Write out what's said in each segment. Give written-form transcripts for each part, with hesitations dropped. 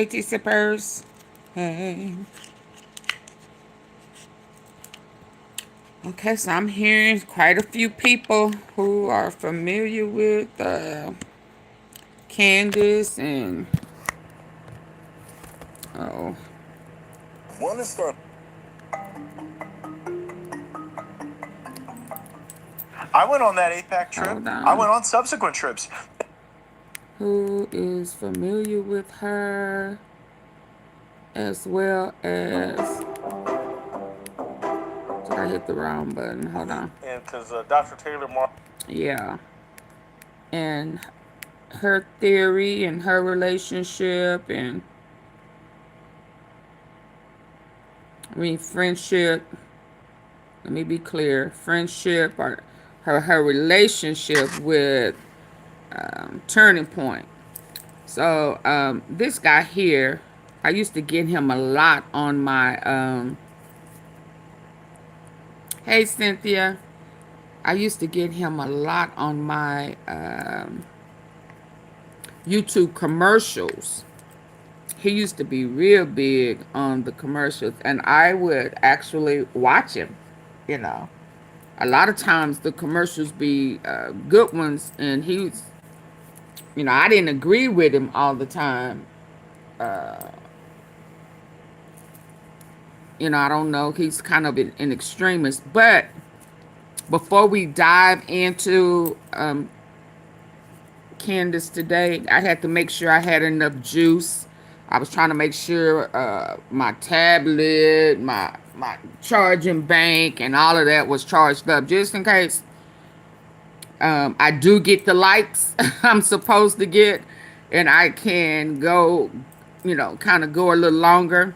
Hey, tea sippers. Hey. Okay, so I'm hearing quite a few people who are familiar with Candace and oh, One is start. I went on that APAC trip. hold I on. went on subsequent trips. Who is familiar with her as well as? Did I hit the wrong button? Hold on. And because Dr. Taylor Mark. Yeah, and her theory and her relationship and I mean friendship. Let me be clear. Friendship or her relationship with Turning Point. So this guy here, I used to get him a lot on my hey Cynthia. I used to get him a lot on my YouTube commercials. He used to be real big on the commercials, and I would actually watch him. You know, a lot of times the commercials be good ones, and he was, you know, I didn't agree with him all the time. You know, I don't know. He's kind of an extremist. But before we dive into Candace today, I had to make sure I had enough juice. I was trying to make sure my tablet, my charging bank, and all of that was charged up, just in case I do get the likes I'm supposed to get, and I can go, you know, kind of go a little longer.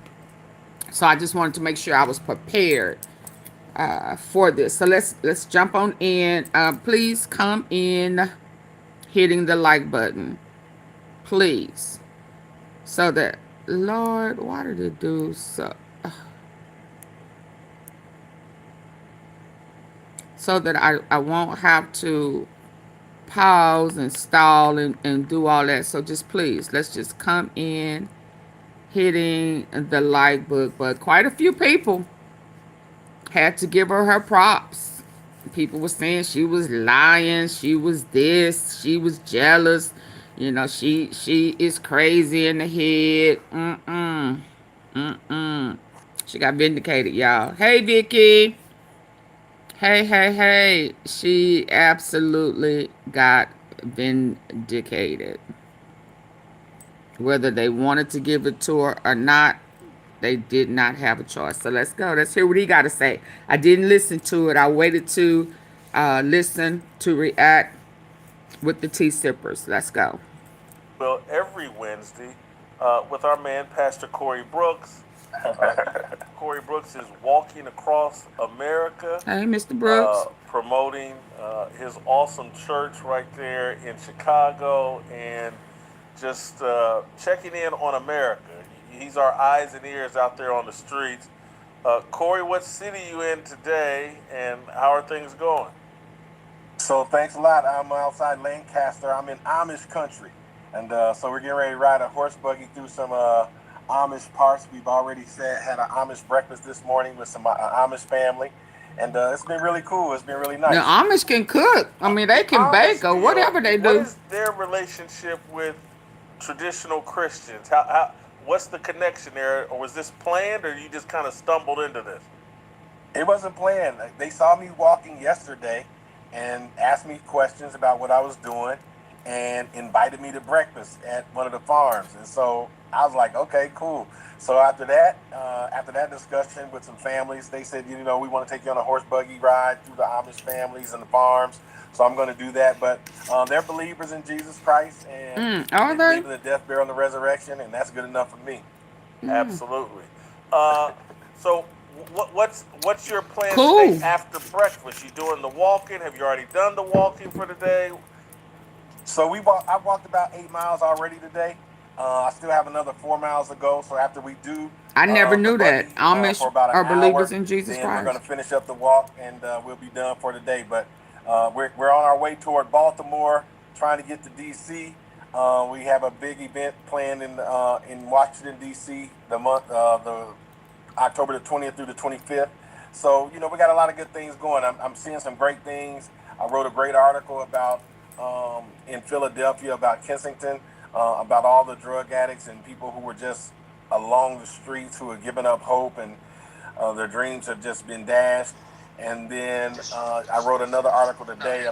So I just wanted to make sure I was prepared for this. So let's jump on in. Please come in, hitting the like button, please, so that Lord, why did it do so? So that I won't have to pause and stall and do all that. So just please, let's just come in, hitting the like book. But quite a few people had to give her props. People were saying she was lying, she was this, she was jealous. You know, she is crazy in the head. She got vindicated, y'all. Hey, Vicky. Hey. She absolutely got vindicated. Whether they wanted to give it to her or not, they did not have a choice. So let's go. Let's hear what he got to say. I didn't listen to it. I waited to listen to react with the tea sippers. Let's go. Well, every Wednesday with our man, Pastor Corey Brooks. Corey Brooks is walking across America, Hey, Mr. Brooks. promoting his awesome church right there in Chicago and just checking in on America. He's our eyes and ears out there on the streets. Corey, what city you in today, and how are things going? So thanks a lot. I'm outside Lancaster. I'm in Amish country, and so we're getting ready to ride a horse buggy through some Amish parts. We've already had an Amish breakfast this morning with some Amish family, and it's been really cool. It's been really The nice. Amish can cook. I mean, they can bake or whatever they What do. is their relationship with traditional Christians? How what's the connection there, or was this planned, or you just kind of stumbled into this? It wasn't planned. They saw me walking yesterday and asked me questions about what I was doing and invited me to breakfast at one of the farms. And so I was like, okay, cool. So after that discussion with some families, they said, you know, we want to take you on a horse buggy ride through the Amish families and the farms. So I'm going to do that. But they're believers in Jesus Christ, and Are they believe they? in the death, burial, and the resurrection, and that's good enough for me. Absolutely. So what's your plan today Cool. after breakfast? You doing the walking? Have you already done the walking for the day? So I walked about 8 miles already today. I still have another 4 miles to go. So after we do I never the knew that. buggy Amish for about an are believers hour, in Jesus then we're going Christ. to finish up the walk, and we'll be done for the day. But we're on our way toward Baltimore, trying to get to DC. We have a big event planned in Washington D.C. the October the 20th through the 25th. So we got a lot of good things going. I'm seeing some great things. I wrote a great article about in Philadelphia about Kensington, about all the drug addicts and people who were just along the streets who are giving up hope and their dreams have just been dashed. And then I wrote another article today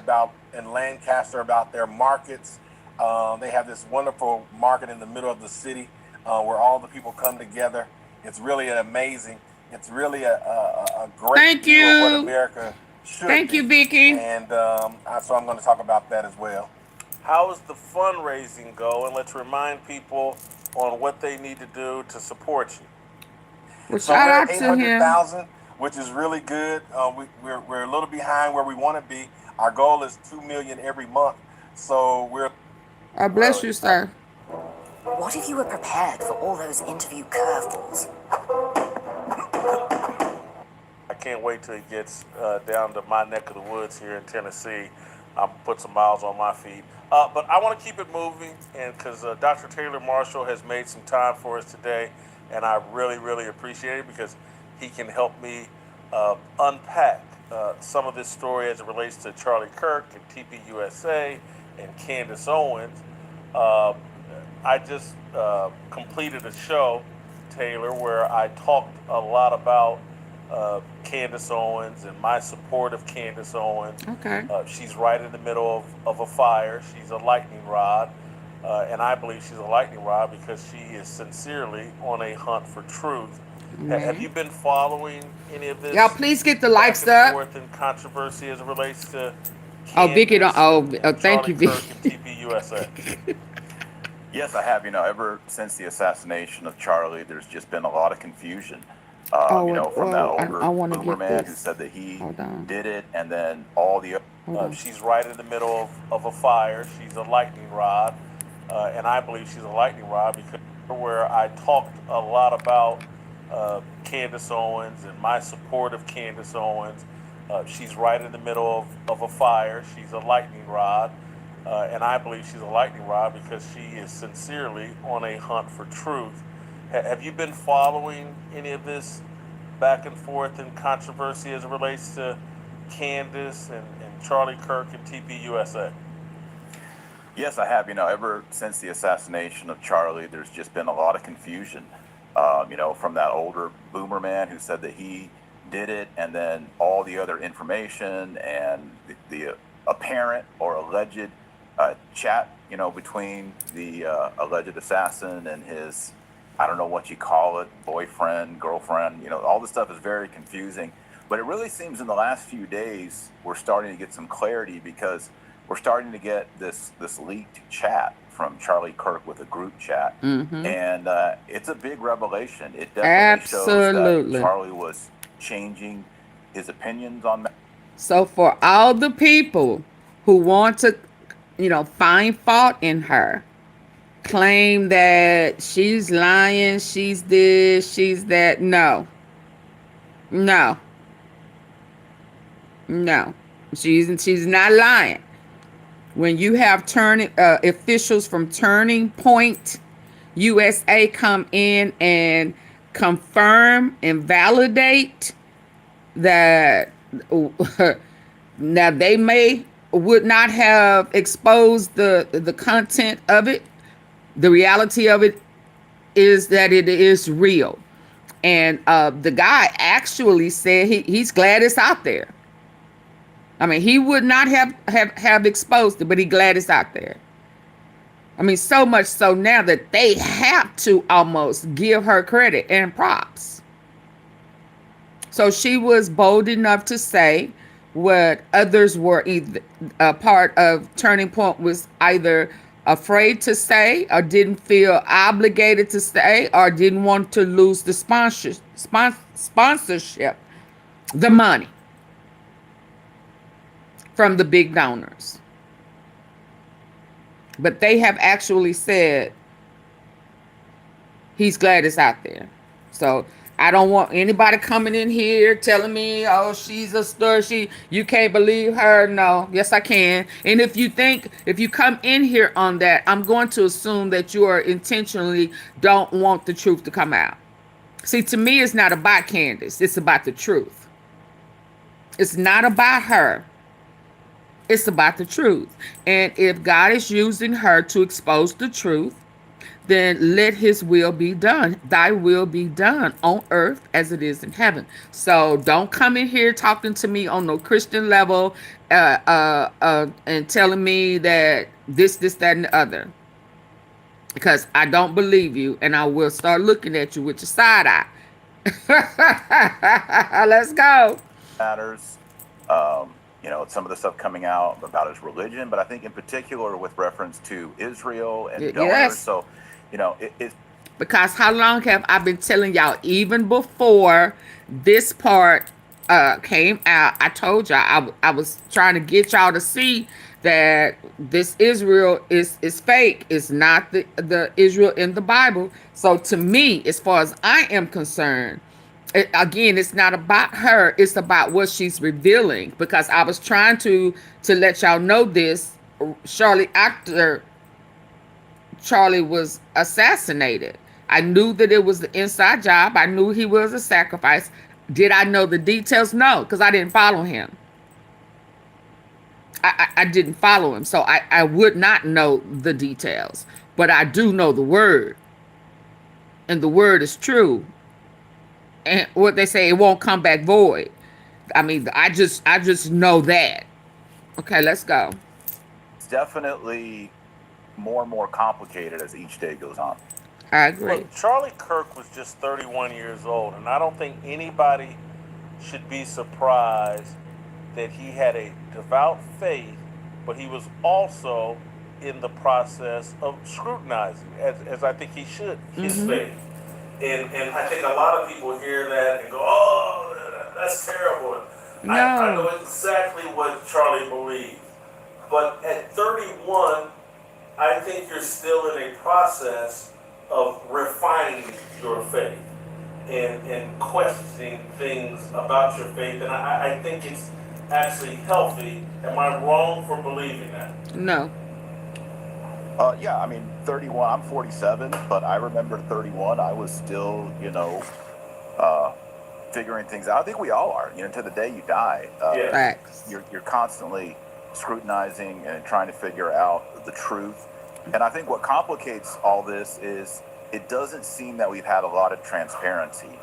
in Lancaster about their markets. They have this wonderful market in the middle of the city where all the people come together. It's really amazing. It's really a great Thank view of what you. America should Thank be. you, Vicky. And so I'm going to talk about that as well. How is the fundraising go? And let's remind people on what they need to do to support you. Well, So shout we're out at to him. 800,000, which is really good. We're a little behind where we want to be. Our goal is 2 million every month. So we're. God bless you, sir. What if you were prepared for all those interview curveballs? I can't wait till it gets down to my neck of the woods here in Tennessee. I'll put some miles on my feet. But I want to keep it moving, and because Dr. Taylor Marshall has made some time for us today, and I really, really appreciate it because he can help me unpack some of this story as it relates to Charlie Kirk and TPUSA and Candace Owens. I just completed a show, Taylor, where I talked a lot about Candace Owens and my support of Candace Owens. Okay. She's right in the middle of a fire. She's a lightning rod. And I believe she's a lightning rod because she is sincerely on a hunt for truth. Have you been following any of this? Y'all, please get the likes back and up. forth and controversy as it relates to Vicky, don't. Candace Thank you, and Charlie Vicky. Kirk and TPUSA? Yes, I have. Ever since the assassination of Charlie, there's just been a lot of confusion. From that older boomer man who said that he did it, and then all the she's right in the middle of a fire. She's a lightning rod, and I believe she's a lightning rod because where I talked a lot about Candace Owens and my support of Candace Owens. She's right in the middle of a fire. She's a lightning rod. And I believe she's a lightning rod because she is sincerely on a hunt for truth. Have you been following any of this back and forth and controversy as it relates to Candace and Charlie Kirk and TPUSA? Yes, I have. Ever since the assassination of Charlie, there's just been a lot of confusion. From that older boomer man who said that he did it, and then all the other information and the apparent or alleged chat, between the alleged assassin and his, I don't know what you call it, boyfriend, girlfriend, all this stuff is very confusing. But it really seems in the last few days, we're starting to get some clarity because we're starting to get this leaked chat from Charlie Kirk with a group chat. Mm-hmm. And it's a big revelation. It definitely shows that Charlie was changing his opinions on that. So for all the people who want to find fault in her, claim that she's lying, she's this, she's that. No. She's not lying. When you have officials from Turning Point USA come in and confirm and validate that now they would not have exposed the content of it. The reality of it is that it is real. And the guy actually said he's glad it's out there. I mean, he would not have exposed it, but he's glad it's out there. I mean, so much so now that they have to almost give her credit and props. So she was bold enough to say what others were either a part of Turning Point was either afraid to say or didn't feel obligated to say or didn't want to lose the sponsorship, the money from the big donors. But they have actually said he's glad it's out there. So I don't want anybody coming in here telling me, oh, she's a star. You can't believe her. No, yes, I can. And if you come in here on that, I'm going to assume that you are intentionally don't want the truth to come out. See, to me, it's not about Candace. It's about the truth. It's not about her. It's about the truth. And if God is using her to expose the truth, then let his will be done. Thy will be done on earth as it is in heaven. So don't come in here talking to me on no Christian level and telling me that this, that, and the other. Because I don't believe you, and I will start looking at you with your side eye. Let's go. Matters. Some of the stuff coming out about his religion, but I think in particular with reference to Israel and donors. Yes. So, it's because how long have I been telling y'all, even before this part came out, I told y'all I was trying to get y'all to see that this Israel is fake. It's not the Israel in the Bible. So to me, as far as I am concerned, again, it's not about her. It's about what she's revealing. Because I was trying to let y'all know this shortly after Charlie was assassinated. I knew that it was the inside job. I knew he was a sacrifice. Did I know the details? No, because I didn't follow him. I didn't follow him. So I would not know the details. But I do know the word. And the word is true. And what they say, it won't come back void. I mean, I just know that. Okay, let's go. It's definitely more and more complicated as each day goes on. I agree. Look, Charlie Kirk was just 31 years old, and I don't think anybody should be surprised that he had a devout faith, but he was also in the process of scrutinizing, as I think he should, his faith. And I think a lot of people hear that and go, oh, that's terrible. No. I know exactly what Charlie believed. But at 31, I think you're still in a process of refining your faith and questioning things about your faith. And I think it's actually healthy. Am I wrong for believing that? No. Yeah, I mean, 31, I'm 47, but I remember 31, I was still, figuring things out. I think we all are, to the day you die. Facts. You're constantly scrutinizing and trying to figure out the truth. And I think what complicates all this is it doesn't seem that we've had a lot of transparency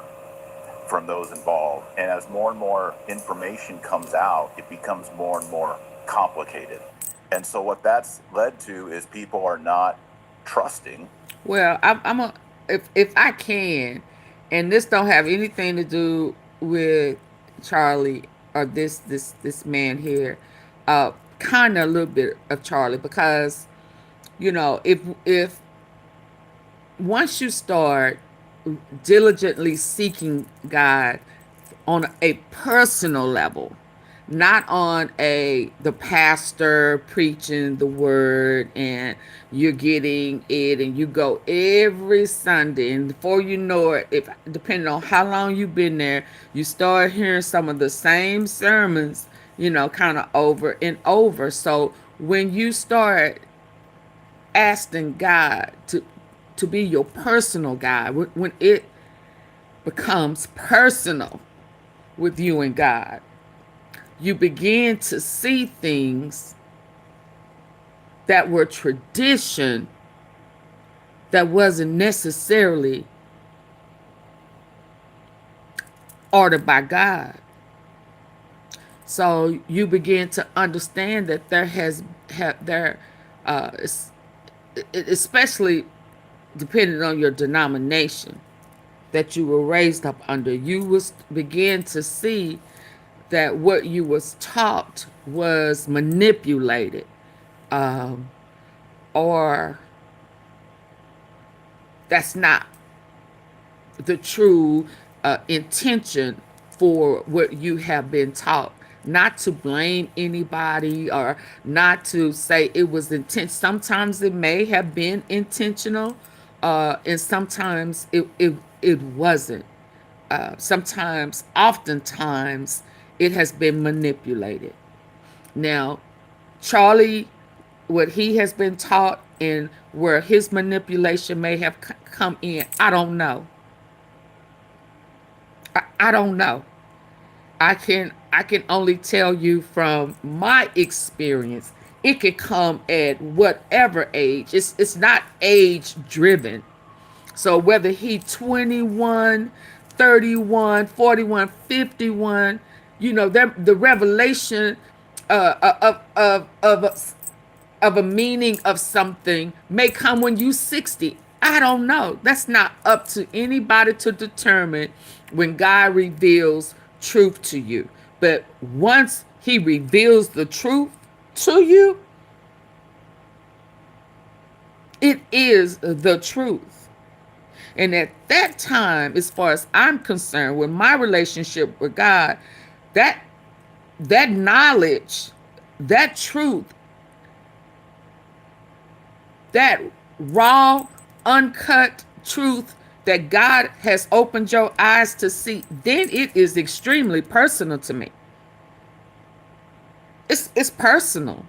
from those involved. And as more and more information comes out, it becomes more and more complicated. And so what that's led to is people are not trusting. Well, if I can, and this don't have anything to do with Charlie or this man here, kind of a little bit of Charlie, because if once you start diligently seeking God on a personal level, not on the pastor preaching the word and you're getting it and you go every Sunday, and before you know it, if depending on how long you've been there, you start hearing some of the same sermons, kind of over and over. So when you start asking God to be your personal God, when it becomes personal with you and God, you begin to see things that were tradition that wasn't necessarily ordered by God. So you begin to understand that especially depending on your denomination that you were raised up under, you will begin to see that what you was taught was manipulated, or that's not the true intention for what you have been taught. Not to blame anybody or not to say it was intent. Sometimes it may have been intentional, and sometimes it wasn't. sometimes, oftentimes, it has been manipulated. Now, Charlie, what he has been taught and where his manipulation may have come in, I don't know. I don't know. I can only tell you from my experience. It could come at whatever age. It's not age driven. So whether he 21, 31, 41, 51, the revelation of a meaning of something may come when you 60. I don't know. That's not up to anybody to determine when God reveals truth to you. But once he reveals the truth to you, it is the truth. And at that time, as far as I'm concerned, with my relationship with God, that knowledge, that truth, that raw, uncut truth that God has opened your eyes to see, then it is extremely personal to me. It's personal.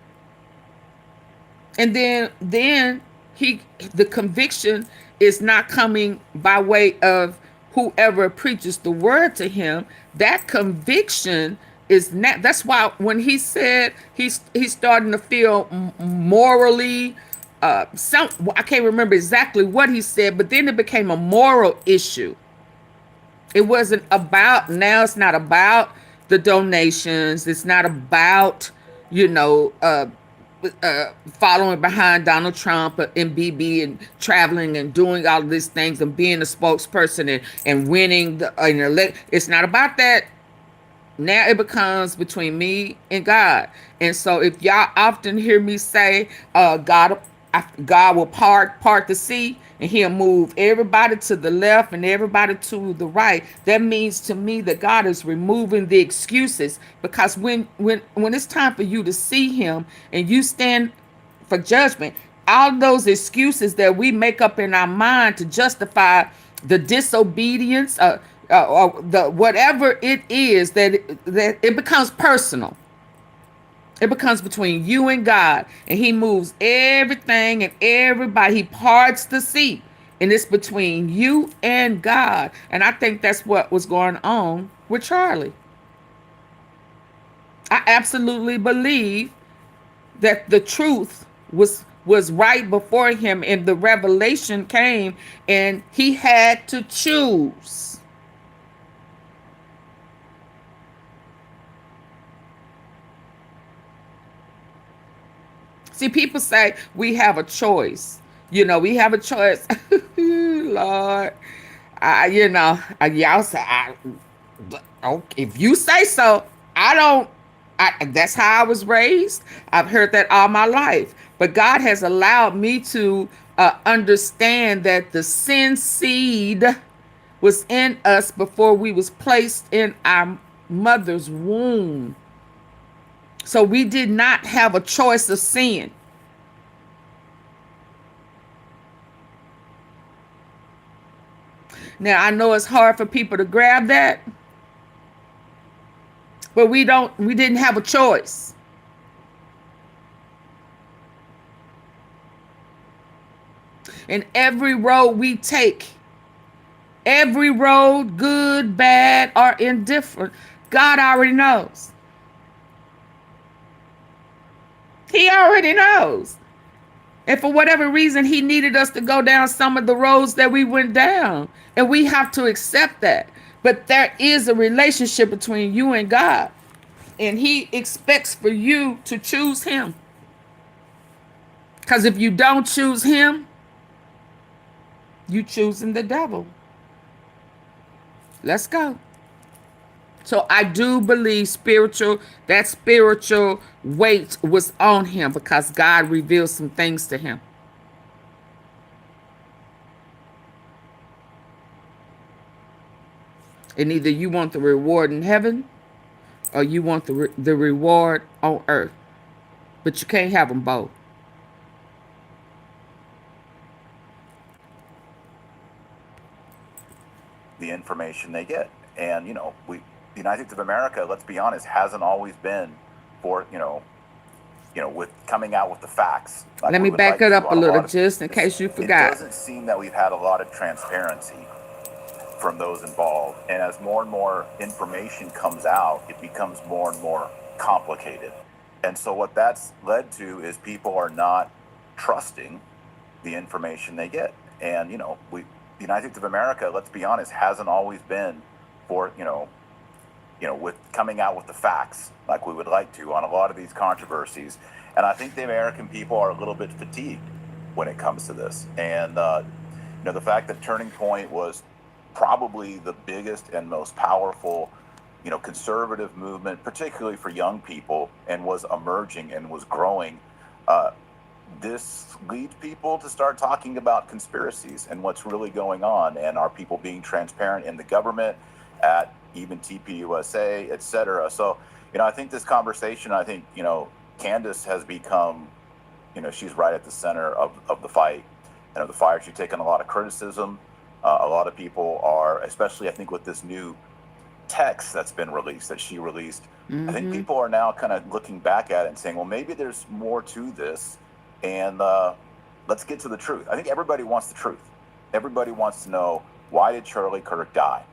And then the conviction is not coming by way of whoever preaches the word to him. That conviction is not. That's why when he said he's starting to feel morally, I can't remember exactly what he said, but then it became a moral issue. It wasn't about, now it's not about the donations. It's not about, following behind Donald Trump and BB and traveling and doing all of these things and being a spokesperson and winning it's not about that. Now it becomes between me and God. And so if y'all often hear me say, God will part the sea and he'll move everybody to the left and everybody to the right, that means to me that God is removing the excuses. Because when it's time for you to see him and you stand for judgment, all those excuses that we make up in our mind to justify the disobedience, or the whatever it is, that it becomes personal. It becomes between you and God, and he moves everything and everybody. He parts the sea, and it's between you and God. And I think that's what was going on with Charlie. I absolutely believe that the truth was right before him, and the revelation came, and he had to choose. See, people say we have a choice. We have a choice. Lord, y'all say, okay, if you say so, I don't. That's how I was raised. I've heard that all my life. But God has allowed me to understand that the sin seed was in us before we was placed in our mother's womb. So we did not have a choice of sin. Now, I know it's hard for people to grab that, but we didn't have a choice. And every road we take, every road, good, bad, or indifferent, God already knows. He already knows. And for whatever reason, he needed us to go down some of the roads that we went down. And we have to accept that. But there is a relationship between you and God. And he expects for you to choose him. Because if you don't choose him, you choosing the devil. Let's go. So I do believe that spiritual weight was on him because God revealed some things to him. And either you want the reward in heaven or you want the reward on earth. But you can't have them both. The the information they get. And, you know, the United States of America, let's be honest, hasn't always been for, with coming out with the facts. Like Let me back it up a little, just in case you forgot. It doesn't seem that we've had a lot of transparency from those involved. And as more and more information comes out, it becomes more and more complicated. And so what that's led to is people are not trusting the information they get. And, the United States of America, let's be honest, hasn't always been for, with coming out with the facts like we would like to on a lot of these controversies. And I think the American people are a little bit fatigued when it comes to this. And, the fact that Turning Point was probably the biggest and most powerful, conservative movement, particularly for young people, and was emerging and was growing, this leads people to start talking about conspiracies and what's really going on, and are people being transparent in the government, at even TPUSA, etc. So, I think this conversation, Candace has become, she's right at the center of the fight and of the fire. She's taken a lot of criticism. A lot of people are, especially I think with this new text that's been released, that she released, I think people are now kind of looking back at it and saying, well, maybe there's more to this, and let's get to the truth. I think everybody wants the truth. Everybody wants to know, why did Charlie Kirk die?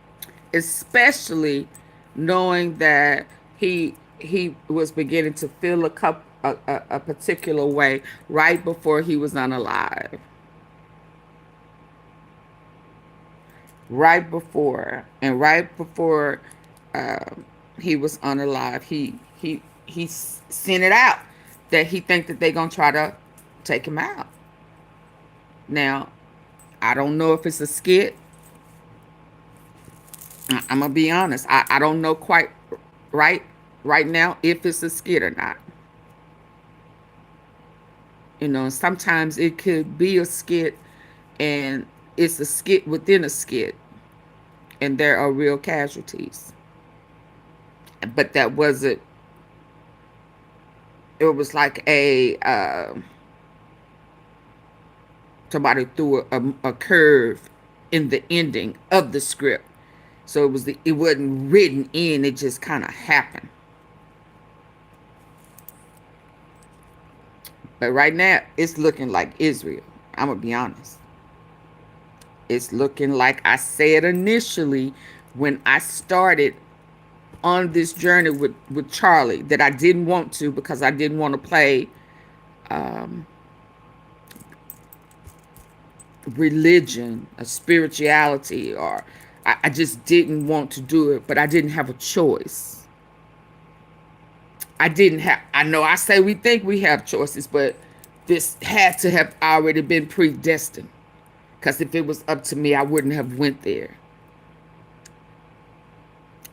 Especially knowing that he was beginning to feel a particular way right before he was unalive. Right before he was unalive, he sent it out that he think that they're gonna try to take him out. Now, I don't know if it's a skit. I'm gonna be honest. I don't know quite right now if it's a skit or not. Sometimes it could be a skit, and it's a skit within a skit, and there are real casualties. But that wasn't. It was like somebody threw a curve in the ending of the script. So it wasn't written in, it just kind of happened. But right now, it's looking like Israel. I'm going to be honest. It's looking like I said initially when I started on this journey with Charlie, that I didn't want to, because I didn't want to play religion or spirituality, or I just didn't want to do it, but I didn't have a choice. I know I say we think we have choices, but this had to have already been predestined. Because if it was up to me, I wouldn't have went there.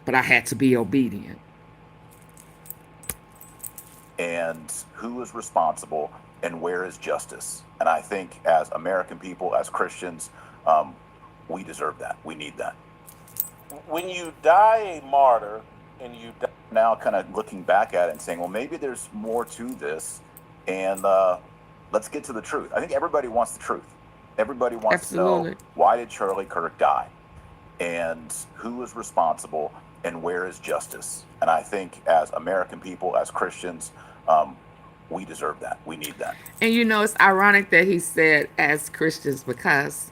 But I had to be obedient. And who is responsible, and where is justice? And I think as American people, as Christians, we deserve that. We need that. When you die a martyr, and you die, now kind of looking back at it and saying, well, maybe there's more to this, and let's get to the truth. I think everybody wants the truth. Everybody wants to know, why did Charlie Kirk die, and who is responsible, and where is justice? And I think as American people, as Christians, we deserve that. We need that. And it's ironic that he said as Christians, because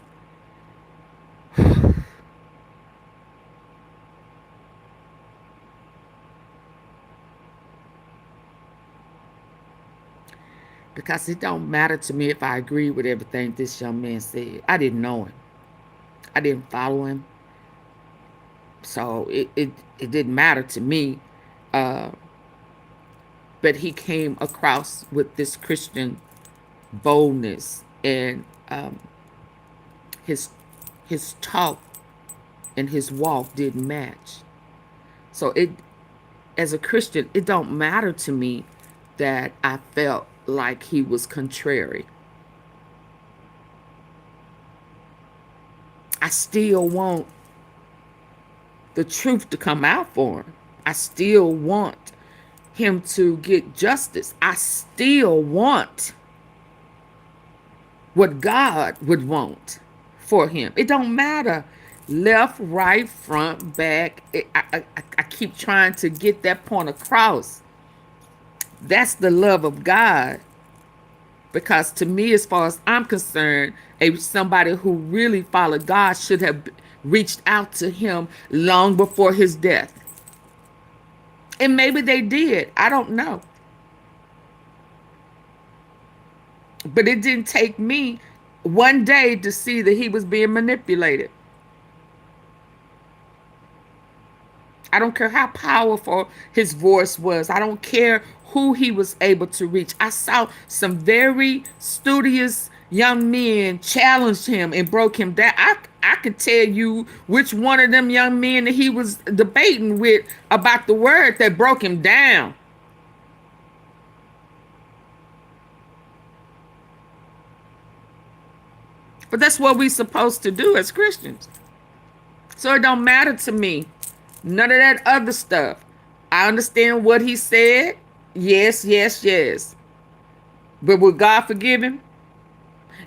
it don't matter to me if I agree with everything this young man said. I didn't know him. I didn't follow him. So it didn't matter to me. But he came across with this Christian boldness, and his talk and his walk didn't match. So as a Christian, it don't matter to me that I felt like he was contrary. I still want the truth to come out for him. I still want him to get justice. I still want what God would want for him. It don't matter Left, right, front, back. I keep trying to get that point across. That's the love of God. Because to me, as far as I'm concerned, somebody who really followed God should have reached out to him long before his death. And maybe they did. I don't know. But it didn't take me one day to see that he was being manipulated. I don't care how powerful his voice was. I don't care who he was able to reach. I saw some very studious young men challenge him and broke him down. I could tell you which one of them young men that he was debating with about the word that broke him down. But that's what we're supposed to do as Christians. So it don't matter to me. None of that other stuff. I understand what he said. Yes, yes, yes. But will God forgive him?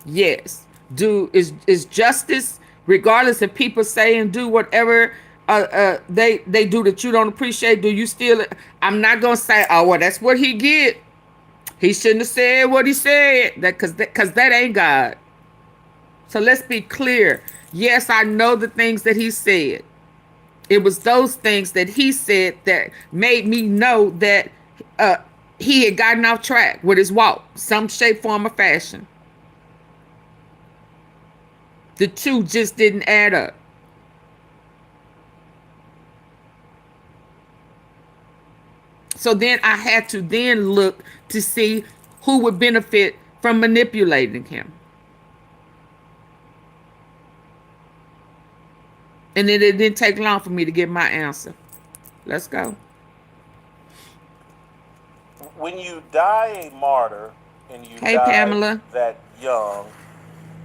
Yes. Is justice, regardless if people say and do whatever they do that you don't appreciate, do you still? I'm not gonna say, oh well, that's what he get. He shouldn't have said what he said. Because that ain't God. So let's be clear. Yes, I know the things that he said. It was those things that he said that made me know that he had gotten off track with his walk, some shape, form, or fashion. The two just didn't add up. So then I had to then look to see who would benefit from manipulating him. And then it didn't take long for me to get my answer. Let's go. When you die a martyr and you Hey, die Pamela. that young,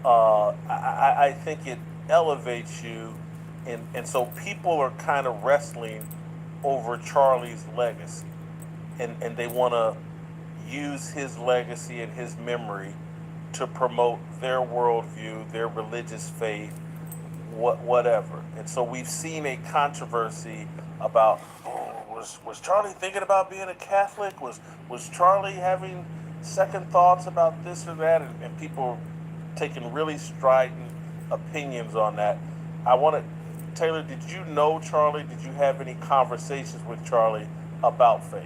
I think it elevates you, and so people are kind of wrestling over Charlie's legacy, and they want to use his legacy and his memory to promote their worldview, their religious faith, whatever. And so we've seen a controversy about, was Charlie thinking about being a Catholic? Was Charlie having second thoughts about this or that? And people taking really strident opinions on that. Taylor, did you know Charlie? Did you have any conversations with Charlie about faith?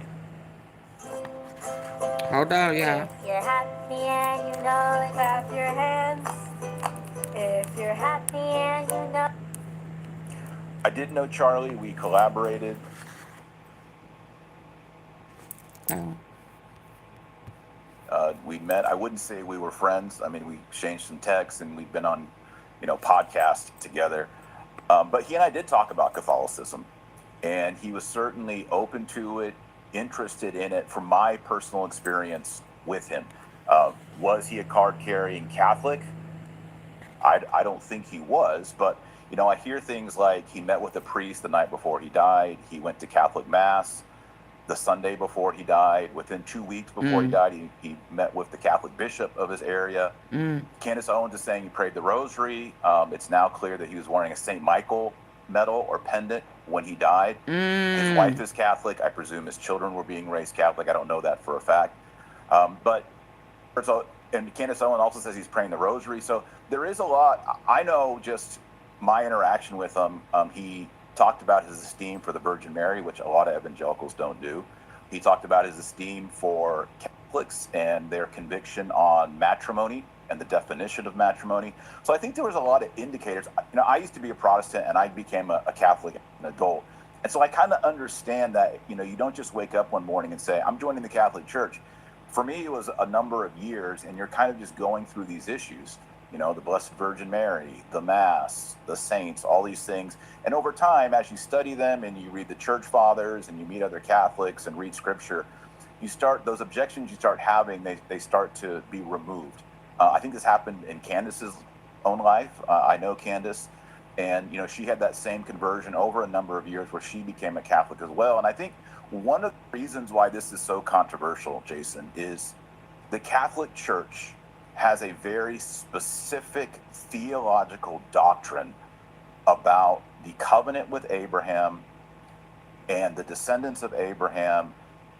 Hold on, y'all. If you're happy and you know it, clap your hands. If you're happy and you know. I did know Charlie. We collaborated. Oh. We met. I wouldn't say we were friends. I mean, we exchanged some texts and we've been on, podcasts together. But he and I did talk about Catholicism, and he was certainly open to it, interested in it from my personal experience with him. Was he a card-carrying Catholic? I don't think he was, but, I hear things like he met with a priest the night before he died. He went to Catholic Mass the Sunday before he died. Within 2 weeks before he died, he met with the Catholic bishop of his area. Candace Owens is saying he prayed the rosary. It's now clear that he was wearing a St. Michael medal or pendant when he died. His wife is Catholic. I presume his children were being raised Catholic. I don't know that for a fact. And Candace Owens also says he's praying the rosary. So there is a lot. I know just my interaction with him. He talked about his esteem for the Virgin Mary, which a lot of evangelicals don't do. He talked about his esteem for Catholics and their conviction on matrimony and the definition of matrimony. So I think there was a lot of indicators. I used to be a Protestant and I became a Catholic as an adult. And so I kind of understand that, you don't just wake up one morning and say, I'm joining the Catholic Church. For me, it was a number of years, and you're kind of just going through these issues. The Blessed Virgin Mary, the Mass, the saints, all these things. And over time, as you study them and you read the Church Fathers and you meet other Catholics and read Scripture, those objections you start having, they start to be removed. I think this happened in Candace's own life. I know Candace, and she had that same conversion over a number of years where she became a Catholic as well. And I think one of the reasons why this is so controversial, Jason, is the Catholic Church has a very specific theological doctrine about the covenant with Abraham and the descendants of Abraham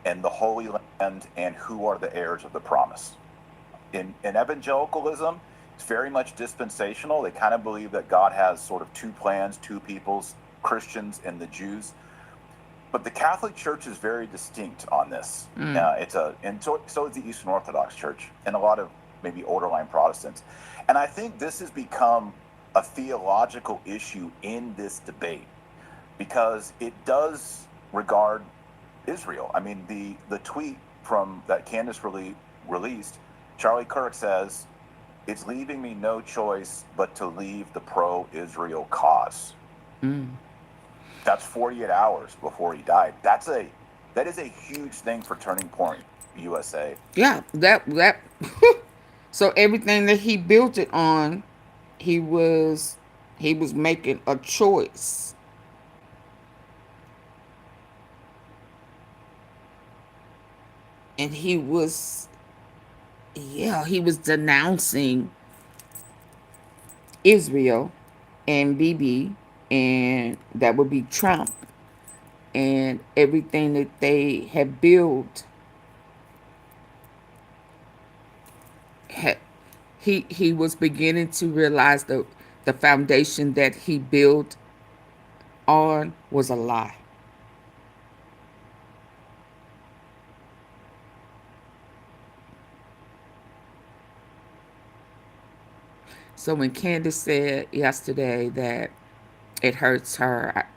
and the Holy Land and who are the heirs of the promise. In evangelicalism, it's very much dispensational. They kind of believe that God has sort of two plans, two peoples, Christians and the Jews. But the Catholic Church is very distinct on this. And so is the Eastern Orthodox Church and a lot of maybe older line Protestants. And I think this has become a theological issue in this debate because it does regard Israel. I mean, the tweet from that Candace released, Charlie Kirk says, "It's leaving me no choice but to leave the pro-Israel cause." That's 48 hours before he died. That is a huge thing for Turning Point USA. Yeah, that so everything that he built it on, he was making a choice. And he was denouncing Israel and Bibi, and that would be Trump and everything that they have built. He was beginning to realize the foundation that he built on was a lie. So when Candace said yesterday that it hurts her,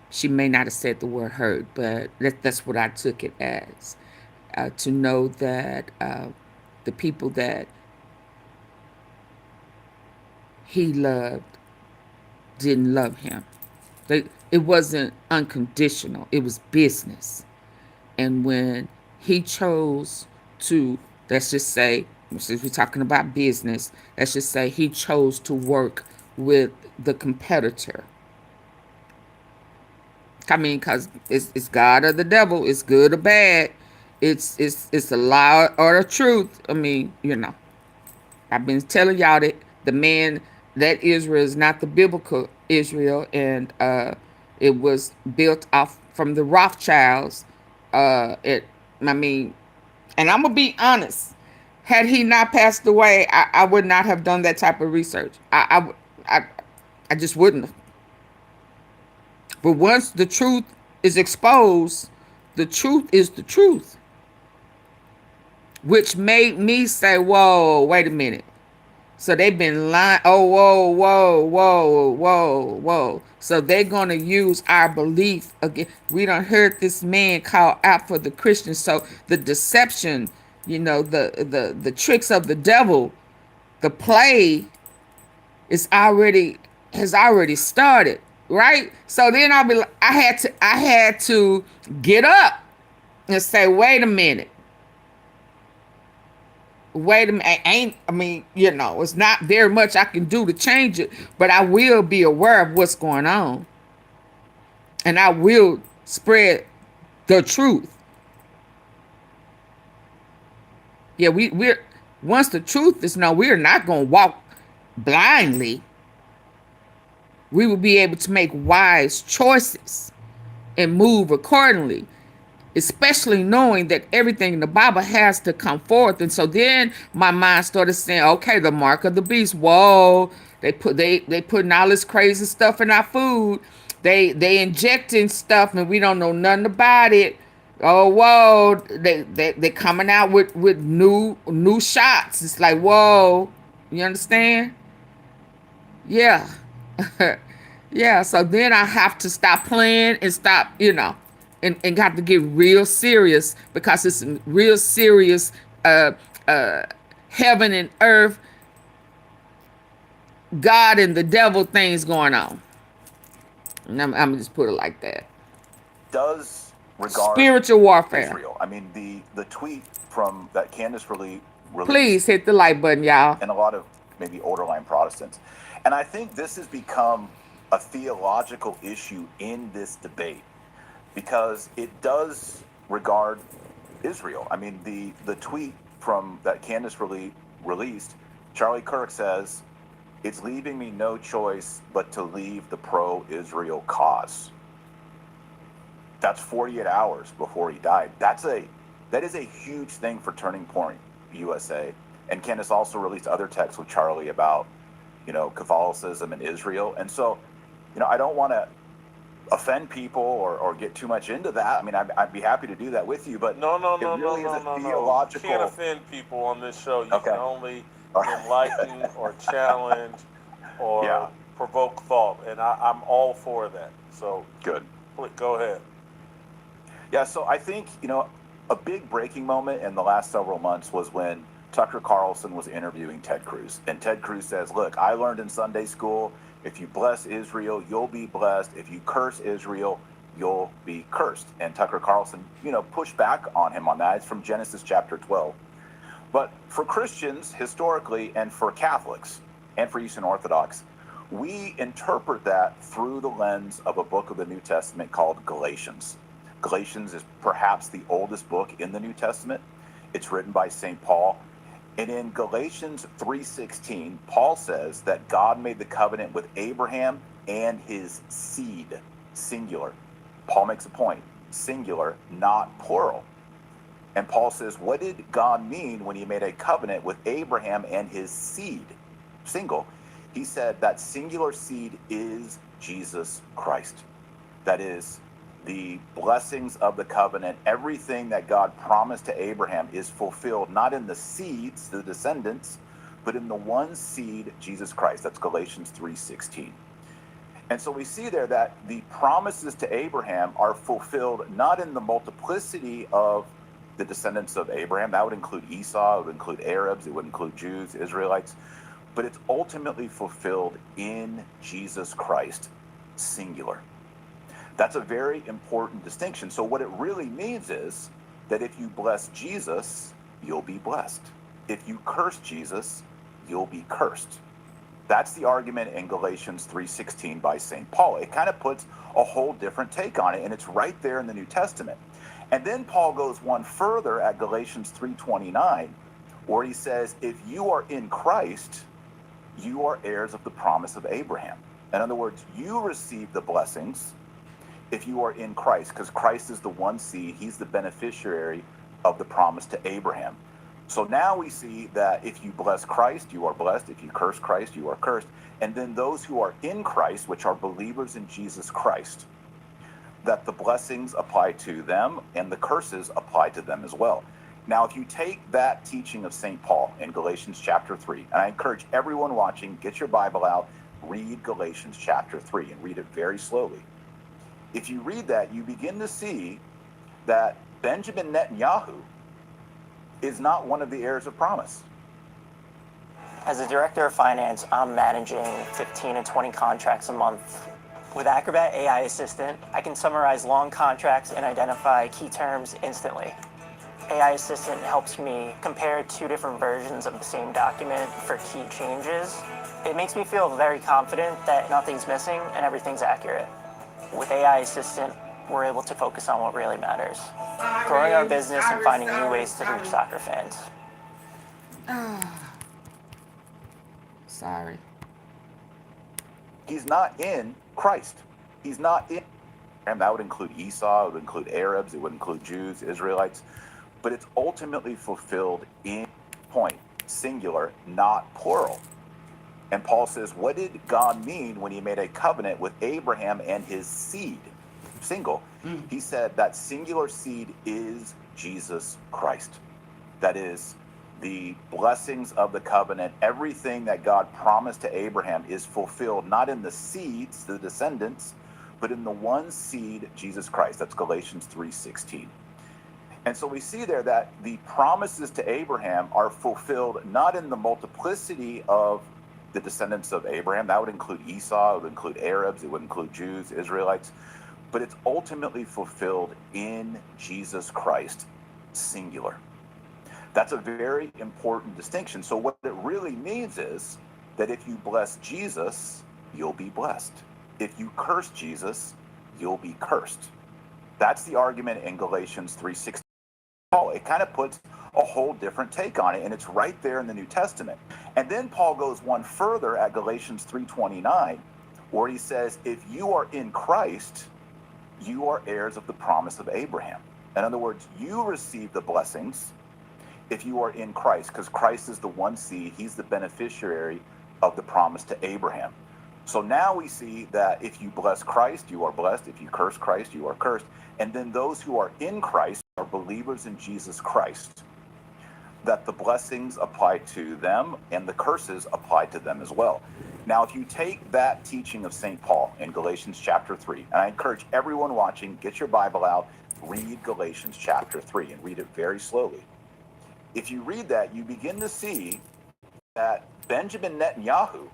she may not have said the word hurt, but that's what I took it as. To know that the people that he loved didn't love him. It wasn't unconditional. It was business. And when he chose to, let's just say, since we're talking about business, let's just say he chose to work with the competitor. I mean, because it's God or the devil. It's good or bad. It's a lie or the truth. I mean, I've been telling y'all that the man, that Israel is not the biblical Israel, and it was built off from the Rothschilds. And I'm gonna be honest. Had he not passed away, I would not have done that type of research. I just wouldn't have. But once the truth is exposed, the truth is the truth. Which made me say, whoa, wait a minute. So they've been lying. Oh, whoa, whoa, whoa, whoa, whoa. So they're going to use our belief again. We done heard this man call out for the Christians. So the deception, the tricks of the devil, the play has already started, right? So then I had to get up and say, wait a minute. It's not very much I can do to change it, but I will be aware of what's going on. And I will spread the truth. Yeah, we're once the truth is known, we're not going to walk blindly. We will be able to make wise choices and move accordingly. Especially knowing that everything in the Bible has to come forth. And so then my mind started saying, okay, the mark of the beast. Whoa, they putting all this crazy stuff in our food. They injecting stuff and we don't know nothing about it. Oh, whoa, they coming out with new shots. It's like, whoa, you understand? Yeah. Yeah, so then I have to stop playing and stop, and got to get real serious, because it's real serious heaven and earth, God and the devil things going on. And I'm gonna just put it like that. Does regard spiritual warfare. Israel. I mean, the tweet from that Candace released. Please hit the like button, y'all. And a lot of maybe older line Protestants. And I think this has become a theological issue in this debate, because it does regard Israel. I mean, the tweet from that Candace released, Charlie Kirk says, It's leaving me no choice but to leave the pro-Israel cause. That's 48 hours before he died. That is a huge thing for Turning Point USA. And Candace also released other texts with Charlie about, Catholicism in Israel. And so, I don't want to offend people or get too much into that. I mean, I'd be happy to do that with you, but No. it really is a You theological. can't offend people on this show. You Okay. can only enlighten or challenge or Yeah. provoke thought, and I'm all for that. So Good. go ahead. Yeah, so I think, a big breaking moment in the last several months was when Tucker Carlson was interviewing Ted Cruz. And Ted Cruz says, look, I learned in Sunday school, if you bless Israel, you'll be blessed. If you curse Israel, you'll be cursed. And Tucker Carlson, pushed back on him on that. It's from Genesis chapter 12. But for Christians, historically, and for Catholics, and for Eastern Orthodox, we interpret that through the lens of a book of the New Testament called Galatians. Galatians is perhaps the oldest book in the New Testament. It's written by St. Paul. And in Galatians 3:16, Paul says that God made the covenant with Abraham and his seed, singular. Paul makes a point, singular, not plural. And Paul says, what did God mean when he made a covenant with Abraham and his seed, single? He said that singular seed is Jesus Christ. That is, the blessings of the covenant, everything that God promised to Abraham is fulfilled, not in the seeds, the descendants, but in the one seed, Jesus Christ. That's Galatians 3:16. And so we see there that the promises to Abraham are fulfilled not in the multiplicity of the descendants of Abraham. That would include Esau, it would include Arabs, it would include Jews, Israelites, but it's ultimately fulfilled in Jesus Christ, singular. That's a very important distinction. So what it really means is that if you bless Jesus, you'll be blessed. If you curse Jesus, you'll be cursed. That's the argument in Galatians 3:16 by St. Paul. It kind of puts a whole different take on it, and it's right there in the New Testament. And then Paul goes one further at Galatians 3:29, where he says, if you are in Christ, you are heirs of the promise of Abraham. In other words, you receive the blessings if you are in Christ, because Christ is the one seed, he's the beneficiary of the promise to Abraham. So now we see that if you bless Christ, you are blessed. If you curse Christ, you are cursed. And then those who are in Christ, which are believers in Jesus Christ, that the blessings apply to them and the curses apply to them as well. Now, if you take that teaching of St. Paul in Galatians chapter 3, and I encourage everyone watching, get your Bible out, read Galatians chapter 3 and read it very slowly. If you read that, you begin to see that Benjamin Netanyahu is not one of the heirs of promise. As a director of finance, I'm managing 15 and 20 contracts a month. With Acrobat AI Assistant, I can summarize long contracts and identify key terms instantly. AI Assistant helps me compare two different versions of the same document for key changes. It makes me feel very confident that nothing's missing and everything's accurate. With AI Assistant, we're able to focus on what really matters. Growing our business and finding new ways to reach soccer fans. Sorry. He's not in Christ. He's not in, and that would include Esau, it would include Arabs, it would include Jews, Israelites, but it's ultimately fulfilled in point, singular, not plural. And Paul says, what did God mean when he made a covenant with Abraham and his seed? Single. He said that singular seed is Jesus Christ. That is, the blessings of the covenant, everything that God promised to Abraham is fulfilled, not in the seeds, the descendants, but in the one seed, Jesus Christ. That's Galatians 3:16. And so we see there that the promises to Abraham are fulfilled not in the multiplicity of the descendants of Abraham. That would include Esau, it would include Arabs, it would include Jews, Israelites, but it's ultimately fulfilled in Jesus Christ, singular. That's a very important distinction. So what it really means is that if you bless Jesus, you'll be blessed. If you curse Jesus, you'll be cursed. That's the argument in Galatians 3:16. It kind of puts a whole different take on it, and it's right there in the New Testament. And then Paul goes one further at Galatians 3:29, where he says, if you are in Christ, you are heirs of the promise of Abraham. In other words, you receive the blessings if you are in Christ, because Christ is the one seed, he's the beneficiary of the promise to Abraham. So now we see that if you bless Christ, you are blessed. If you curse Christ, you are cursed. And then those who are in Christ are believers in Jesus Christ, that the blessings apply to them and the curses apply to them as well. Now, if you take that teaching of St. Paul in Galatians chapter 3, and I encourage everyone watching, get your Bible out, read Galatians chapter 3 and read it very slowly. If you read that, you begin to see that Benjamin Netanyahu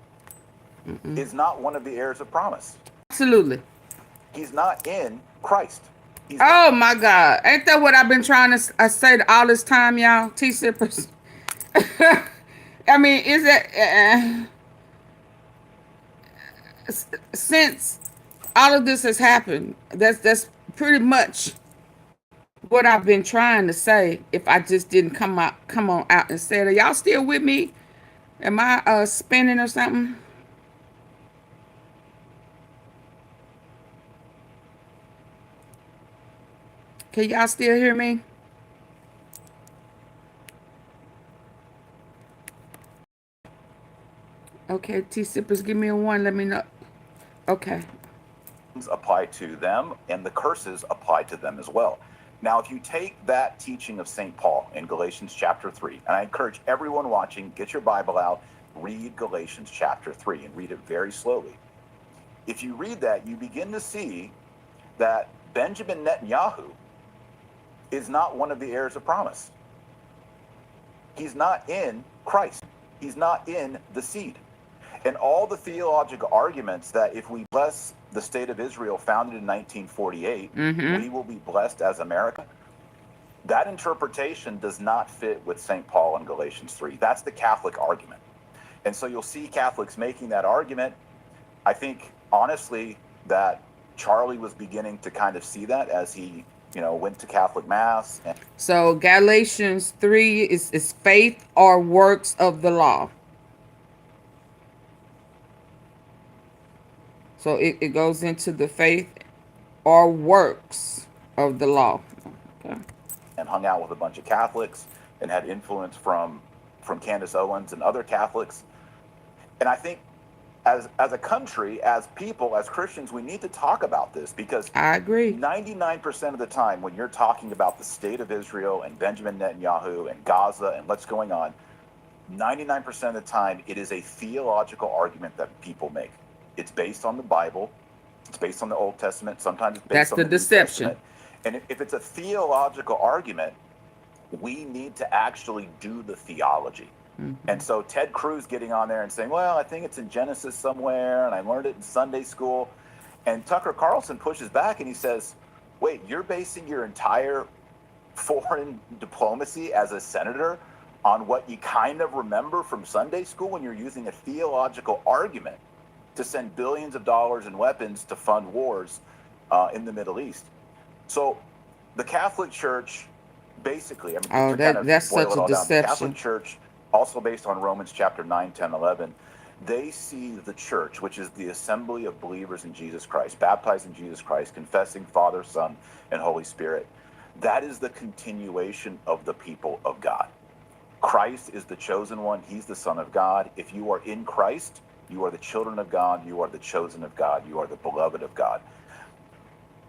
is not one of the heirs of promise. Absolutely. He's not in Christ. Oh my God. Ain't that what I've been trying to say all this time, y'all? T-sippers. I mean, is that... since all of this has happened, that's pretty much what I've been trying to say. If I just didn't come on out and say it. Are y'all still with me? Am I spinning or something? Can y'all still hear me? Okay, T-sippers, give me a 1. Let me know. Okay. Apply to them and the curses apply to them as well. Now, if you take that teaching of St. Paul in Galatians chapter 3, and I encourage everyone watching, get your Bible out, read Galatians chapter 3 and read it very slowly. If you read that, you begin to see that Benjamin Netanyahu is not one of the heirs of promise. He's not in Christ. He's not in the seed. And all the theological arguments that if we bless the state of Israel founded in 1948, we will be blessed as America, that interpretation does not fit with St. Paul in Galatians 3. That's the Catholic argument. And so you'll see Catholics making that argument. I think, honestly, that Charlie was beginning to kind of see that as he, went to Catholic Mass. So Galatians 3 is faith or works of the law. So it goes into the faith or works of the law. Okay. And hung out with a bunch of Catholics and had influence from Candace Owens and other Catholics. And I think as a country, as people, as Christians, we need to talk about this, because I agree. 99% of the time when you're talking about the state of Israel and Benjamin Netanyahu and Gaza and what's going on, 99% of the time it is a theological argument that people make. It's based on the Bible. It's based on the Old Testament. Sometimes it's based on the deception. New Testament. And if it's a theological argument, we need to actually do the theology. And so Ted Cruz getting on there and saying, well, I think it's in Genesis somewhere, and I learned it in Sunday school. And Tucker Carlson pushes back and he says, wait, you're basing your entire foreign diplomacy as a senator on what you kind of remember from Sunday school when you're using a theological argument to send billions of dollars in weapons to fund wars in the Middle East. So the Catholic Church, basically, that's such a deception. The Catholic Church, also based on Romans chapter 9, 10, 11, they see the church, which is the assembly of believers in Jesus Christ, baptized in Jesus Christ, confessing Father, Son, and Holy Spirit. That is the continuation of the people of God. Christ is the chosen one. He's the Son of God. If you are in Christ, you are the children of God. You are the chosen of God. You are the beloved of God.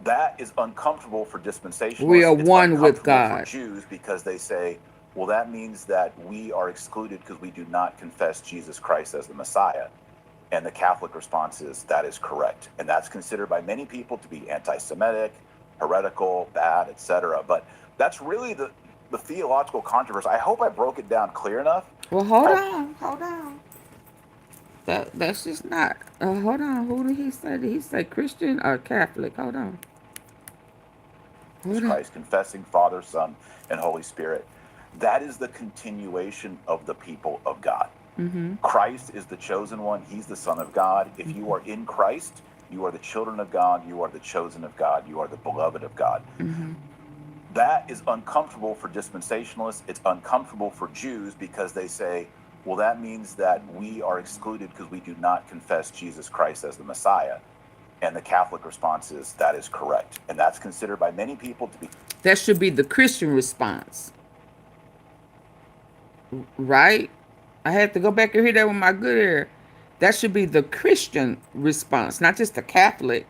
That is uncomfortable for dispensationalists. We are one with God. For Jews, because they say, well, that means that we are excluded because we do not confess Jesus Christ as the Messiah. And the Catholic response is, that is correct. And that's considered by many people to be anti-Semitic, heretical, bad, etc. But that's really the theological controversy. I hope I broke it down clear enough. Well, hold on. That's just not. Hold on. Who did he say? Did he say Christian or Catholic? Hold on. Christ, confessing Father, Son, and Holy Spirit. That is the continuation of the people of God. Christ is the chosen one. He's the Son of God. If you are in Christ, you are the children of God. You are the chosen of God. You are the beloved of God. That is uncomfortable for dispensationalists. It's uncomfortable for Jews because they say, well, that means that we are excluded because we do not confess Jesus Christ as the Messiah. And the Catholic response is, that is correct. And that's considered by many people to be... That should be the Christian response. Right? I had to go back and hear that with my good ear. That should be the Christian response, not just the Catholic.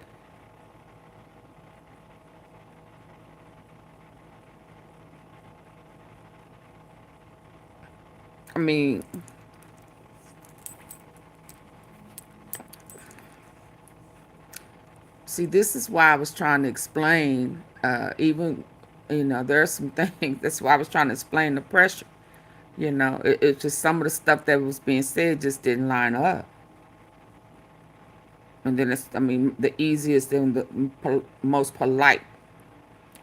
I mean, see, this is why I was trying to explain, even, there are some things, that's why I was trying to explain the pressure. It's just some of the stuff that was being said just didn't line up. And then the easiest and the most polite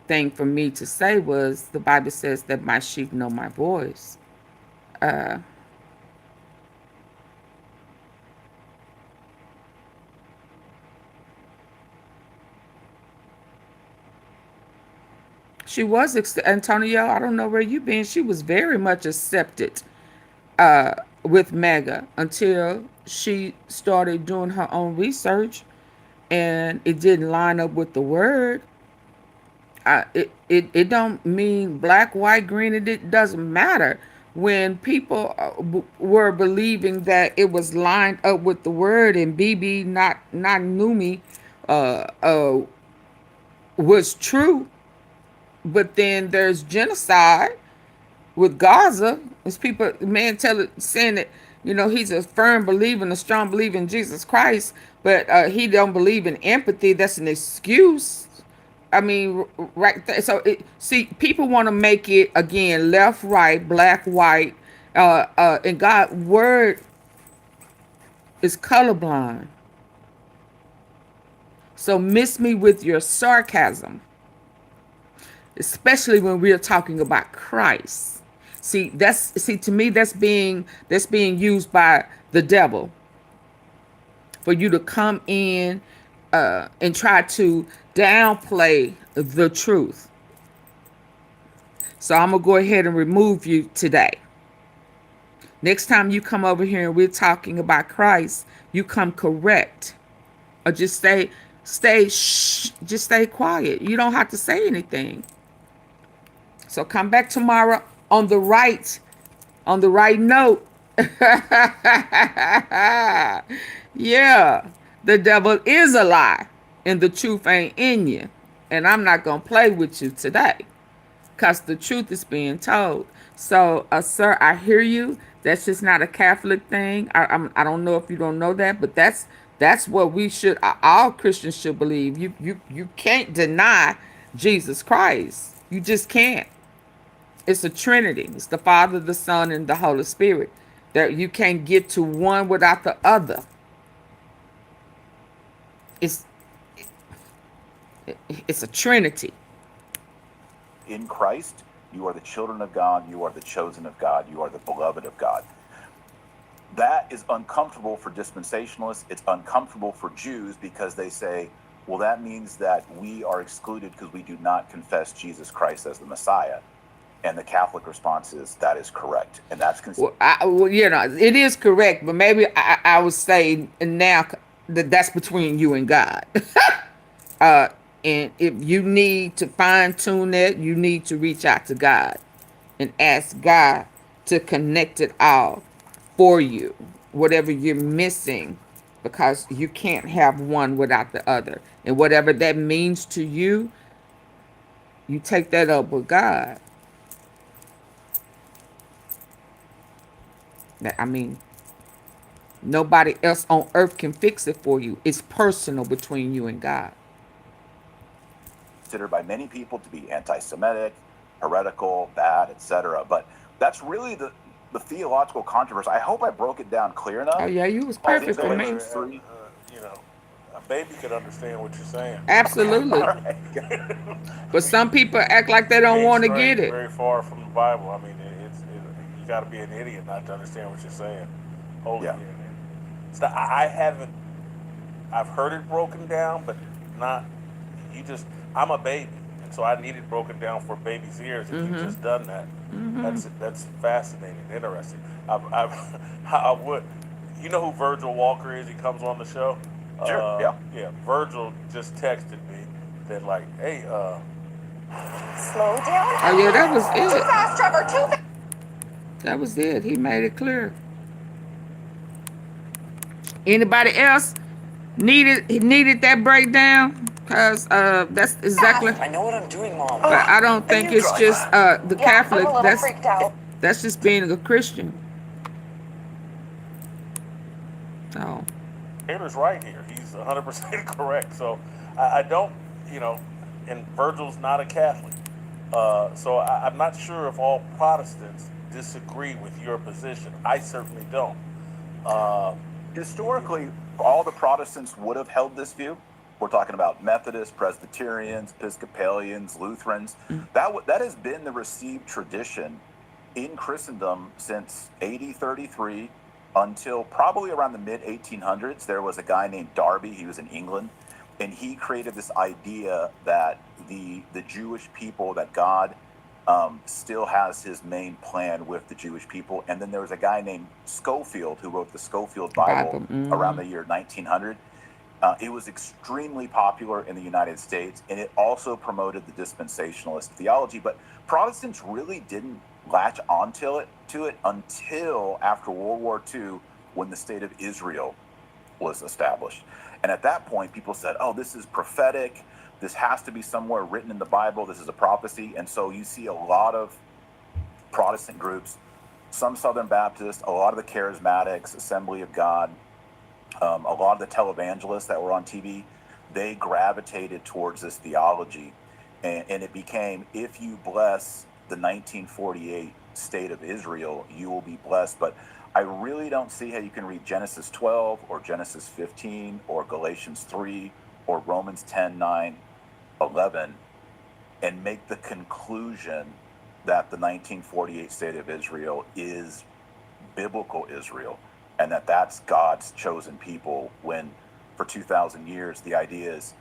thing for me to say was, the Bible says that my sheep know my voice. She was, Antonio, I don't know where you been. She was very much accepted with Mega until she started doing her own research and it didn't line up with the word. It don't mean black, white, green. It doesn't matter. When people were believing that it was lined up with the word and BB not Numi was true, but then there's genocide with Gaza. It's people, man, saying that, he's a firm believer and a strong believer in Jesus Christ, but he don't believe in empathy. That's an excuse. I mean, right there. So, see, people want to make it, again, left, right, black, white, and God's word is colorblind. So miss me with your sarcasm, especially when we're talking about Christ. See, to me, that's being used by the devil for you to come in and try to downplay the truth. So I'm gonna go ahead and remove you today. Next time you come over here and we're talking about Christ, you come correct, or just stay quiet. You don't have to say anything. So come back tomorrow on the right note. Yeah, the devil is a lie and the truth ain't in you. And I'm not going to play with you today because the truth is being told. So, sir, I hear you. That's just not a Catholic thing. I don't know if you don't know that, but that's what we should, all Christians should believe. You can't deny Jesus Christ. You just can't. It's a Trinity. It's the Father, the Son, and the Holy Spirit. That you can't get to one without the other. It's a Trinity. In Christ, you are the children of God. You are the chosen of God. You are the beloved of God. That is uncomfortable for dispensationalists. It's uncomfortable for Jews because they say, well, that means that we are excluded because we do not confess Jesus Christ as the Messiah. And the Catholic response is, that is correct. And that's considered. It is correct, but maybe I would say now that's between you and God. And if you need to fine tune it, you need to reach out to God and ask God to connect it all for you, whatever you're missing, because you can't have one without the other. And whatever that means to you, you take that up with God. I mean, nobody else on earth can fix it for you. It's personal between you and God. Considered by many people to be anti-Semitic, heretical, bad, etc. But that's really the theological controversy. I hope I broke it down clear enough. Oh yeah, you was perfect for me. A baby could understand what you're saying. Absolutely. But some people act like they don't want to get it. Very far from the Bible. I mean, you got to be an idiot not to understand what you're saying. Holy yeah. So I've heard it broken down, but not. I'm a baby, so I need it broken down for baby's ears. If you've just done that, that's fascinating, interesting. I would, you know who Virgil Walker is? He comes on the show. Sure. Yeah. Yeah. Virgil just texted me that like, hey, Slow down. Oh yeah, that was Too it. fast, Trevor. Too fast. That was it. He made it clear. Anybody else needed that breakdown? Cause that's exactly. I know what I'm doing, Mom. But I don't think you it's drive just the Yeah, Catholic. I'm a little freaked out. That's just being a Christian. Oh, Taylor's right here. He's 100% correct. So I don't, you know, and Virgil's not a Catholic. So I'm not sure if all Protestants disagree with your position. I certainly don't. Historically, all the Protestants would have held this view. We're talking about Methodists, Presbyterians, Episcopalians, Lutherans. That has been the received tradition in Christendom since AD 33 until probably around the mid 1800s. There was a guy named Darby. He was in England, and he created this idea that the Jewish people, that God still has his main plan with the Jewish people. And then there was a guy named Schofield who wrote the Schofield Bible around the year 1900. It was extremely popular in the United States, and it also promoted the dispensationalist theology. But Protestants really didn't latch onto it until after World War II, when the state of Israel was established. And at that point, people said, oh, this is prophetic. This has to be somewhere written in the Bible. This is a prophecy. And so you see a lot of Protestant groups, some Southern Baptists, a lot of the Charismatics, Assembly of God, a lot of the televangelists that were on TV, they gravitated towards this theology. And it became, if you bless the 1948 state of Israel, you will be blessed. But I really don't see how you can read Genesis 12 or Genesis 15 or Galatians 3 or Romans 10, 9, 11 and make the conclusion that the 1948 state of Israel is biblical Israel and that that's God's chosen people, when for 2,000 years the idea is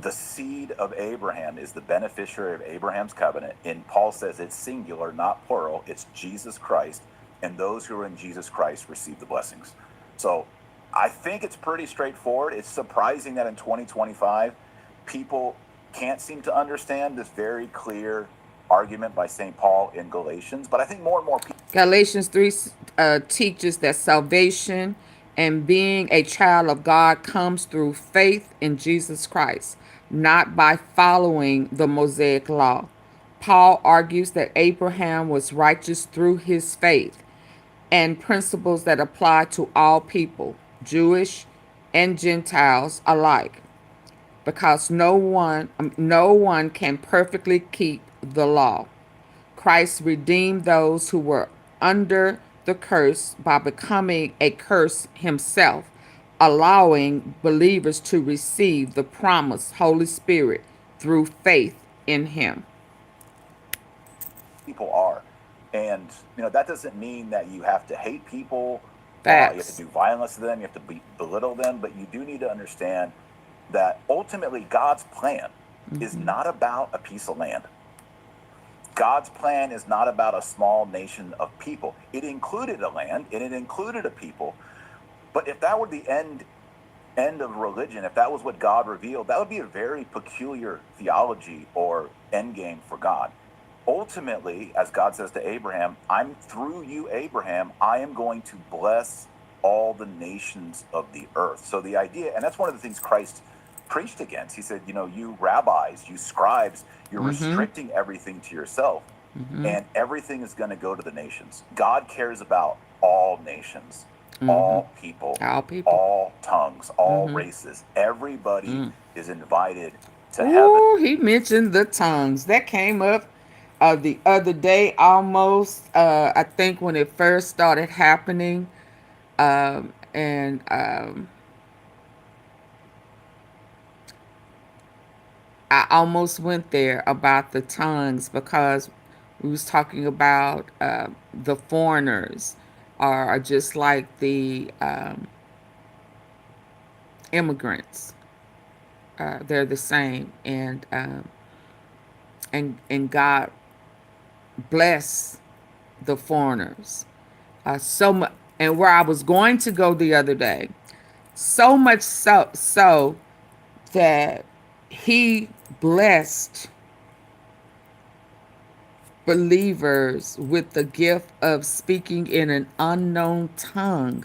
the seed of Abraham is the beneficiary of Abraham's covenant. And Paul says it's singular, not plural. It's Jesus Christ. And those who are in Jesus Christ receive the blessings. So I think it's pretty straightforward. It's surprising that in 2025, people can't seem to understand this very clear argument by St. Paul in Galatians. But I think more and more people... Galatians 3 teaches that salvation and being a child of God comes through faith in Jesus Christ, not by following the Mosaic law. Paul argues that Abraham was righteous through his faith, and principles that apply to all people, Jewish and Gentiles alike, because no one can perfectly keep the law. Christ redeemed those who were under the curse by becoming a curse himself, allowing believers to receive the promised Holy Spirit through faith in him. People are. And, that doesn't mean that you have to hate people. You have to do violence to them. You have to belittle them. But you do need to understand that ultimately God's plan is not about a piece of land. God's plan is not about a small nation of people. It included a land and it included a people. But if that were the end of religion, if that was what God revealed, that would be a very peculiar theology or end game for God. Ultimately, as God says to Abraham, I'm through you, Abraham, I am going to bless all the nations of the earth. So the idea, and that's one of the things Christ preached against. He said, you rabbis, you scribes, you're restricting everything to yourself, and everything is going to go to the nations. God cares about all nations, all people, all tongues, all races. Everybody is invited to heaven. He mentioned the tongues. That came up the other day almost, I think when it first started happening. I almost went there about the tongues because we was talking about the foreigners are just like the immigrants. They're the same. And and God bless the foreigners so much. And where I was going to go the other day, so much so that he blessed believers with the gift of speaking in an unknown tongue.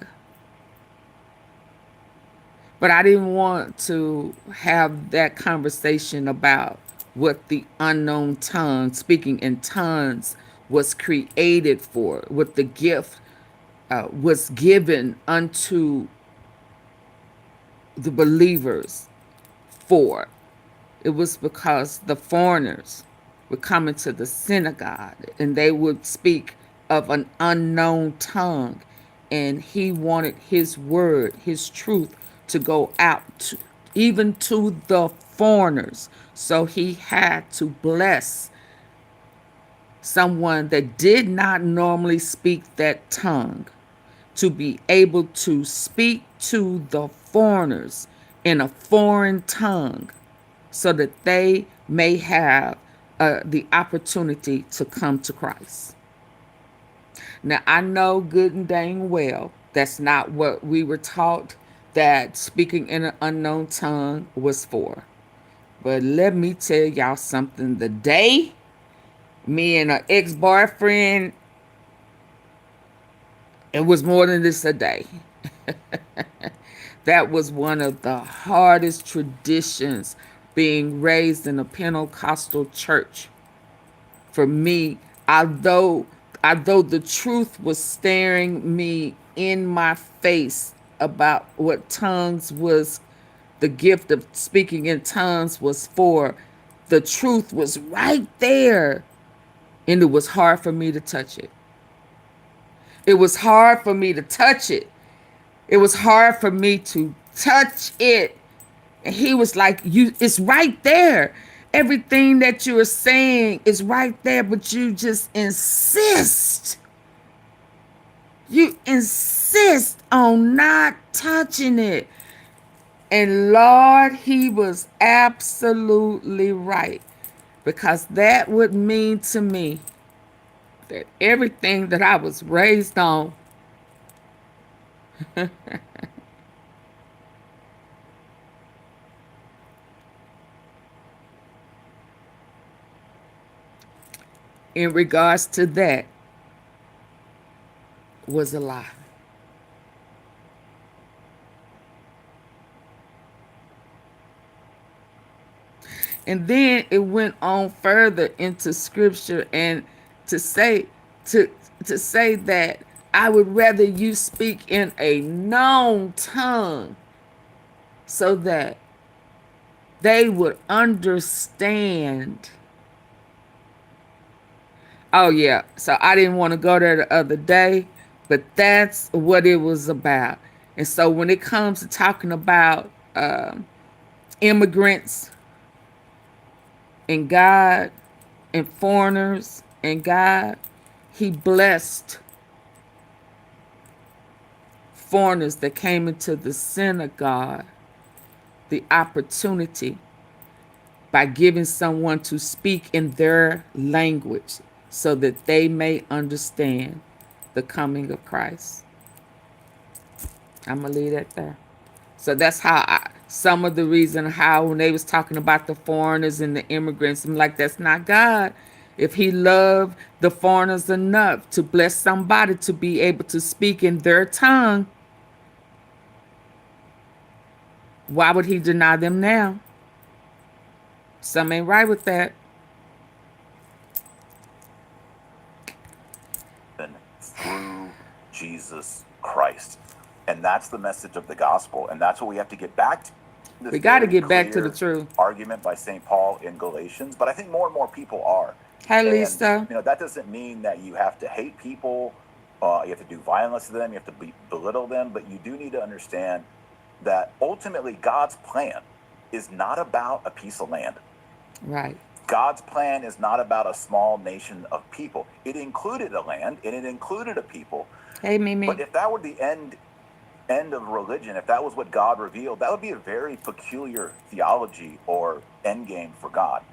But I didn't want to have that conversation about what the unknown tongue, speaking in tongues, was created for, what the gift was given unto the believers for. It was because the foreigners would come into the synagogue and they would speak of an unknown tongue, and he wanted his word, his truth, to go out to, even to the foreigners. So he had to bless someone that did not normally speak that tongue to be able to speak to the foreigners in a foreign tongue so that they may have the opportunity to come to Christ. Now, I know good and dang well that's not what we were taught that speaking in an unknown tongue was for. But let me tell y'all something. The day me and an ex-boyfriend, it was more than just a day. That was one of the hardest traditions being raised in a Pentecostal church. For me, although the truth was staring me in my face about what tongues was, the gift of speaking in tongues was for, the truth was right there, and it was hard for me to touch it. It was hard for me to touch it. It was hard for me to touch it. And he was like, it's right there. Everything that you are saying is right there, but you just insist. You insist on not touching it. And Lord, he was absolutely right. Because that would mean to me that everything that I was raised on in regards to that was a lie. And then it went on further into scripture and to say that I would rather you speak in a known tongue so that they would understand. Oh, yeah. So I didn't want to go there the other day, but that's what it was about. And so when it comes to talking about immigrants and God and foreigners and God, he blessed foreigners that came into the synagogue the opportunity by giving someone to speak in their language so that they may understand the coming of Christ. I'm going to leave that there. So that's how some of the reason how when they was talking about the foreigners and the immigrants, I'm like, that's not God. If he loved the foreigners enough to bless somebody to be able to speak in their tongue, why would he deny them now? Something ain't right with that. Through Jesus Christ. And that's the message of the gospel. And that's what we have to get back to. We got to get back to the truth. Argument by St. Paul in Galatians, but I think more and more people are. Hey, Lisa. You know, that doesn't mean that you have to hate people. You have to do violence to them. You have to belittle them. But you do need to understand that ultimately God's plan is not about a piece of land. Right. God's plan is not about a small nation of people. It included a land and it included a people. Hey, Mimi. But if that were the end of religion, if that was what God revealed, that would be a very peculiar theology or end game for God.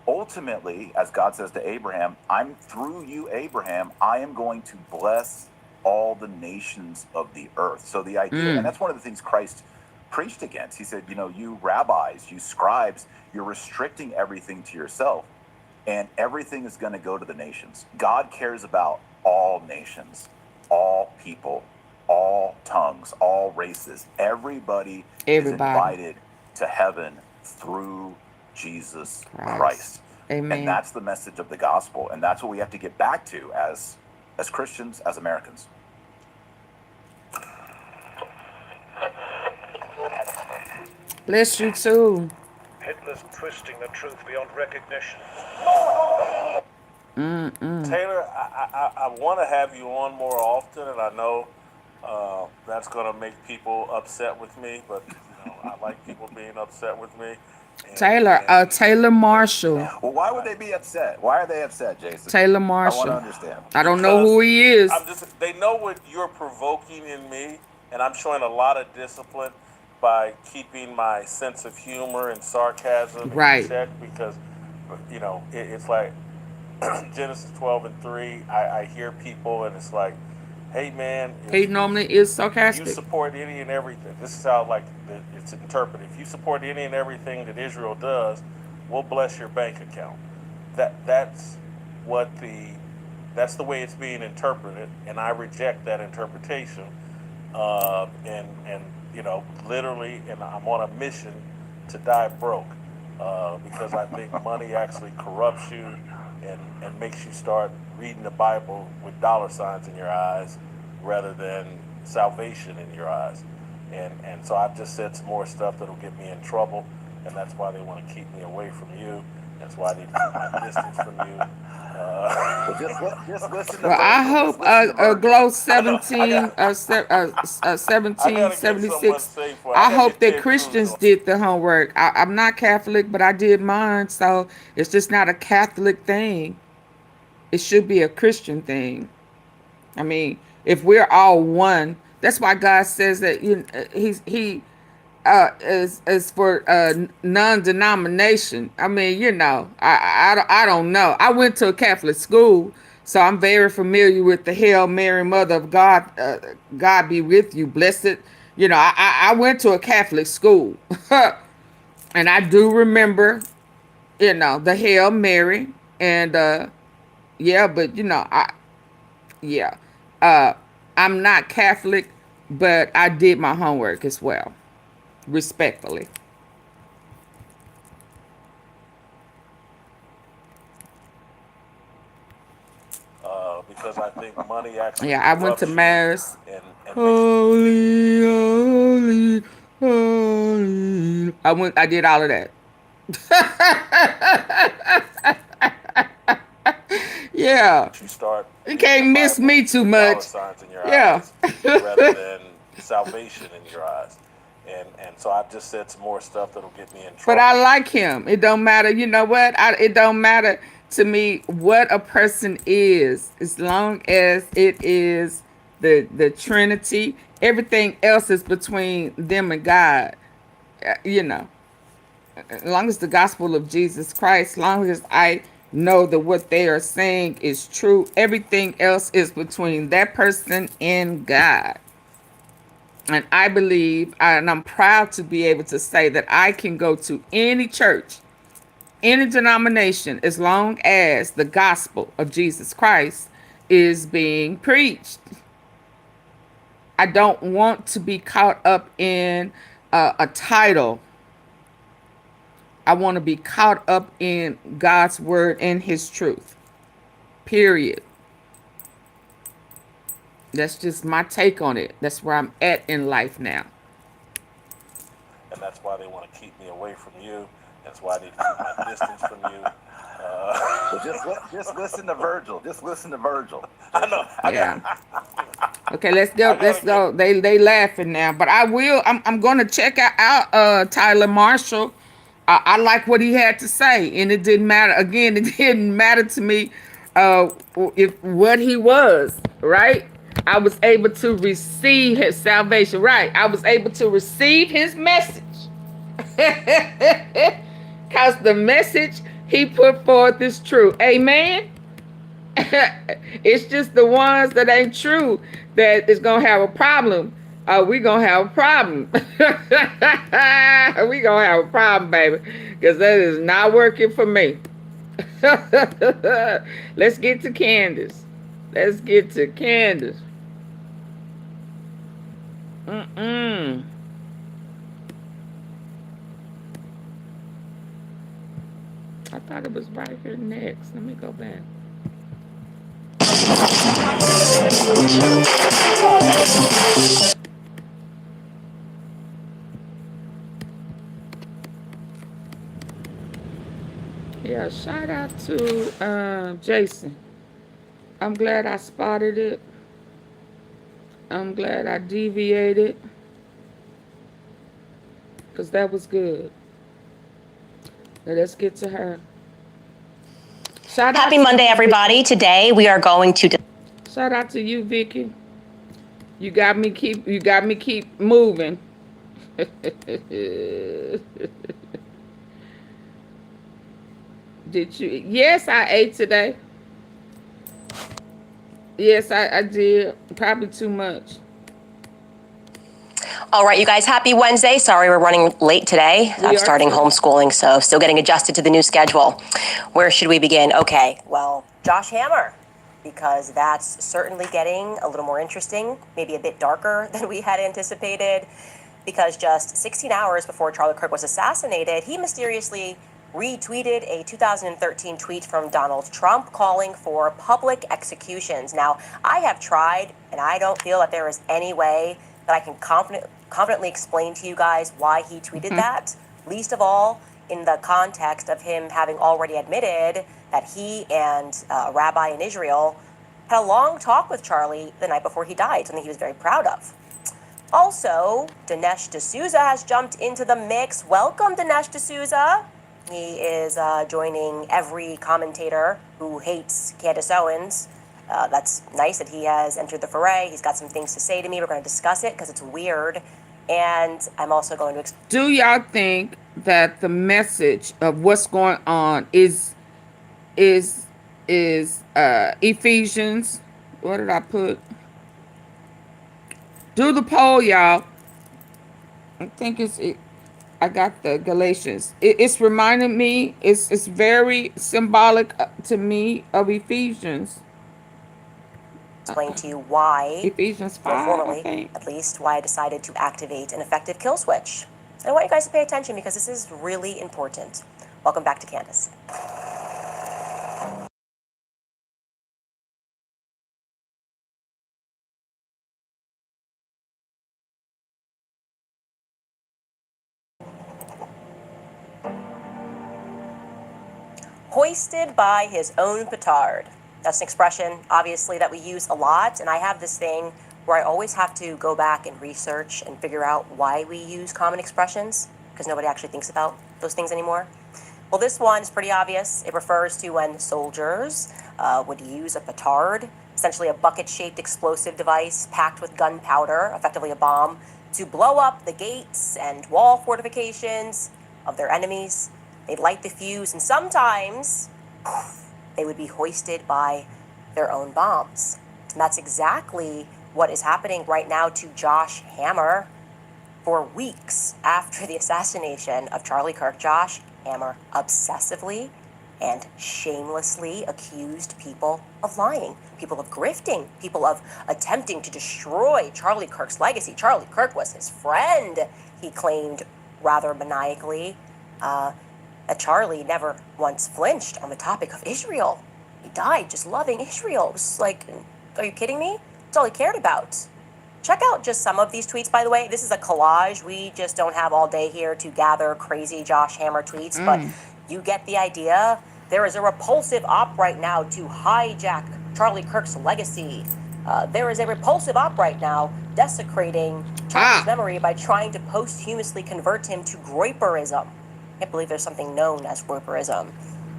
ultimately, as God says to Abraham, I'm through you, Abraham, I am going to bless all the nations of the earth. So the idea, and that's one of the things Christ preached against. He said, you rabbis, you scribes, you're restricting everything to yourself, and everything is going to go to the nations. God cares about all nations, all people, all tongues, all races. Everybody is invited to heaven through Jesus Christ. Amen. And that's the message of the gospel. And that's what we have to get back to as Christians, as Americans. Bless you too. Hitler's twisting the truth beyond recognition. Taylor, I want to have you on more often, and I know that's going to make people upset with me, but I like people being upset with me. Taylor Marshall. Well, why would they be upset? Why are they upset, Jason? Taylor Marshall. I want to understand. I don't know who he is. They know what you're provoking in me, and I'm showing a lot of discipline by keeping my sense of humor and sarcasm in check, because it's like Genesis 12:3. I hear people, and it's like, hey man, he normally is sarcastic. You support any and everything. This is how it's interpreted. If you support any and everything that Israel does, we'll bless your bank account. That's the way it's being interpreted, and I reject that interpretation. Literally, and I'm on a mission to die broke, because I think money actually corrupts you and makes you start reading the Bible with dollar signs in your eyes rather than salvation in your eyes. And so I've just said some more stuff that'll get me in trouble, and that's why they want to keep me away from you. That's why they keep my distance from you. Just listen to well, I hope Glow 1776. I hope that Christians did the homework. I'm not Catholic, but I did mine, so it's just not a Catholic thing. It should be a Christian thing. I mean, if we're all one, that's why God says that he is for non-denomination. I mean, I don't know. I went to a Catholic school, so I'm very familiar with the Hail Mary, Mother of God. God be with you, blessed. I went to a Catholic school, and I do remember, the Hail Mary, and I'm not Catholic, but I did my homework as well. Respectfully. Because I think money actually. Yeah, I went to mass. And holy. I did all of that. Yeah. You can't miss me too much. Yeah. Rather than salvation in your eyes. And so I've just said some more stuff that'll get me in trouble. But I like him. It don't matter. You know what? It don't matter to me what a person is, as long as it is the Trinity. Everything else is between them and God. As long as the gospel of Jesus Christ, as long as I know that what they are saying is true, everything else is between that person and God. And I believe, and I'm proud to be able to say that I can go to any church, any denomination, as long as the gospel of Jesus Christ is being preached. I don't want to be caught up in a title. I want to be caught up in God's word and his truth. Period. That's just my take on it. That's where I'm at in life now. And that's why they want to keep me away from you. That's why they keep my distance from you. Just listen to Virgil. Just listen to Virgil. I know. Yeah. Okay, let's go. Let's go. They laughing now, but I'm going to check out Tyler Marshall. I like what he had to say, and it didn't matter. Again, it didn't matter to me if what he was, right? I was able to receive his salvation, right? I was able to receive his message. Because the message he put forth is true. Amen. It's just the ones that ain't true that is gonna have a problem. We gonna have a problem. We gonna have a problem, baby, because that is not working for me. Let's get to Candace. Let's get to Candace. I thought it was right here next. Let me go back. Yeah, shout out to Jason. I'm glad I spotted it. I'm glad I deviated, because that was good. Now let's get to her. Happy Monday, everybody. Today we are going to... Shout out to you, Vicky. You got me keep moving. Did you? Yes, I ate today. Yes, I did. Probably too much. All right, you guys, happy Wednesday. Sorry we're running late today. I'm starting homeschooling, so still getting adjusted to the new schedule. Where should we begin? Okay, well, Josh Hammer, because that's certainly getting a little more interesting, maybe a bit darker than we had anticipated, because just 16 hours before Charlie Kirk was assassinated, he mysteriously retweeted a 2013 tweet from Donald Trump calling for public executions. Now, I have tried, and I don't feel that there is any way that I can confidently explain to you guys why he tweeted that, least of all in the context of him having already admitted that he and a rabbi in Israel had a long talk with Charlie the night before he died, something he was very proud of. Also, Dinesh D'Souza has jumped into the mix. Welcome, Dinesh D'Souza. He is joining every commentator who hates Candace Owens. That's nice that he has entered the foray. He's got some things to say to me. We're going to discuss it because it's weird. And I'm also going to... Do y'all think that the message of what's going on is Ephesians? What did I put? Do the poll, y'all. I think I got the Galatians. It's reminding me, it's very symbolic to me of Ephesians. Explain to you why, Ephesians 5, formally, at least, why I decided to activate an effective kill switch. I want you guys to pay attention because this is really important. Welcome back to Candace. Hoisted by his own petard. That's an expression, obviously, that we use a lot, and I have this thing where I always have to go back and research and figure out why we use common expressions, because nobody actually thinks about those things anymore. Well, this one is pretty obvious. It refers to when soldiers would use a petard, essentially a bucket-shaped explosive device packed with gunpowder, effectively a bomb, to blow up the gates and wall fortifications of their enemies. They'd light the fuse, and sometimes they would be hoisted by their own bombs. And that's exactly what is happening right now to Josh Hammer. For weeks after the assassination of Charlie Kirk, Josh Hammer obsessively and shamelessly accused people of lying, people of grifting, people of attempting to destroy Charlie Kirk's legacy. Charlie Kirk was his friend, he claimed rather maniacally. That Charlie never once flinched on the topic of Israel. He died just loving Israel. It was like, are you kidding me? That's all he cared about. Check out just some of these tweets, by the way. This is a collage. We just don't have all day here to gather crazy Josh Hammer tweets, but you get the idea. There is a repulsive op right now to hijack Charlie Kirk's legacy. There is a repulsive op right now desecrating Charlie's memory by trying to posthumously convert him to Groyperism. I can't believe there's something known as Groyperism.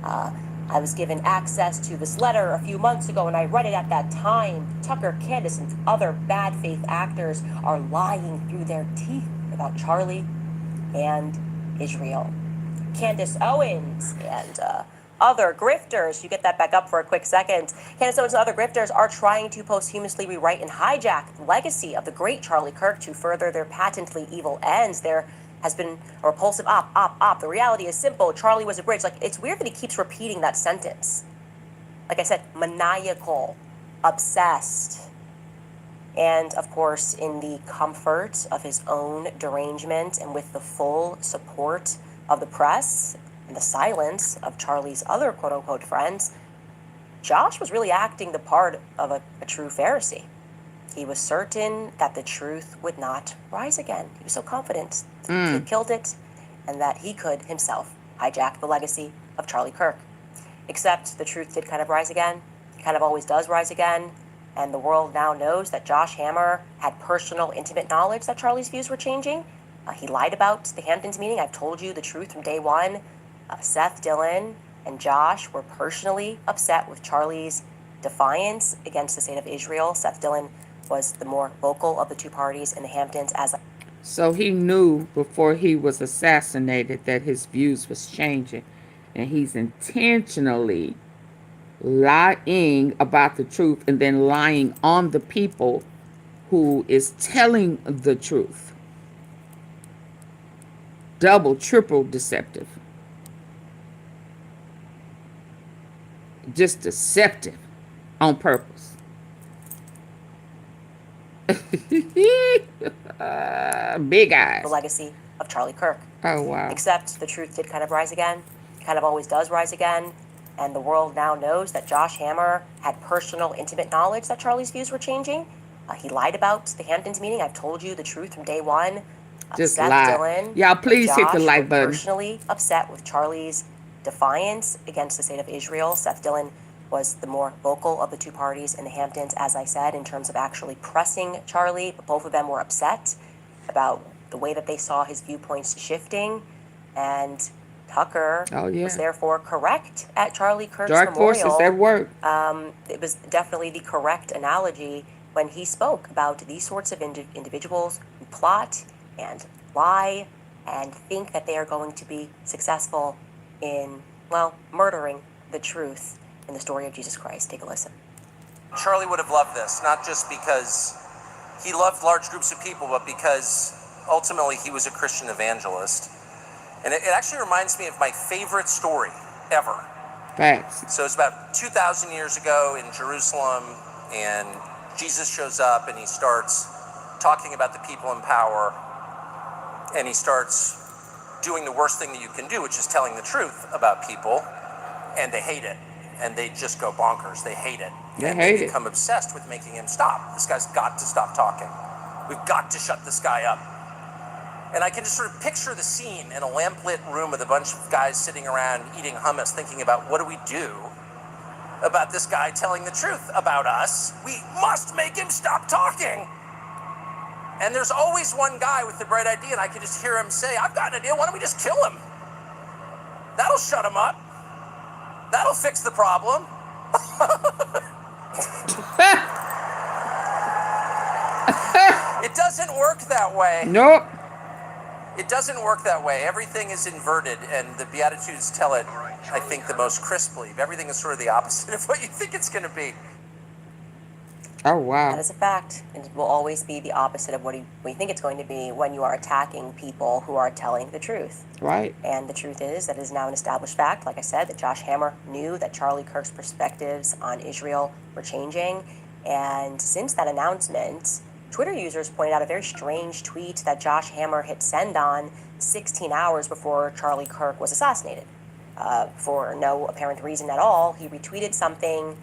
I was given access to this letter a few months ago, and I read it at that time. Tucker, Candace, and other bad faith actors are lying through their teeth about Charlie and Israel. Candace Owens and other grifters, you get that back up for a quick second. Candace Owens and other grifters are trying to posthumously rewrite and hijack the legacy of the great Charlie Kirk to further their patently evil ends. There has been a repulsive op. The reality is simple. Charlie was a bridge. Like, it's weird that he keeps repeating that sentence. Like I said, maniacal, obsessed. And, of course, in the comfort of his own derangement and with the full support of the press and the silence of Charlie's other quote-unquote friends, Josh was really acting the part of a true Pharisee. He was certain that the truth would not rise again. He was so confident that he had killed it and that he could himself hijack the legacy of Charlie Kirk. Except the truth did kind of rise again. It kind of always does rise again. And the world now knows that Josh Hammer had personal, intimate knowledge that Charlie's views were changing. He lied about the Hamptons meeting. I've told you the truth from day one. Seth Dillon and Josh were personally upset with Charlie's defiance against the state of Israel. Seth Dillon was the more vocal of the two parties in the Hamptons. So he knew before he was assassinated that his views was changing. And he's intentionally lying about the truth and then lying on the people who is telling the truth. Double, triple deceptive. Just deceptive on purpose. Big eyes. The legacy of Charlie Kirk. Oh, wow. Except the truth did kind of rise again. It kind of always does rise again. And the world now knows that Josh Hammer had personal, intimate knowledge that Charlie's views were changing. He lied about the Hamptons meeting. I've told you the truth from day one. Just Seth lie. Dillon, Y'all, please hit the Josh like were button. Personally upset with Charlie's defiance against the state of Israel. Seth Dillon was the more vocal of the two parties in the Hamptons, as I said, in terms of actually pressing Charlie. But both of them were upset about the way that they saw his viewpoints shifting. And Tucker was therefore correct at Charlie Kirk's Dark memorial. forces at work. It was definitely the correct analogy when he spoke about these sorts of individuals who plot and lie and think that they are going to be successful in, well, murdering the truth in the story of Jesus Christ. Take a listen. Charlie would have loved this, not just because he loved large groups of people, but because ultimately he was a Christian evangelist. And it actually reminds me of my favorite story ever. Facts. So it's about 2,000 years ago in Jerusalem, and Jesus shows up and he starts talking about the people in power, and he starts doing the worst thing that you can do, which is telling the truth about people, and they hate it. And they just go bonkers. They hate it. They become obsessed with making him stop. This guy's got to stop talking. We've got to shut this guy up. And I can just sort of picture the scene in a lamplit room with a bunch of guys sitting around eating hummus, thinking about what do we do about this guy telling the truth about us? We must make him stop talking. And there's always one guy with the bright idea, and I can just hear him say, I've got an idea, why don't we just kill him? That'll shut him up. That'll fix the problem. It doesn't work that way. Nope. It doesn't work that way. Everything is inverted, and the Beatitudes tell it, I think, the most crisply. Everything is sort of the opposite of what you think it's going to be. Oh, wow. That is a fact. And it will always be the opposite of what you think it's going to be when you are attacking people who are telling the truth. Right. And the truth is that it is now an established fact, like I said, that Josh Hammer knew that Charlie Kirk's perspectives on Israel were changing. And since that announcement, Twitter users pointed out a very strange tweet that Josh Hammer hit send on 16 hours before Charlie Kirk was assassinated. For no apparent reason at all, he retweeted something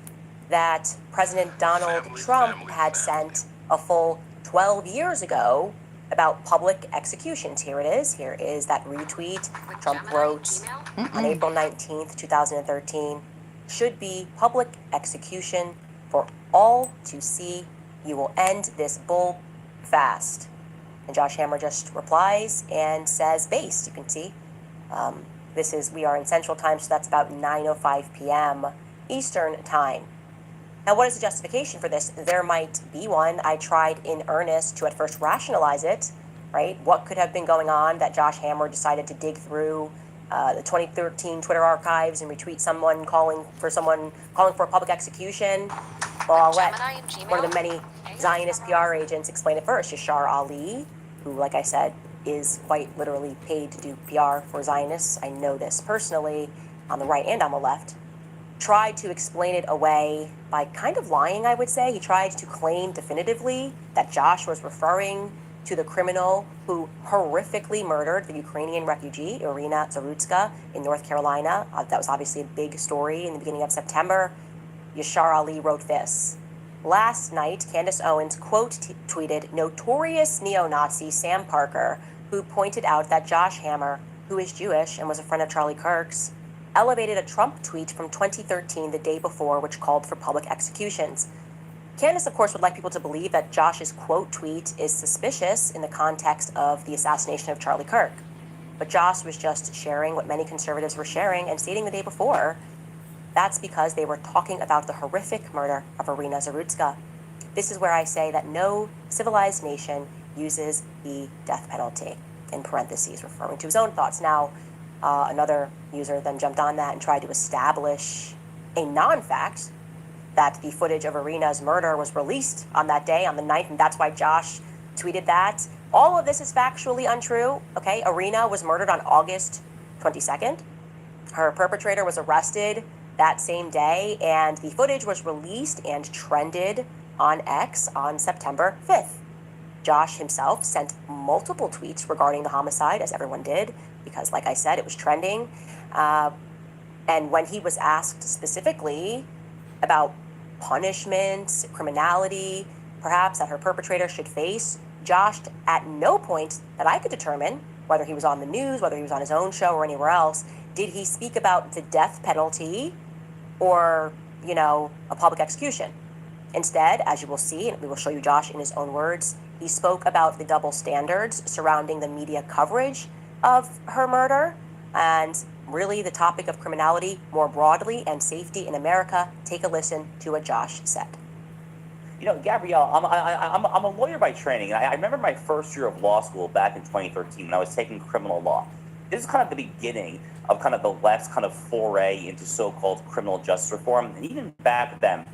that President Donald Trump had sent a full 12 years ago about public executions. Here it is. Here is that retweet. Trump wrote on April 19th, 2013, should be public execution for all to see. You will end this bull fast. And Josh Hammer just replies and says, based, you can see. We are in Central Time, so that's about 9:05 p.m. Eastern Time. Now, what is the justification for this? There might be one. I tried in earnest to at first rationalize it, right? What could have been going on that Josh Hammer decided to dig through the 2013 Twitter archives and retweet someone calling for a public execution. Well, I'll let one of the many Zionist PR agents explain it first. Yashar Ali, who, like I said, is quite literally paid to do PR for Zionists. I know this personally, on the right and on the left. Tried to explain it away by kind of lying, I would say. He tried to claim definitively that Josh was referring to the criminal who horrifically murdered the Ukrainian refugee, Irina Zarutska, in North Carolina. That was obviously a big story in the beginning of September. Yashar Ali wrote this. Last night, Candace Owens tweeted notorious neo-Nazi Sam Parker, who pointed out that Josh Hammer, who is Jewish and was a friend of Charlie Kirk's, elevated a Trump tweet from 2013 the day before, which called for public executions. Candace, of course, would like people to believe that Josh's quote tweet is suspicious in the context of the assassination of Charlie Kirk. But Josh was just sharing what many conservatives were sharing and stating the day before. That's because they were talking about the horrific murder of Irina Zarutska. This is where I say that no civilized nation uses the death penalty, in parentheses, referring to his own thoughts. Now, another user then jumped on that and tried to establish a non-fact that the footage of Irina's murder was released on that day, on the 9th, and that's why Josh tweeted that. All of this is factually untrue, okay? Irina was murdered on August 22nd. Her perpetrator was arrested that same day, and the footage was released and trended on X on September 5th. Josh himself sent multiple tweets regarding the homicide, as everyone did, because, like I said, it was trending. And when he was asked specifically about punishment, criminality, perhaps that her perpetrator should face, Josh, at no point that I could determine, whether he was on the news, whether he was on his own show or anywhere else, did he speak about the death penalty or, a public execution. Instead, as you will see, and we will show you Josh in his own words, he spoke about the double standards surrounding the media coverage of her murder and really the topic of criminality more broadly and safety in America. Take a listen to what Josh said. Gabrielle, I'm a lawyer by training, and I remember my first year of law school back in 2013 when I was taking criminal law. This is kind of the beginning of kind of the left's kind of foray into so-called criminal justice reform, and even back then,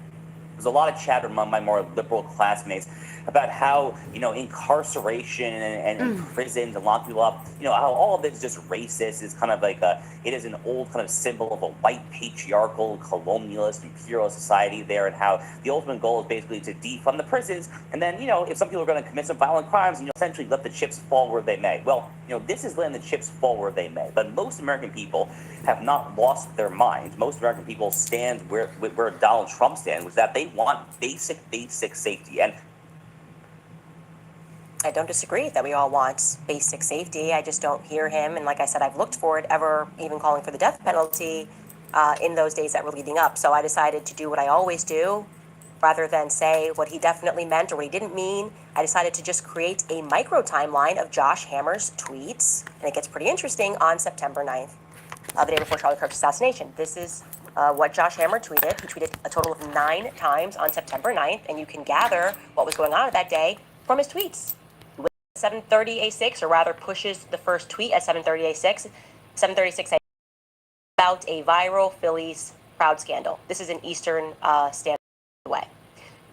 there's a lot of chatter among my more liberal classmates about how, incarceration and prisons and locking people up, how all of this is just racist. It's kind of like it is an old kind of symbol of a white patriarchal, colonialist, imperialist society there, and how the ultimate goal is basically to defund the prisons. And then, if some people are going to commit some violent crimes, essentially let the chips fall where they may. Well, this is letting the chips fall where they may. But most American people have not lost their minds. Most American people stand where Donald Trump stands, which is that they want basic safety. And I don't disagree that we all want basic safety. I just don't hear him. And like I said, I've looked for it ever even calling for the death penalty in those days that were leading up. So I decided to do what I always do. Rather than say what he definitely meant or what he didn't mean, I decided to just create a micro timeline of Josh Hammer's tweets. And it gets pretty interesting on September 9th, the day before Charlie Kirk's assassination. This is what Josh Hammer tweeted. He tweeted a total of 9 times on September 9th. And you can gather what was going on that day from his tweets. 7:30 A6, or rather pushes the first tweet at 7:30 A6, 7:36 A6, about a viral Phillies crowd scandal. This is an Eastern Standard way.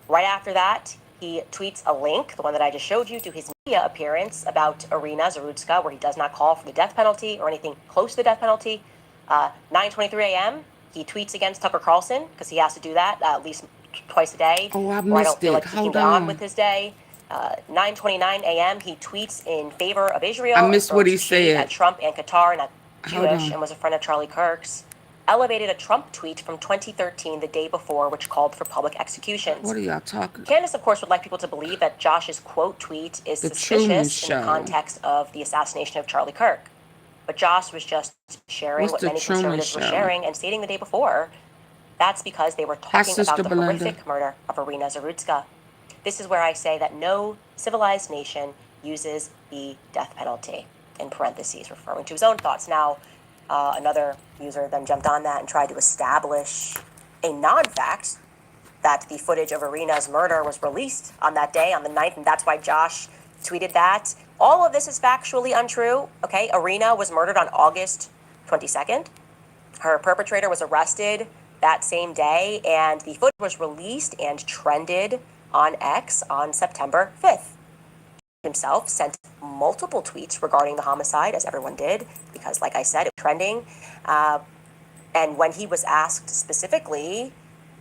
Right after that, he tweets a link, the one that I just showed you, to his media appearance about Irina Zarutska, where he does not call for the death penalty or anything close to the death penalty. 9:23 a.m., he tweets against Tucker Carlson, because he has to do that at least twice a day. Oh, I or missed I don't feel it. like he can Hold get on on. with his day. 9:29 a.m., he tweets in favor of Israel. I missed what he throws shade said. at Trump and Qatar, and Hold Jewish, on. and was a friend of Charlie Kirk's. Elevated a Trump tweet from 2013, the day before, which called for public executions. What are y'all talking? Candace, of course, would like people to believe that Josh's quote tweet is The Truman suspicious in the Show. context of the assassination of Charlie Kirk. But Josh was just sharing What's what the many Truman conservatives were Show? sharing and stating the day before. That's because they were talking Sister about the Belinda. horrific murder of Irina Zarutska. This is where I say that no civilized nation uses the death penalty, in parentheses, referring to his own thoughts. Now, another user then jumped on that and tried to establish a non-fact that the footage of Irina's murder was released on that day, on the 9th, and that's why Josh tweeted that. All of this is factually untrue, okay? Irina was murdered on August 22nd. Her perpetrator was arrested that same day, and the footage was released and trended on X on September 5th. Himself sent multiple tweets regarding the homicide, as everyone did, because, like I said, it was trending. And when he was asked specifically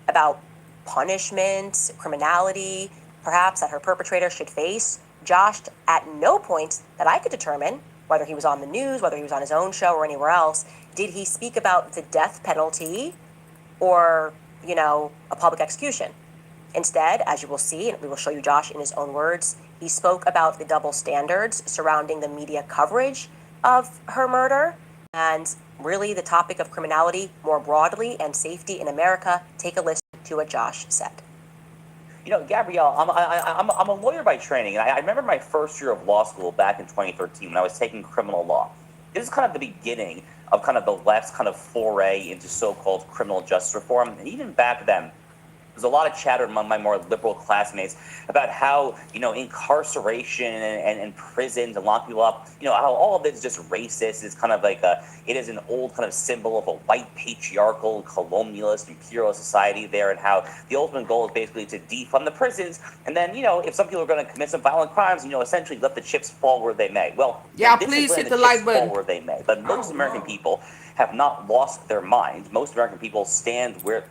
about punishment, criminality, perhaps that her perpetrator should face, Josh, at no point that I could determine, whether he was on the news, whether he was on his own show or anywhere else, did he speak about the death penalty or, a public execution. Instead, as you will see, and we will show you Josh in his own words, he spoke about the double standards surrounding the media coverage of her murder and really the topic of criminality more broadly and safety in America. Take a listen to what Josh said. Gabrielle, I'm a lawyer by training, and I remember my first year of law school back in 2013 when I was taking criminal law. This is kind of the beginning of kind of the left's kind of foray into so-called criminal justice reform, and even back then, there's a lot of chatter among my more liberal classmates about how, incarceration and prisons and locking people up, how all of this is just racist. It's kind of like it is an old kind of symbol of a white patriarchal, colonialist, imperialist society there, and how the ultimate goal is basically to defund the prisons. And then, if some people are going to commit some violent crimes, essentially let the chips fall where they may. Well, yeah, please hit the like button. Fall where they may. But most American people have not lost their minds. Most American people stand where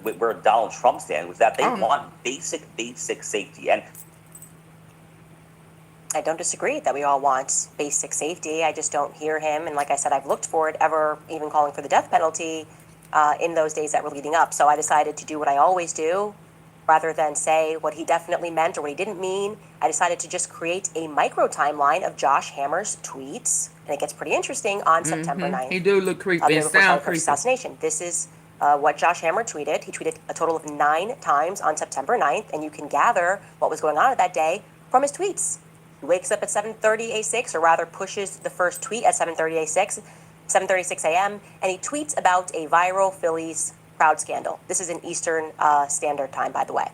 Donald Trump stands, was that they want basic safety. And I don't disagree that we all want basic safety. I just don't hear him. And like I said, I've looked for it ever even calling for the death penalty in those days that were leading up. So I decided to do what I always do. Rather than say what he definitely meant or what he didn't mean, I decided to just create a micro timeline of Josh Hammer's tweets. And it gets pretty interesting on September 9th. He do look creepy and sound creepy. Assassination. This is what Josh Hammer tweeted. He tweeted a total of 9 times on September 9th, and you can gather what was going on that day from his tweets. He wakes up at 7:30 A6, or rather pushes the first tweet at 7:36 a.m., and he tweets about a viral Phillies crowd scandal. This is in Eastern Standard Time, by the way.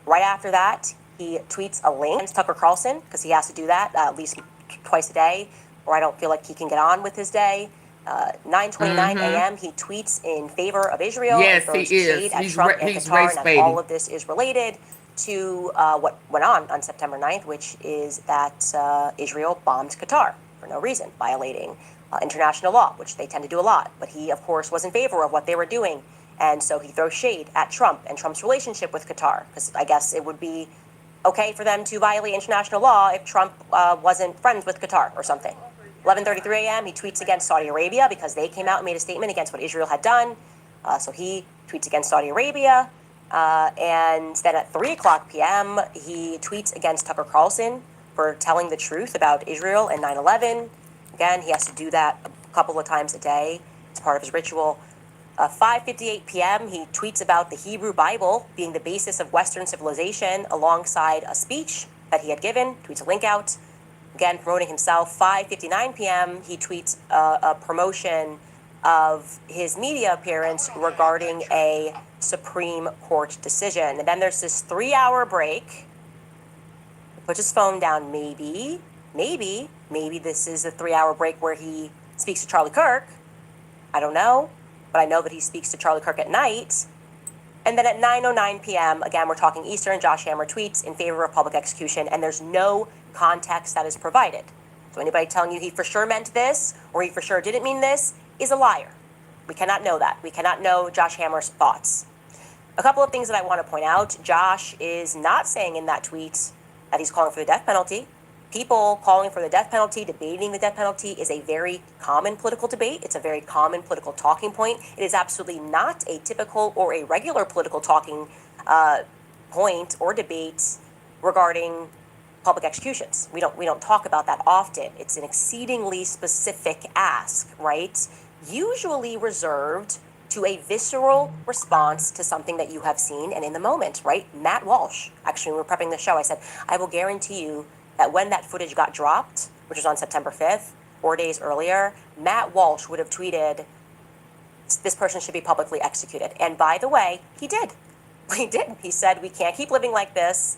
Right after that, he tweets a link to Tucker Carlson, because he has to do that at least twice a day, or I don't feel like he can get on with his day. 9:29 a.m., he tweets in favor of Israel. Yes, and throws he is. shade at Trump and Qatar, and all of this is related to what went on September 9th, which is that Israel bombed Qatar for no reason, violating international law, which they tend to do a lot. But he, of course, was in favor of what they were doing. And so he throws shade at Trump and Trump's relationship with Qatar, because I guess it would be okay for them to violate international law if Trump wasn't friends with Qatar or something. 11:33 a.m., he tweets against Saudi Arabia because they came out and made a statement against what Israel had done. So he tweets against Saudi Arabia. And then at 3 o'clock p.m., he tweets against Tucker Carlson for telling the truth about Israel and 9/11. Again, he has to do that a couple of times a day. It's part of his ritual. 5:58 p.m., he tweets about the Hebrew Bible being the basis of Western civilization alongside a speech that he had given, tweets a link out, again, promoting himself. 5:59 p.m., he tweets a promotion of his media appearance regarding a Supreme Court decision. And then there's this 3-hour break. He puts his phone down, maybe this is a 3-hour break where he speaks to Charlie Kirk. I don't know. But I know that he speaks to Charlie Kirk at night. And then at 9:09 p.m., again, we're talking Eastern, Josh Hammer tweets in favor of public execution, and there's no context that is provided. So anybody telling you he for sure meant this, or he for sure didn't mean this, is a liar. We cannot know that. We cannot know Josh Hammer's thoughts. A couple of things that I want to point out. Josh is not saying in that tweet that he's calling for the death penalty. People calling for the death penalty, debating the death penalty, is a very common political debate. It's a very common political talking point. It is absolutely not a typical or a regular political talking point or debate regarding public executions. We don't talk about that often. It's an exceedingly specific ask, right? Usually reserved to a visceral response to something that you have seen and in the moment, right? Matt Walsh, actually, when we were prepping the show, I said, I will guarantee you that when that footage got dropped, which was on September 5th, 4 days earlier, Matt Walsh would have tweeted, this person should be publicly executed. And by the way, he did. He did. He said, we can't keep living like this.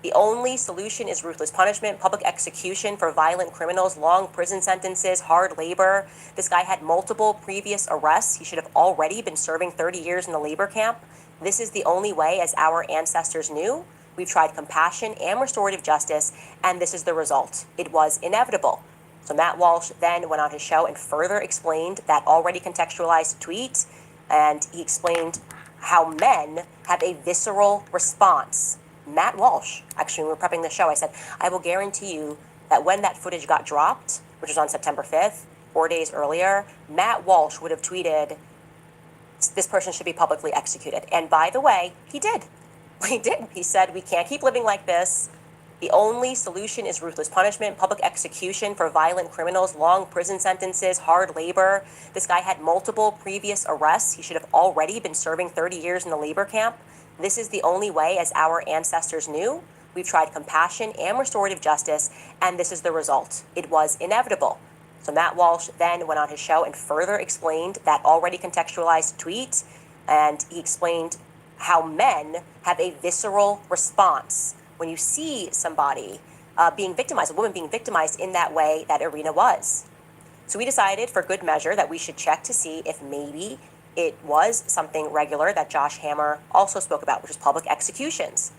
The only solution is ruthless punishment, public execution for violent criminals, long prison sentences, hard labor. This guy had multiple previous arrests. He should have already been serving 30 years in the labor camp. This is the only way, as our ancestors knew. We've tried compassion and restorative justice, and this is the result. It was inevitable. So Matt Walsh then went on his show and further explained that already contextualized tweet, and he explained how men have a visceral response. Matt Walsh, actually, when we were prepping the show, I said, I will guarantee you that when that footage got dropped, which was on September 5th, 4 days earlier, Matt Walsh would have tweeted, this person should be publicly executed. And by the way, he did. He did. He said, we can't keep living like this. The only solution is ruthless punishment, public execution for violent criminals, long prison sentences, hard labor. This guy had multiple previous arrests. He should have already been serving 30 years in the labor camp. This is the only way, as our ancestors knew. We've tried compassion and restorative justice, and this is the result. It was inevitable. So Matt Walsh then went on his show and further explained that already contextualized tweet, and he explained how men have a visceral response when you see somebody being victimized, a woman being victimized in that way that Irina was. So we decided, for good measure, that we should check to see if maybe it was something regular that Josh Hammer also spoke about, which is public executions.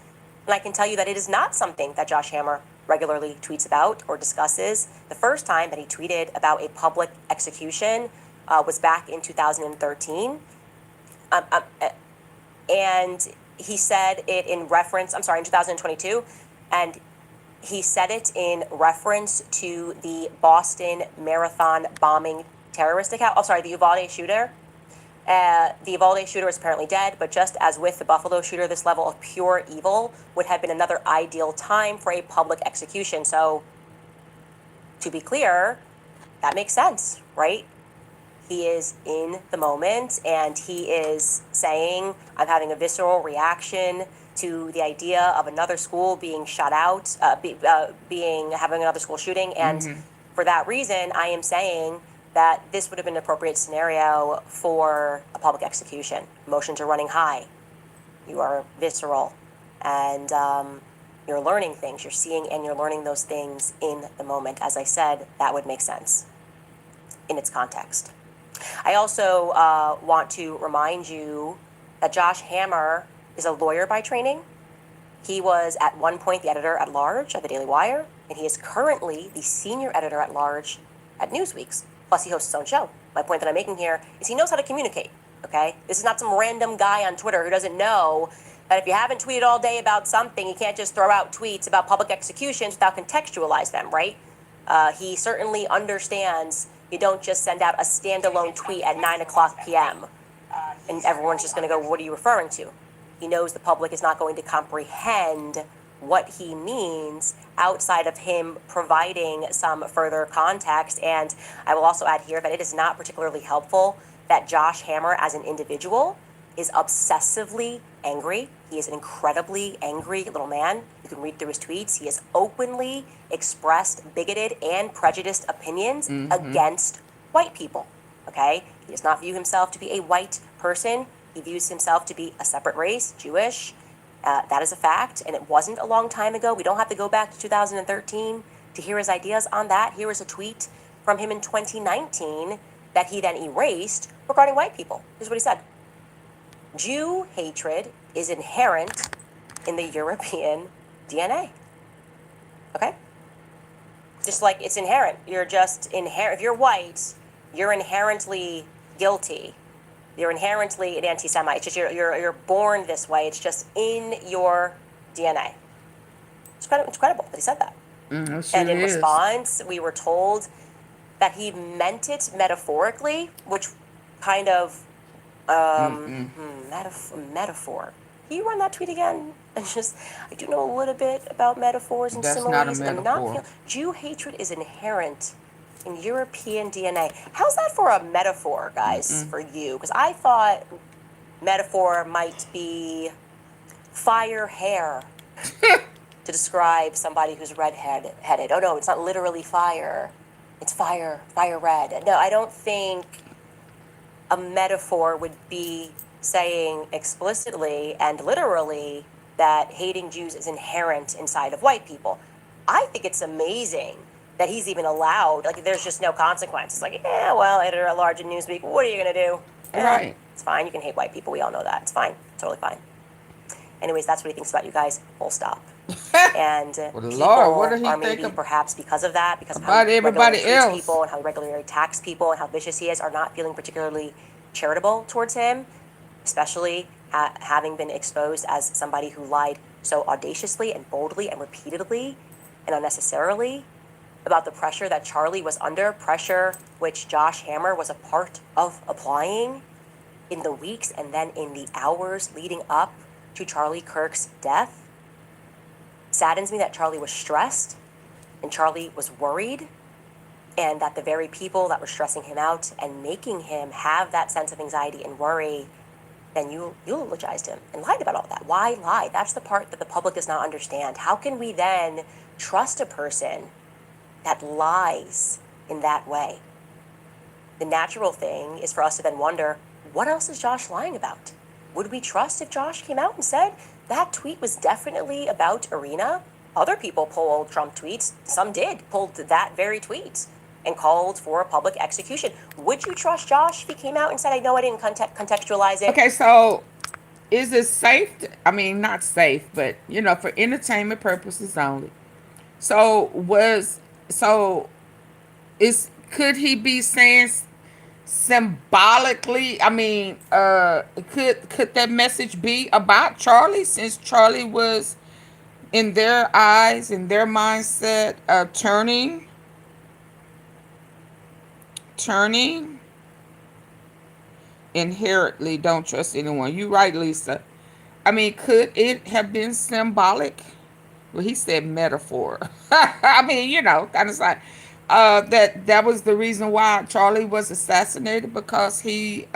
And I can tell you that it is not something that Josh Hammer regularly tweets about or discusses. The first time that he tweeted about a public execution was back in 2013. And he said it in reference, in 2022, and he said it in reference to the Boston Marathon bombing terrorist account. The Uvalde shooter. The Uvalde shooter is apparently dead, but just as with the Buffalo shooter, this level of pure evil would have been another ideal time for a public execution. So, to be clear, that makes sense, right? He is in the moment, and he is saying, I'm having a visceral reaction to the idea of another school being shut out, having another school shooting, and for that reason, I am saying that this would have been an appropriate scenario for a public execution. Emotions are running high. You are visceral, and you're learning things. You're seeing and you're learning those things in the moment. As I said, that would make sense in its context. I also want to remind you that Josh Hammer is a lawyer by training. He was at one point the editor-at-large at the Daily Wire, and he is currently the senior editor-at-large at Newsweek's. Plus, he hosts his own show. My point that I'm making here is he knows how to communicate, okay? This is not some random guy on Twitter who doesn't know that if you haven't tweeted all day about something, you can't just throw out tweets about public executions without contextualize them, right? He certainly understands you don't just send out a standalone tweet at 9:00 p.m. and everyone's just going to go, what are you referring to? He knows the public is not going to comprehend what he means outside of him providing some further context. And I will also add here that it is not particularly helpful that Josh Hammer as an individual is obsessively angry. He is an incredibly angry little man. You can read through his tweets. He has openly expressed bigoted and prejudiced opinions against white people, okay? He does not view himself to be a white person. He views himself to be a separate race, Jewish. That is a fact, and it wasn't a long time ago. We don't have to go back to 2013 to hear his ideas on that. Here is a tweet from him in 2019 that he then erased regarding white people. Here's what he said. Jew hatred is inherent in the European DNA. Okay? Just like it's inherent. You're just inherent. If you're white, you're inherently guilty. You're inherently an anti-Semite. It's just you're born this way. It's just in your DNA. It's incredible that he said that. And in response, we were told that he meant it metaphorically, which kind of metaphor. Can you run that tweet again? I do know a little bit about metaphors and That's similes. not a metaphor. Jew hatred is inherent in European DNA. How's that for a metaphor, guys, for you? Because I thought metaphor might be fire hair to describe somebody who's red-headed. Oh no, it's not literally fire. It's fire red. No, I don't think a metaphor would be saying explicitly and literally that hating Jews is inherent inside of white people. I think it's amazing that he's even allowed, like, there's just no consequences. Like, yeah, well, editor at large in Newsweek, what are you going to do? Right. It's fine. You can hate white people. We all know that. It's fine. Totally fine. Anyways, that's what he thinks about you guys. Full stop. And Well, people Lord, what did he are think maybe perhaps because of that, because of how about he regularly everybody treats else? people and how he regularly attacks people and how vicious he is, are not feeling particularly charitable towards him, especially having been exposed as somebody who lied so audaciously and boldly and repeatedly and unnecessarily about the pressure that Charlie was under, pressure which Josh Hammer was a part of applying in the weeks and then in the hours leading up to Charlie Kirk's death. Saddens me that Charlie was stressed and Charlie was worried, and that the very people that were stressing him out and making him have that sense of anxiety and worry, then you eulogized him and lied about all that. Why lie? That's the part that the public does not understand. How can we then trust a person that lies in that way? The natural thing is for us to then wonder, what else is Josh lying about? Would we trust if Josh came out and said that tweet was definitely about Irina? Other people pulled Trump tweets. Some did, pulled that very tweet and called for a public execution. Would you trust Josh if he came out and said, I know I didn't contextualize it? Okay, so is it safe? I mean, not safe, but, you know, for entertainment purposes only. Could he be saying symbolically, I mean, could that message be about Charlie, since Charlie was, in their eyes, in their mindset, turning inherently don't trust anyone? You right, Lisa. I mean, could it have been symbolic? Well, he said metaphor. I mean, you know, kind of like that was the reason why Charlie was assassinated, because he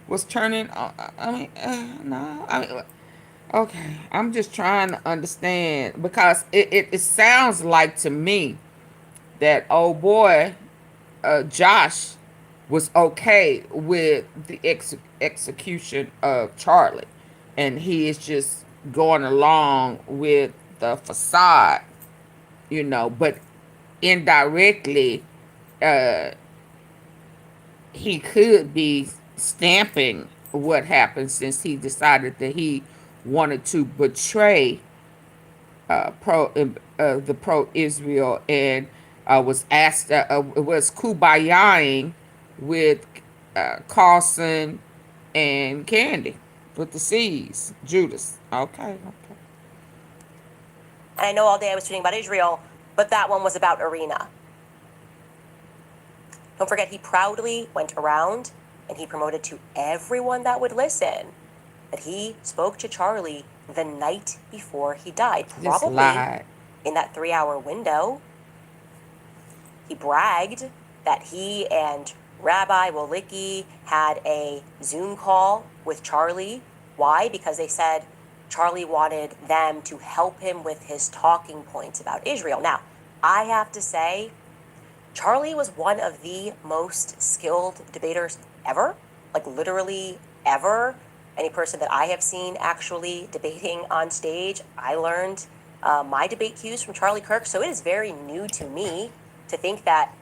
was turning. I mean, no. I mean, okay. I'm just trying to understand, because it sounds like to me that old boy Josh was okay with the execution of Charlie, and he is just going along with the facade, you know, but indirectly he could be stamping what happened, since he decided that he wanted to betray the pro-Israel, and was asked was kubayaing with Carlson and Candy with the C's, Judas. Okay. And I know all day I was tweeting about Israel, but that one was about Irina. Don't forget, he proudly went around and he promoted to everyone that would listen that he spoke to Charlie the night before he died. Probably in that 3-hour window. He bragged that he and Rabbi Walicki had a Zoom call with Charlie. Why? Because they said Charlie wanted them to help him with his talking points about Israel. Now, I have to say, Charlie was one of the most skilled debaters ever, like literally ever. Any person that I have seen actually debating on stage, I learned my debate cues from Charlie Kirk. So it is very new to me to think that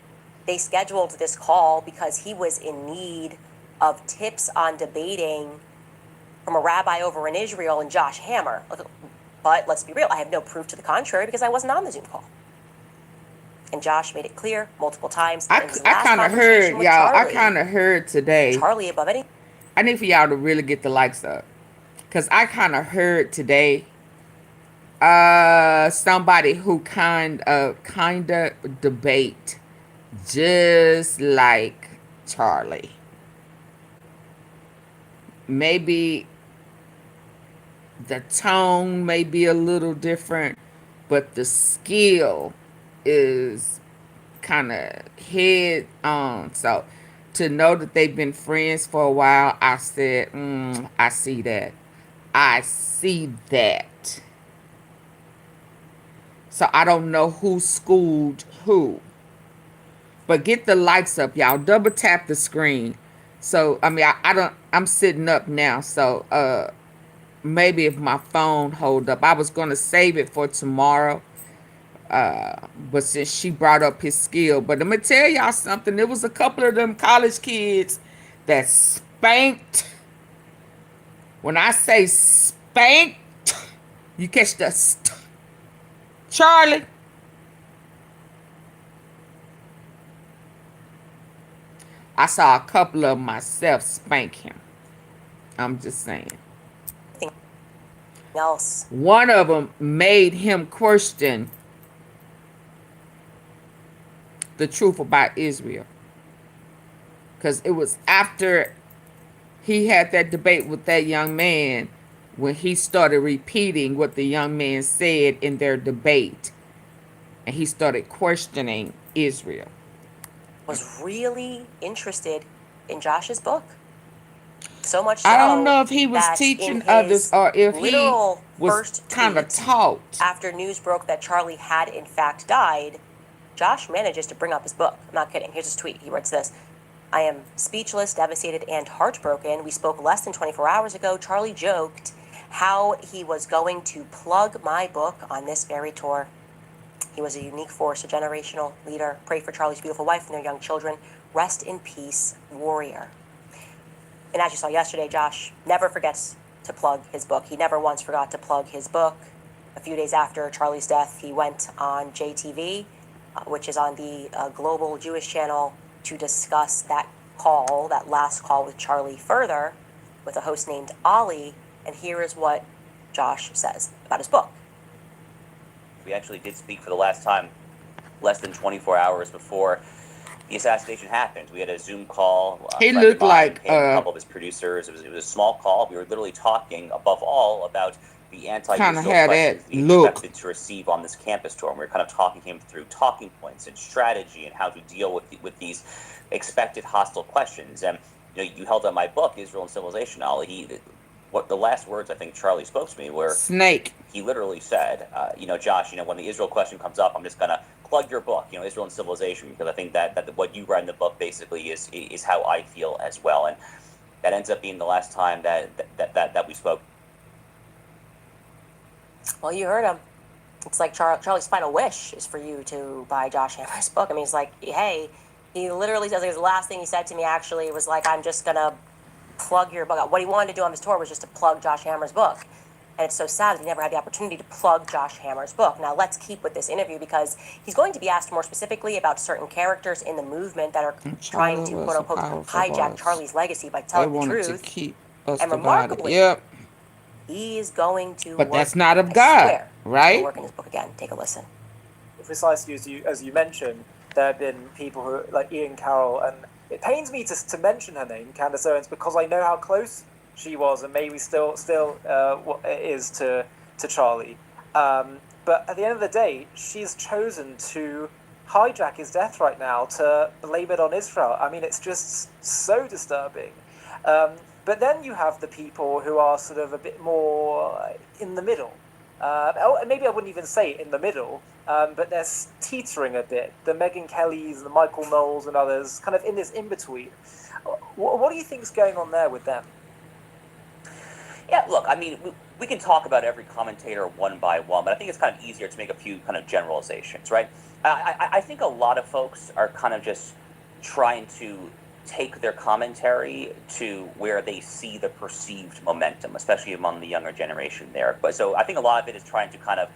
they scheduled this call because he was in need of tips on debating from a rabbi over in Israel and Josh Hammer. But let's be real, I have no proof to the contrary because I wasn't on the Zoom call. And Josh made it clear multiple times. I kind of heard, y'all. I kind of heard today. Charlie above any. I need for y'all to really get the likes up, because I kind of heard today somebody who kind of debate just like Charlie. Maybe the tone may be a little different, but the skill is kind of head on. So to know that they've been friends for a while, I said, I see that. I see that. So I don't know who schooled who. But get the likes up, y'all. Double tap the screen. So, I mean, I'm sitting up now. So, maybe if my phone hold up. I was going to save it for tomorrow. But since she brought up his skill, but let me tell y'all something. There was a couple of them college kids that spanked. When I say spanked, you catch the Charlie. I saw a couple of myself spank him. I'm just saying. Else. One of them made him question the truth about Israel. Because it was after he had that debate with that young man when he started repeating what the young man said in their debate. And he started questioning Israel. Was really interested in Josh's book. So much so I don't know if he was that teaching in others his or if he literal was first kind of tweet taught. after news broke that Charlie had in fact died, Josh manages to bring up his book. I'm not kidding. Here's his tweet. He writes this. I am speechless, devastated, and heartbroken. We spoke less than 24 hours ago. Charlie joked how he was going to plug my book on this very tour. He was a unique force, a generational leader. Pray for Charlie's beautiful wife and their young children. Rest in peace, warrior. And as you saw yesterday, Josh never forgets to plug his book. He never once forgot to plug his book. A few days after Charlie's death, he went on JTV, which is on the global Jewish channel, to discuss that call, that last call with Charlie further, with a host named Ali. And here is what Josh says about his book. We actually did speak for the last time less than 24 hours before the assassination happened. We had a Zoom call. He looked like him, a couple of his producers. It was a small call. We were literally talking, above all, about the anti-Israel questions he expected to receive on this campus tour. And we were kind of talking him through talking points and strategy and how to deal with these expected hostile questions. And you held up my book, Israel and Civilization, Ali. What the last words I think Charlie spoke to me were snake. He literally said, Josh, when the Israel question comes up, I'm just gonna plug your book, Israel and Civilization, because I think that what you write in the book basically is how I feel as well, and that ends up being the last time that we spoke. Well, you heard him. It's like Charlie's final wish is for you to buy Josh Hammer's book. I mean, he's like, hey, he literally says, the last thing he said to me actually was like, I'm just gonna plug your book. What he wanted to do on his tour was just to plug Josh Hammer's book. And it's so sad that he never had the opportunity to plug Josh Hammer's book. Now let's keep with this interview because he's going to be asked more specifically about certain characters in the movement that are trying to, quote unquote, hijack Charlie's legacy by telling the truth. To keep us and remarkably, he is going to But that's not of God, right? Work in his book again. Take a listen. Precisely as you mentioned, there have been people who, like Ian Carroll, and it pains me to mention her name, Candace Owens, because I know how close she was and maybe still is to Charlie. But at the end of the day, she's chosen to hijack his death right now to blame it on Israel. I mean, it's just so disturbing. But then you have the people who are sort of a bit more in the middle. Maybe I wouldn't even say in the middle, but they're teetering a bit. The Megyn Kellys, the Michael Knowles and others, kind of in this in-between. What do you think is going on there with them? Yeah, look, I mean, we can talk about every commentator one by one, but I think it's kind of easier to make a few kind of generalizations, right? I think a lot of folks are kind of just trying to take their commentary to where they see the perceived momentum, especially among the younger generation there. But so I think a lot of it is trying to kind of,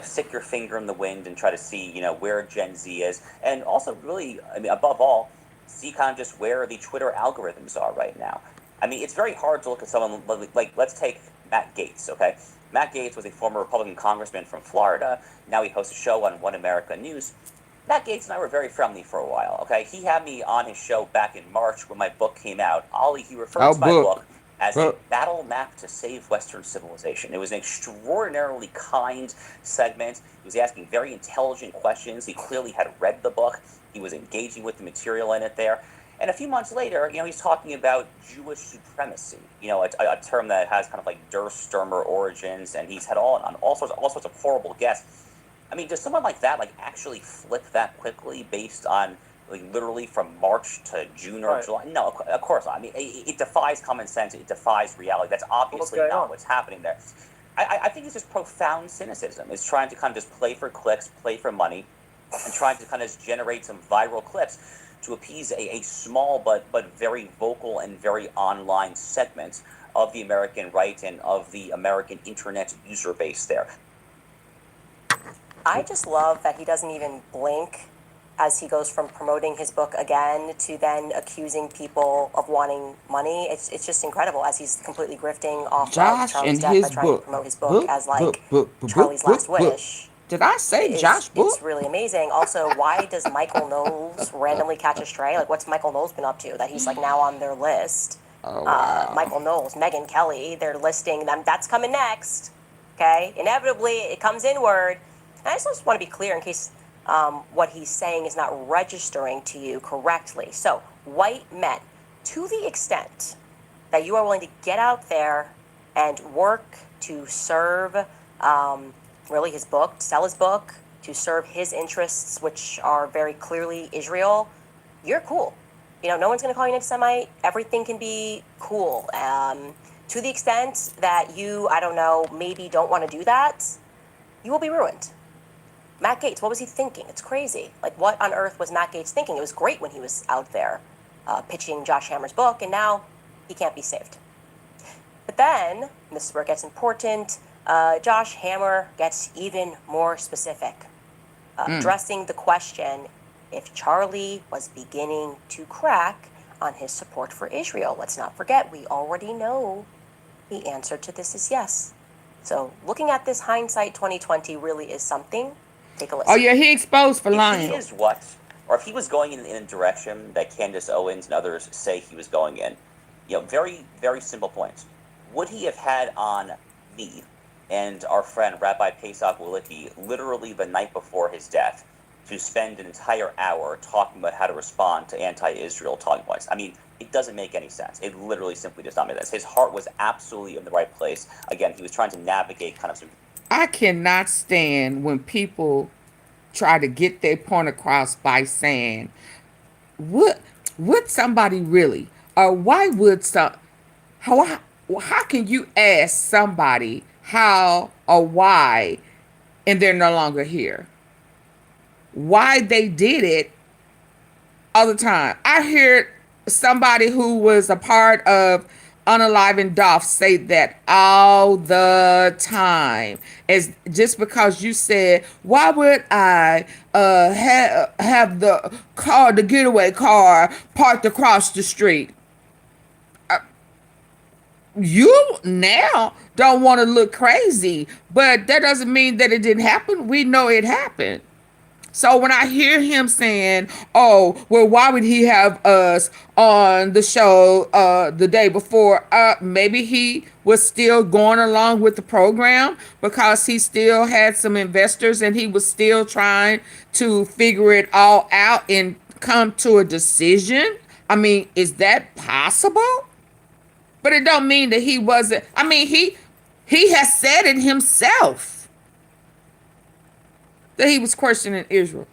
stick your finger in the wind and try to see, where Gen Z is. And also really, I mean, above all, see kind of just where the Twitter algorithms are right now. I mean, it's very hard to look at someone like let's take Matt Gaetz, okay? Matt Gaetz was a former Republican congressman from Florida. Now he hosts a show on One America News. Matt Gaetz and I were very friendly for a while, okay? He had me on his show back in March when my book came out. Ollie, he referred to my book as a battle map to save Western civilization. It was an extraordinarily kind segment. He was asking very intelligent questions. He clearly had read the book. He was engaging with the material in it there. And a few months later, he's talking about Jewish supremacy, a term that has kind of like Der Stürmer origins, and he's had all sorts of horrible guests. I mean, does someone like that actually flip that quickly based on like literally from March to June or Right. July. No, of course not. I mean, it defies common sense. It defies reality. That's obviously going not on? what's happening there. I think it's just profound cynicism. It's trying to kind of just play for clicks, play for money, and trying to kind of just generate some viral clips to appease a small but very vocal and very online segment of the American right and of the American internet user base there. I just love that he doesn't even blink as he goes from promoting his book again to then accusing people of wanting money. It's just incredible as he's completely grifting off of Josh Charlie's and death by his trying to book. promote his book as like Book. Charlie's last wish. Did I say Josh book? It's really amazing. Also, why does Michael Knowles randomly catch a stray? Like, what's Michael Knowles been up to that he's like now on their list? Oh, wow. Michael Knowles, Megyn Kelly, they're listing them. That's coming next. Okay, inevitably it comes inward. And I just want to be clear in case what he's saying is not registering to you correctly. So, white men, to the extent that you are willing to get out there and work to serve really his book, to sell his book, to serve his interests, which are very clearly Israel, you're cool. You know, no one's going to call you an anti-Semite. Everything can be cool. To the extent that you, I don't know, maybe don't want to do that, you will be ruined. Matt Gaetz, what was he thinking? It's crazy. Like, what on earth was Matt Gaetz thinking? It was great when he was out there pitching Josh Hammer's book, and now he can't be saved. But then, and this is where it gets important, Josh Hammer gets even more specific, addressing the question if Charlie was beginning to crack on his support for Israel. Let's not forget, we already know the answer to this is yes. So looking at this hindsight 2020 really is something. Take a listen. Oh, yeah, he exposed for lying. If he is what, or if he was going in a direction that Candace Owens and others say he was going in, you know, very, very simple points. Would he have had on me and our friend Rabbi Pesach Wilicki literally the night before his death to spend an entire hour talking about how to respond to anti-Israel talking points? I mean, it doesn't make any sense. It literally simply does not make sense. His heart was absolutely in the right place. Again, he was trying to navigate kind of some... I cannot stand when people try to get their point across by saying, would somebody really, or why would how can you ask somebody how or why and they're no longer here? Why they did it all the time. I hear somebody who was a part of Unalive Dolph say that all the time. It's just because you said, why would I have the car, the getaway car, parked across the street? You now don't want to look crazy, but that doesn't mean that it didn't happen. We know it happened. So when I hear him saying, oh, well, why would he have us on the show the day before? Maybe he was still going along with the program because he still had some investors and he was still trying to figure it all out and come to a decision. I mean, is that possible? But it don't mean that he wasn't. I mean, he has said it himself that he was questioning Israel.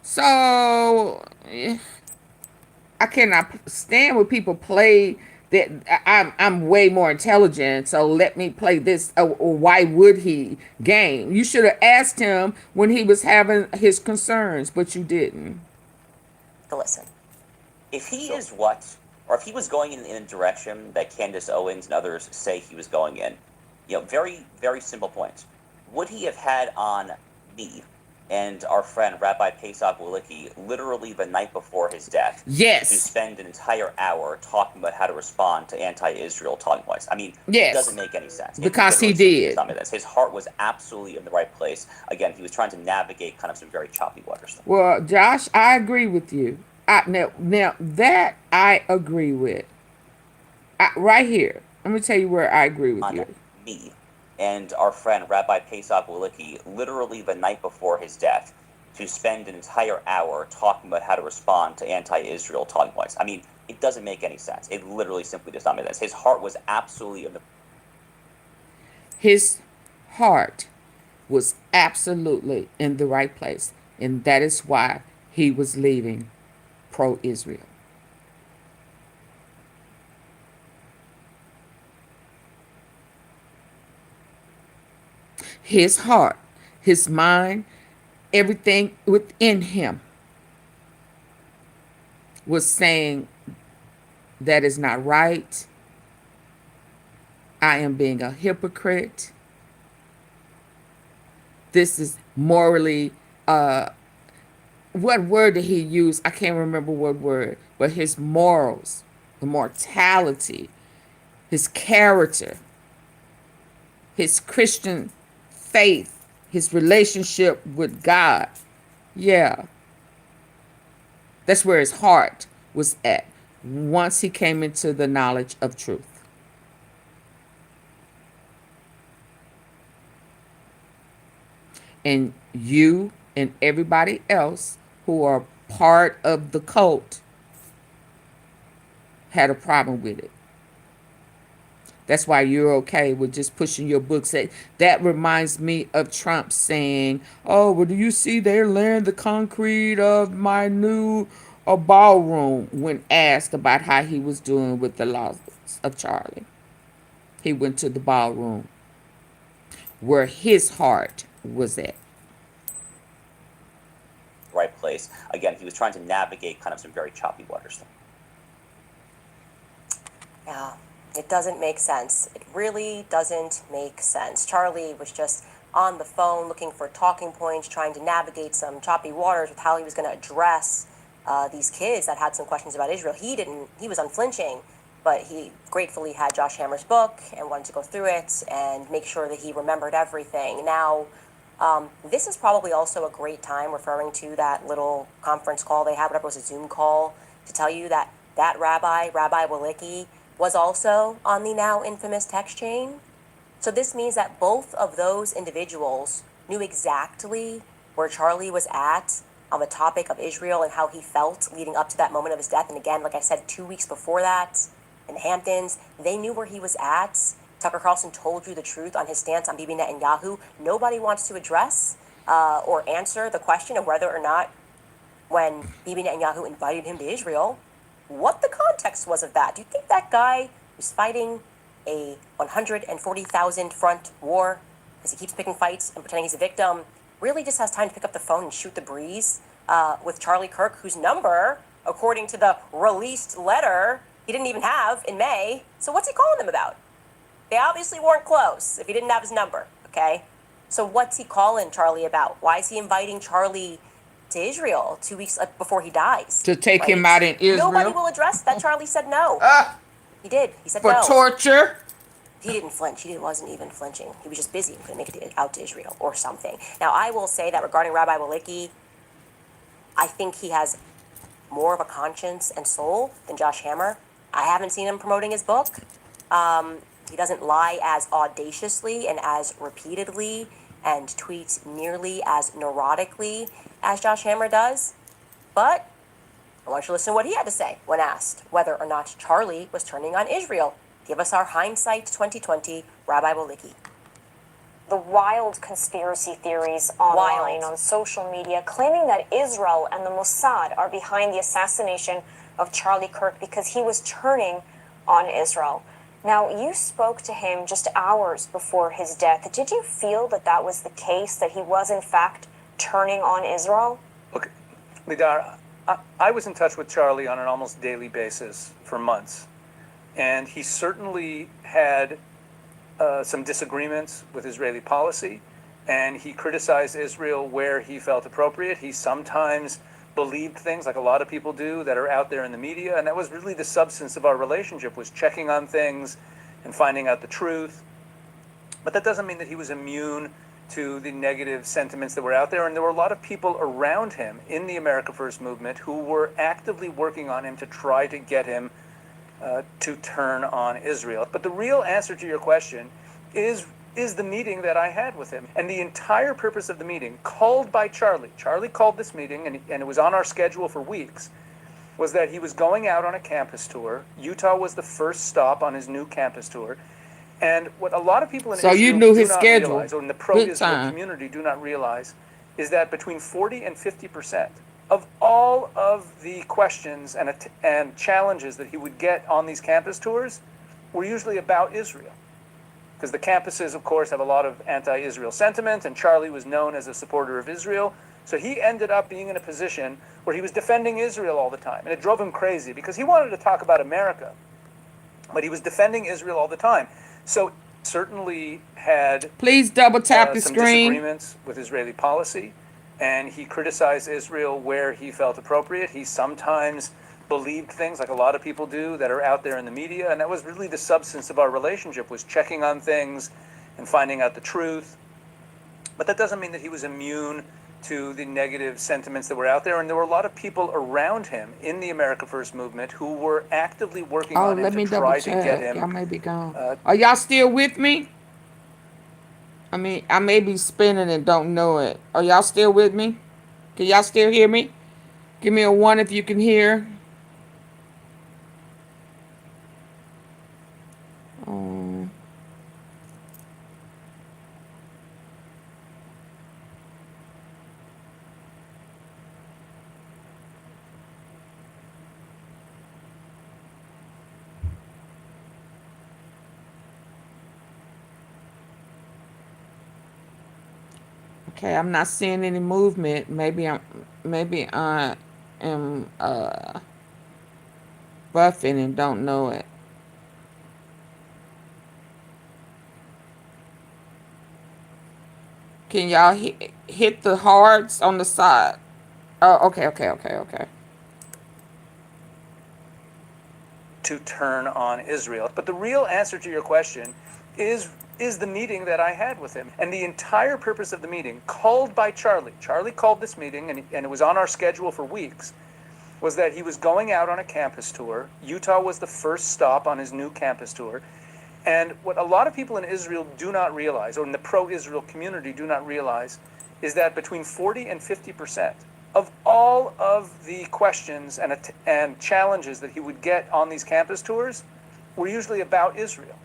So I cannot stand when people play that I'm way more intelligent, so let me play this. Why would he game? You should have asked him when he was having his concerns, but you didn't. Listen. If he is what, or if he was going in a direction that Candace Owens and others say he was going in, you know, very, very simple points. Would he have had on me and our friend Rabbi Pesach Wilicki literally the night before his death yes. to spend an entire hour talking about how to respond to anti-Israel talking points? I mean, yes. It doesn't make any sense. Because he did. His heart was absolutely in the right place. Again, he was trying to navigate kind of some very choppy waters. Well, Josh, I agree with you. Now that I agree with. Right here. Let me tell you where I agree with you. Me and our friend Rabbi Pesach Wilicki literally the night before his death to spend an entire hour talking about how to respond to anti-Israel talking points. I mean, it doesn't make any sense. It literally simply does not make sense. His heart was absolutely in the... His heart was absolutely in the right place. And that is why he was leading pro-Israel. His heart, his mind, everything within him was saying, that is not right. I am being a hypocrite. This is morally, what word did he use? I can't remember what word, but his morals, the mortality, his character, his Christian faith, his relationship with God. Yeah. That's where his heart was at once he came into the knowledge of truth. And you and everybody else who are part of the cult had a problem with it. That's why you're okay with just pushing your books. That reminds me of Trump saying, oh, well, do you see they're laying the concrete of my new ballroom, when asked about how he was doing with the loss of Charlie. He went to the ballroom where his heart was at. Right place. Again, he was trying to navigate kind of some very choppy waters. Yeah, it doesn't make sense. It really doesn't make sense. Charlie was just on the phone looking for talking points, trying to navigate some choppy waters with how he was going to address these kids that had some questions about Israel. He was unflinching, but he gratefully had Josh Hammer's book and wanted to go through it and make sure that he remembered everything. Now, this is probably also a great time, referring to that little conference call they had, whatever, it was a Zoom call, to tell you that that Rabbi Walicki, was also on the now infamous text chain. So this means that both of those individuals knew exactly where Charlie was at on the topic of Israel and how he felt leading up to that moment of his death. And again, like I said, 2 weeks before that, in the Hamptons, they knew where he was at. Tucker Carlson told you the truth on his stance on Bibi Netanyahu. Nobody wants to address or answer the question of whether or not, when Bibi Netanyahu invited him to Israel, what the context was of that. Do you think that guy who's fighting a 140,000 front war, because he keeps picking fights and pretending he's a victim, really just has time to pick up the phone and shoot the breeze with Charlie Kirk, whose number, according to the released letter, he didn't even have in May? So what's he calling them about? They obviously weren't close if he didn't have his number, okay? So what's he calling Charlie about? Why is he inviting Charlie to Israel 2 weeks before he dies? To take him out in Israel? Nobody will address that. Charlie said no. He did. He said for no. For torture? He didn't flinch. He wasn't even flinching. He was just busy. He couldn't make it out to Israel or something. Now, I will say that regarding Rabbi Walicki, I think he has more of a conscience and soul than Josh Hammer. I haven't seen him promoting his book. He doesn't lie as audaciously and as repeatedly and tweets nearly as neurotically as Josh Hammer does. But I want you to listen to what he had to say when asked whether or not Charlie was turning on Israel. Give us our hindsight 2020, Rabbi Walicki. The wild conspiracy theories online on social media claiming that Israel and the Mossad are behind the assassination of Charlie Kirk because he was turning on Israel. Now, you spoke to him just hours before his death. Did you feel that that was the case, that he was in fact turning on Israel? Look, Lidar, I was in touch with Charlie on an almost daily basis for months. And he certainly had some disagreements with Israeli policy, and he criticized Israel where he felt appropriate. He sometimes believed things, like a lot of people do, that are out there in the media, and that was really the substance of our relationship, was checking on things and finding out the truth. But that doesn't mean that he was immune to the negative sentiments that were out there, and there were a lot of people around him in the America First movement who were actively working on him to try to get him to turn on Israel. But the real answer to your question is the meeting that I had with him. And the entire purpose of the meeting, called by Charlie called this meeting, and it was on our schedule for weeks, was that he was going out on a campus tour. Utah was the first stop on his new campus tour. And what a lot of people in Israel you knew his do not schedule. realize, or in the pro-Israel community do not realize, is that between 40 and 50% of all of the questions and challenges that he would get on these campus tours were usually about Israel. Because the campuses, of course, have a lot of anti-Israel sentiment, and Charlie was known as a supporter of Israel. So he ended up being in a position where he was defending Israel all the time. And it drove him crazy because he wanted to talk about America, but he was defending Israel all the time. So certainly had Please double tap the some screen. disagreements with Israeli policy, and he criticized Israel where he felt appropriate. He sometimes believed things, like a lot of people do, that are out there in the media, and that was really the substance of our relationship, was checking on things and finding out the truth. But that doesn't mean that he was immune to the negative sentiments that were out there, and there were a lot of people around him in the America First movement who were actively working Oh, on him let me to double try to get check. him. Y'all may be gone. Are y'all still with me? I mean, I may be spinning and don't know it. Are y'all still with me? Can y'all still hear me? Give me a 1 if you can hear. Okay, I'm not seeing any movement. Maybe I am buffing and don't know it. Can y'all hit the hearts on the side? Oh, okay. To turn on Israel. But the real answer to your question is the meeting that I had with him. And the entire purpose of the meeting, called by Charlie called this meeting, and it was on our schedule for weeks, was that he was going out on a campus tour. Utah was the first stop on his new campus tour. And what a lot of people in Israel do not realize, or in the pro-Israel community do not realize, is that between 40 and 50% of all of the questions and challenges that he would get on these campus tours were usually about Israel.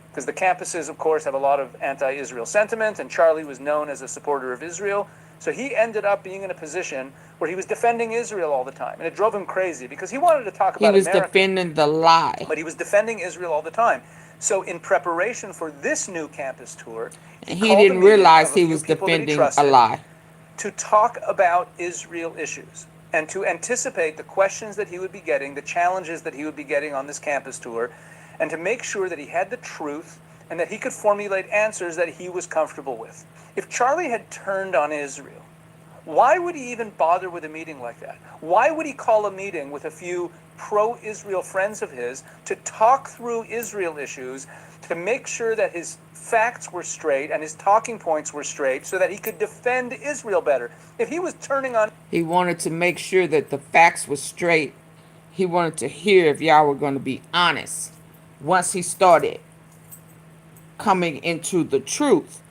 Because the campuses, of course, have a lot of anti-Israel sentiment, and Charlie was known as a supporter of Israel. So he ended up being in a position where he was defending Israel all the time. And it drove him crazy because he wanted to talk about America. He was defending the lie. But he was defending Israel all the time. So in preparation for this new campus tour, he didn't realize he was defending a lie. To talk about Israel issues and to anticipate the questions that he would be getting, the challenges that he would be getting on this campus tour, and to make sure that he had the truth and that he could formulate answers that he was comfortable with. If Charlie had turned on Israel, why would he even bother with a meeting like that? Why would he call a meeting with a few pro-Israel friends of his to talk through Israel issues, to make sure that his facts were straight and his talking points were straight so that he could defend Israel better? If he was turning on... He wanted to make sure that the facts were straight. He wanted to hear if y'all were going to be honest. Once he started coming into the truth.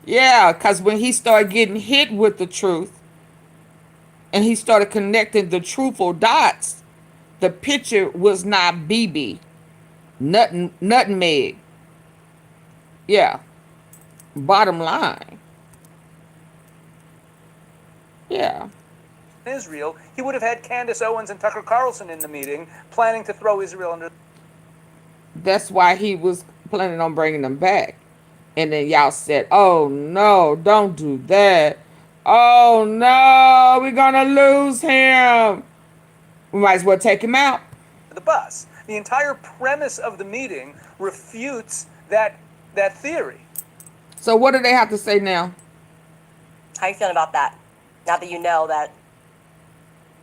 Yeah, because when he started getting hit with the truth and he started connecting the truthful dots, the picture was not BB. Nutmeg. Yeah. Bottom line. Yeah. Israel, he would have had Candace Owens and Tucker Carlson in the meeting planning to throw Israel under... That's why he was planning on bringing them back. And then y'all said, oh, no, don't do that. Oh, no, we're going to lose him. We might as well take him out. The bus. The entire premise of the meeting refutes that theory. So what do they have to say now? How are you feeling about that? Now that you know that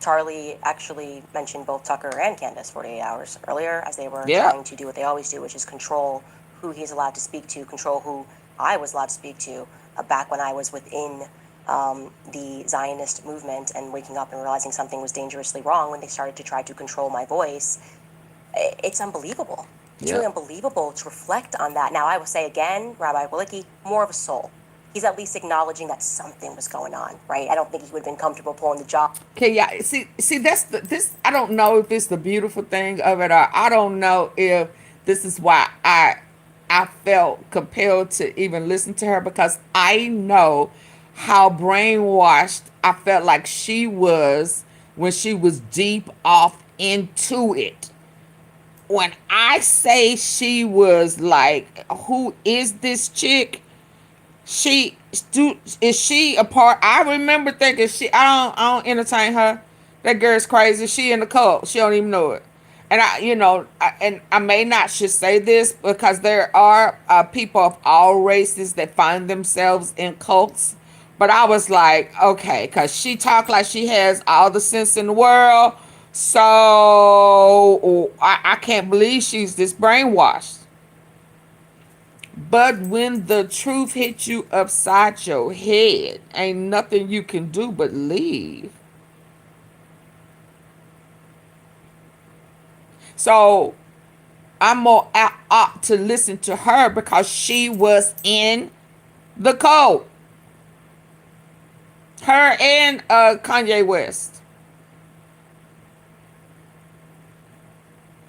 Charlie actually mentioned both Tucker and Candace 48 hours earlier as they were trying to do what they always do, which is control who he's allowed to speak to, control who I was allowed to speak to back when I was within the Zionist movement and waking up and realizing something was dangerously wrong when they started to try to control my voice. It's unbelievable. It's really unbelievable to reflect on that. Now, I will say again, Rabbi Walicki, more of a soul. He's at least acknowledging that something was going on, right? I don't think he would have been comfortable pulling the job. Okay, yeah. See, that's this. I don't know if it's the beautiful thing of it, or I don't know if this is why I felt compelled to even listen to her, because I know how brainwashed I felt like she was when she was deep off into it. When I say she was like, who is this chick? Is she a part? I remember thinking I don't entertain her. That girl's crazy. She in the cult. She don't even know it. And I may not should say this because there are people of all races that find themselves in cults. But I was like, okay, because she talked like she has all the sense in the world. So I can't believe she's this brainwashed. But when the truth hits you upside your head, ain't nothing you can do but leave. So I'm more apt to listen to her because she was in the cult. Her and Kanye West.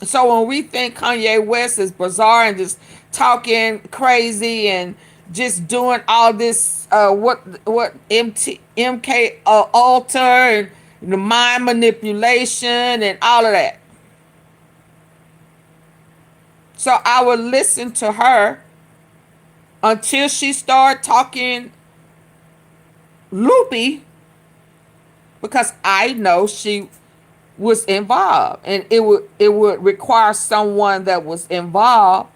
So when we think Kanye West is bizarre and just talking crazy and just doing all this MK alter and the mind manipulation and all of that. So I would listen to her until she started talking loopy, because I know she was involved, and it would require someone that was involved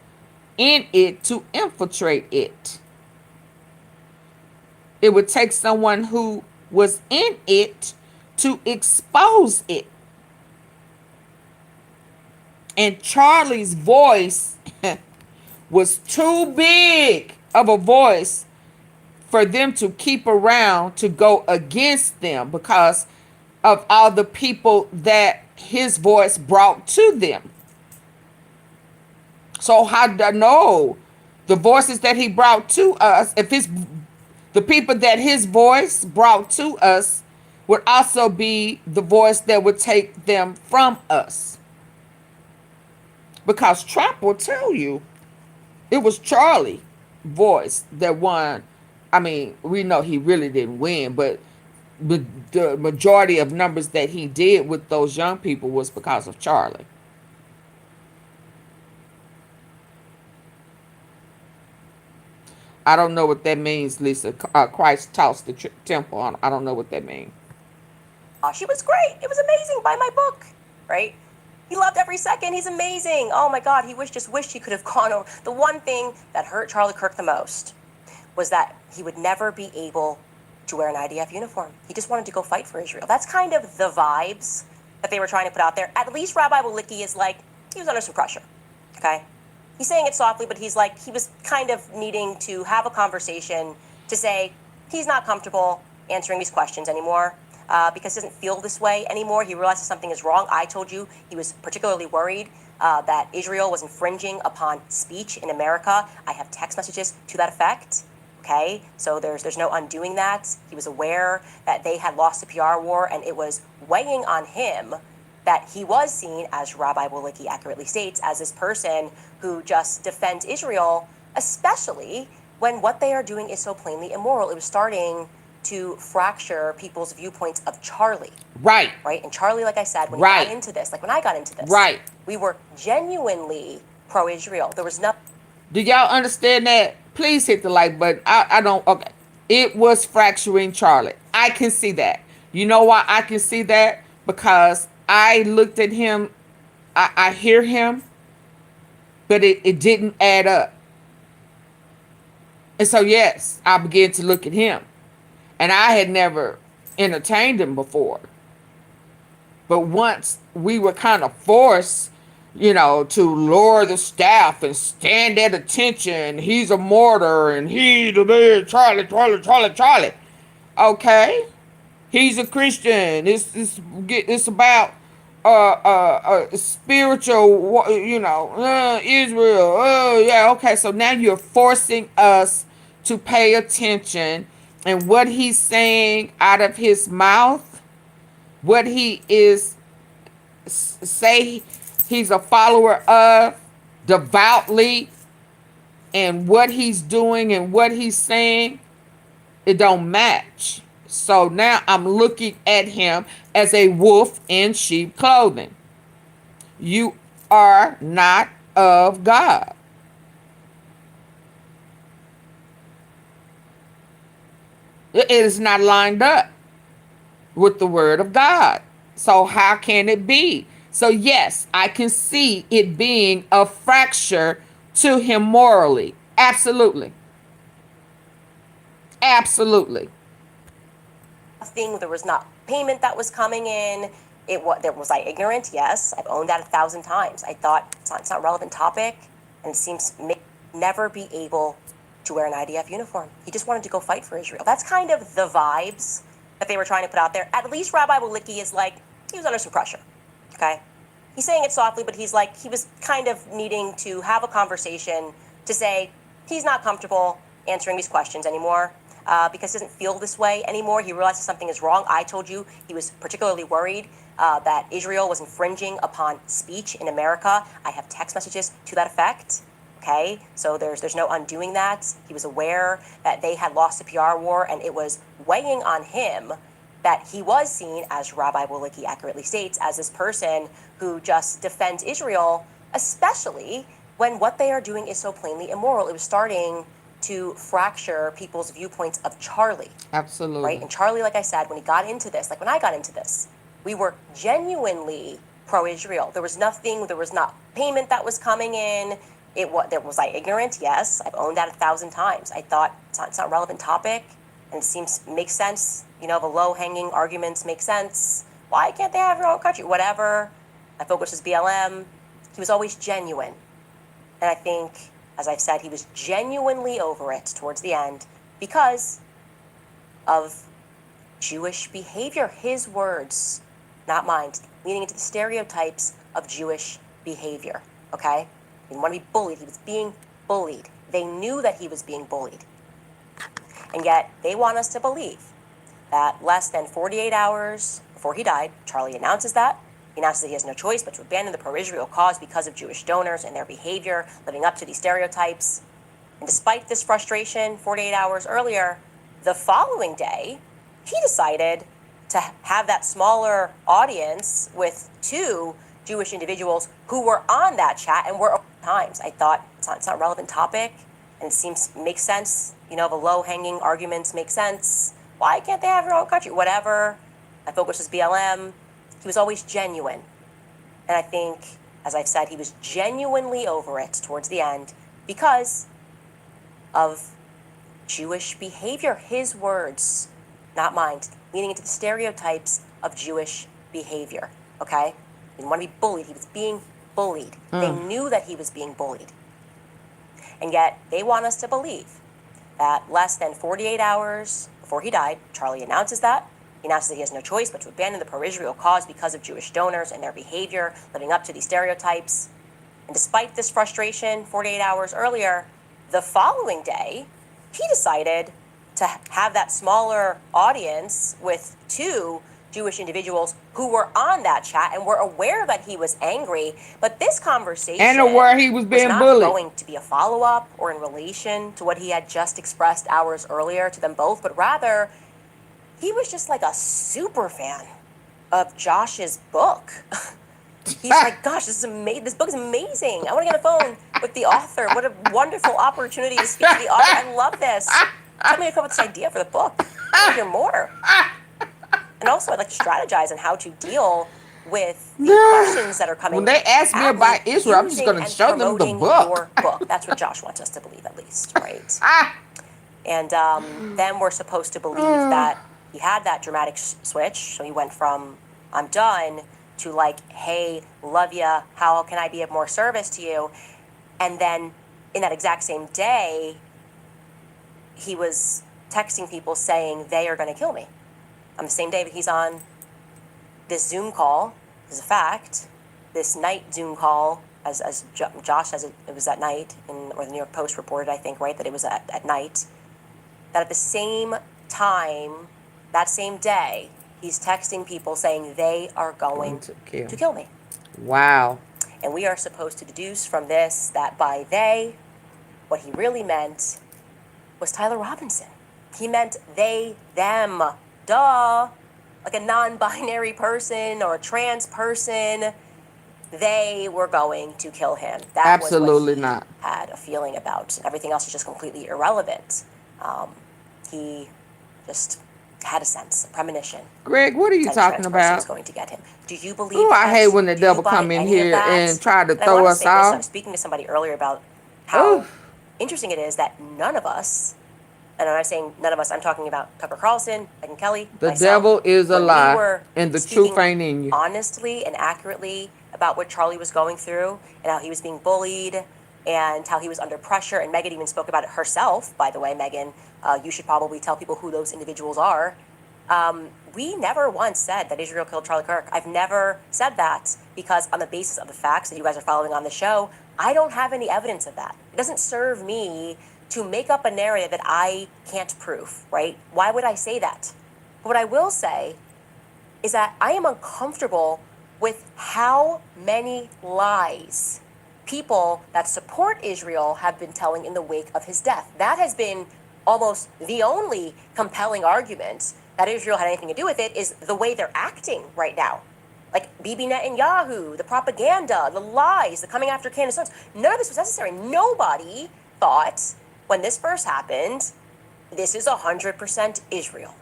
in it to infiltrate it. It would take someone who was in it to expose it. And Charlie's voice was too big of a voice for them to keep around to go against them because of all the people that his voice brought to them. So how do I know the voices that he brought to us, if the people that his voice brought to us would also be the voice that would take them from us? Because Trump will tell you it was Charlie's voice that won. I mean, we know he really didn't win, but the majority of numbers that he did with those young people was because of Charlie. I don't know what that means, Lisa. Christ tossed the temple. I don't know what that means. She was great. It was amazing. Buy my book, right? He loved every second. He's amazing. Oh my God, he just wished he could have gone over. The one thing that hurt Charlie Kirk the most was that he would never be able to wear an IDF uniform. He just wanted to go fight for Israel. That's kind of the vibes that they were trying to put out there. At least Rabbi Walicki is like, he was under some pressure, okay? He's saying it softly, but he's like, he was kind of needing to have a conversation to say he's not comfortable answering these questions anymore. Because he doesn't feel this way anymore. He realizes something is wrong. I told you he was particularly worried that Israel was infringing upon speech in America. I have text messages to that effect. Okay, so there's no undoing that. He was aware that they had lost the PR war, and it was weighing on him that he was seen, as Rabbi Walicki accurately states, as this person who just defends Israel, especially when what they are doing is so plainly immoral. It was starting to fracture people's viewpoints of Charlie. Right. Right? And Charlie, like I said, when right. he got into this, like when I got into this, right. we were genuinely pro-Israel. There was nothing. Do y'all understand that? Please hit the like button. I don't, okay. It was fracturing Charlie. I can see that. You know why I can see that? Because I looked at him, I hear him, but it didn't add up. And so, yes, I began to look at him. And I had never entertained him before. But once we were kind of forced, to lower the staff and stand at attention, he's a martyr and he's a big Charlie. Okay. He's a Christian. It's about spiritual, Israel. Oh, yeah, okay. So now you're forcing us to pay attention. And what he's saying out of his mouth, what he is say he's a follower of devoutly, and what he's doing and what he's saying, It don't match. So now I'm looking at him as a wolf in sheep clothing. You are not of God. It is not lined up with the word of God. So how can it be? So yes, I can see it being a fracture to him morally. Absolutely. Absolutely. Thing, there was not payment that was coming in. Was I ignorant? Yes, I've owned that 1,000 times. I thought it's not a relevant topic, and it seems never be able to wear an IDF uniform. He just wanted to go fight for Israel. That's kind of the vibes that they were trying to put out there. At least Rabbi Walicki is like, he was under some pressure, okay? He's saying it softly, but he's like, he was kind of needing to have a conversation to say he's not comfortable answering these questions anymore. Because he doesn't feel this way anymore. He realizes something is wrong. I told you he was particularly worried that Israel was infringing upon speech in America. I have text messages to that effect. Okay, so there's no undoing that. He was aware that they had lost the PR war, and it was weighing on him that he was seen, as Rabbi Walicki accurately states, as this person who just defends Israel, especially when what they are doing is so plainly immoral. It was starting to fracture people's viewpoints of Charlie. Absolutely. Right? And Charlie, like I said, when he got into this, like when I got into this, we were genuinely pro-Israel. There was not payment that was coming in. Was I ignorant? Yes. I've owned that 1,000 times. I thought it's not a relevant topic, and it makes sense. The low-hanging arguments make sense. Why can't they have their own country? Whatever. My focus is BLM. He was always genuine. And I think, as I've said, he was genuinely over it towards the end because of Jewish behavior. His words, not mine, leaning into the stereotypes of Jewish behavior, okay? He didn't want to be bullied. He was being bullied. They knew that he was being bullied. And yet, they want us to believe that less than 48 hours before he died, Charlie announces that. He announces that he has no choice but to abandon the pro-Israel cause because of Jewish donors and their behavior, living up to these stereotypes. And despite this frustration, 48 hours earlier, the following day, he decided to have that smaller audience with 2 Jewish individuals who were on that chat and were times. I thought it's not a relevant topic, and it makes sense. The low-hanging arguments make sense. Why can't they have their own country? Whatever. My focus is BLM. He was always genuine. And I think, as I've said, he was genuinely over it towards the end because of Jewish behavior. His words, not mine, leaning into the stereotypes of Jewish behavior, okay? He didn't want to be bullied. He was being bullied. They knew that he was being bullied. And yet, they want us to believe that less than 48 hours before he died, Charlie announces that. He announces that he has no choice but to abandon the pro-Israel cause because of Jewish donors and their behavior, living up to these stereotypes. And despite this frustration, 48 hours earlier, the following day, he decided to have that smaller audience with 2 Jewish individuals who were on that chat and were aware that he was angry. But this conversation and aware he was being not bullied. Going to be a follow-up or in relation to what he had just expressed hours earlier to them both, but rather he was just like a super fan of Josh's book. He's like, gosh, this book is amazing. I want to get on the phone with the author. What a wonderful opportunity to speak to the author. I love this. Tell me to come up with this idea for the book. I want to hear more. And also, I'd like to strategize on how to deal with the questions that are coming. When they ask me about Israel, I'm just going to show them the book. Your book. That's what Josh wants us to believe, at least, right? And then we're supposed to believe that he had that dramatic switch. So he went from, I'm done, to like, hey, love ya, how can I be of more service to you? And then in that exact same day, he was texting people saying they are going to kill me. On the same day that he's on this Zoom call, is a fact, this night Zoom call, as Josh says it was at night, or the New York Post reported, I think, right, that it was at night, that at the same time, that same day, he's texting people saying they are going to kill me. Wow. And we are supposed to deduce from this that by they, what he really meant was Tyler Robinson. He meant they, them, duh. Like a non-binary person or a trans person, they were going to kill him. That Absolutely was what he not. had a feeling about. Everything else is just completely irrelevant. He just had a sense, a premonition. Greg, what are you that talking trans person was about? going to get him. Do you believe Oh, that? I hate when the Do you devil buy come in any of here that? and try to And I throw want to us say this. I off. was speaking to somebody earlier about how Ugh. interesting it is that none of us, and I'm not saying none of us, I'm talking about Tucker Carlson, Megyn Kelly, The myself, devil is a when we lie, were and the speaking truth ain't in you. honestly and accurately about what Charlie was going through and how he was being bullied and how he was under pressure. And Megyn even spoke about it herself, by the way. Megyn, you should probably tell people who those individuals are. We never once said that Israel killed Charlie Kirk. I've never said that because on the basis of the facts that you guys are following on the show, I don't have any evidence of that. It doesn't serve me to make up a narrative that I can't prove, right? Why would I say that? But what I will say is that I am uncomfortable with how many lies people that support Israel have been telling in the wake of his death. That has been almost the only compelling argument that Israel had anything to do with it is the way they're acting right now. Like Bibi Netanyahu, the propaganda, the lies, the coming after Candace Owens. None of this was necessary. Nobody thought when this first happened, this is 100% Israel.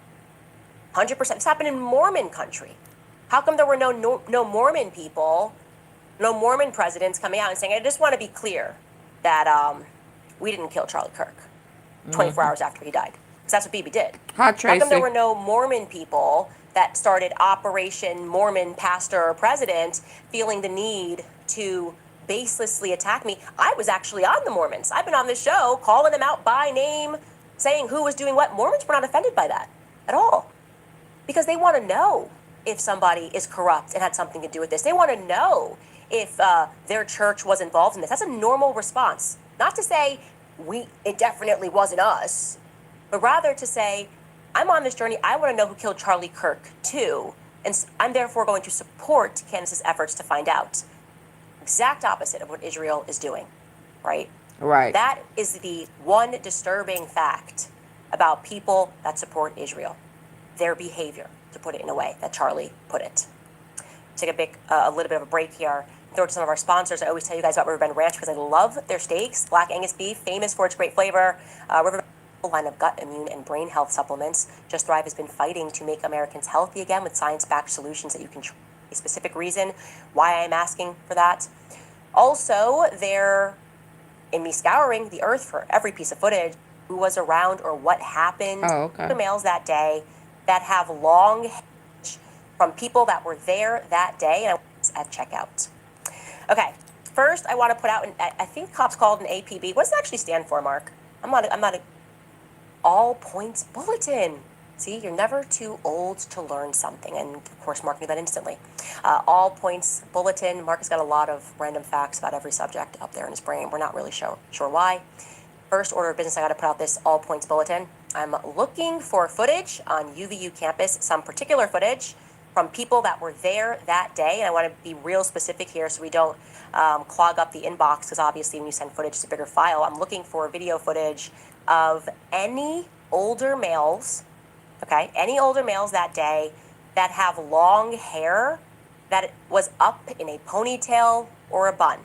100%. This happened in Mormon country. How come there were no Mormon people, no Mormon presidents coming out and saying, I just want to be clear that we didn't kill Charlie Kirk 24 hours after he died? Because that's what Bibi did. Hi, How Tracy. come there were no Mormon people that started Operation Mormon Pastor or President feeling the need to baselessly attack me? I was actually on the Mormons. I've been on this show calling them out by name, saying who was doing what. Mormons were not offended by that at all. Because they want to know if somebody is corrupt and had something to do with this. They want to know if their church was involved in this. That's a normal response. Not to say it definitely wasn't us, but rather to say, I'm on this journey. I want to know who killed Charlie Kirk too, and I'm therefore going to support Candace's efforts to find out. Exact opposite of what Israel is doing, right? Right. That is the one disturbing fact about people that support Israel. Their behavior, to put it in a way that Charlie put it. Take a little bit of a break here. Throw to some of our sponsors. I always tell you guys about Riverbend Ranch because I love their steaks. Black Angus beef, famous for its great flavor. Riverbend line of gut, immune, and brain health supplements. Just Thrive has been fighting to make Americans healthy again with science-backed solutions that you can try. A specific reason why I'm asking for that. Also, they're in me scouring the earth for every piece of footage, who was around or what happened. Oh, okay. The males that day that have long from people that were there that day and at checkout. Okay, first I want to put out I think cops called an APB. What does it actually stand for, Mark? I'm not a all points bulletin. See, you're never too old to learn something, and of course Mark knew that instantly. All points bulletin. Mark has got a lot of random facts about every subject up there in his brain. We're not really sure why. First order of business, I got to put out this all points bulletin. I'm looking for footage on UVU campus, some particular footage from people that were there that day. And I want to be real specific here so we don't clog up the inbox, because obviously when you send footage, it's a bigger file. I'm looking for video footage of any older males, okay, any older males that day that have long hair that was up in a ponytail or a bun.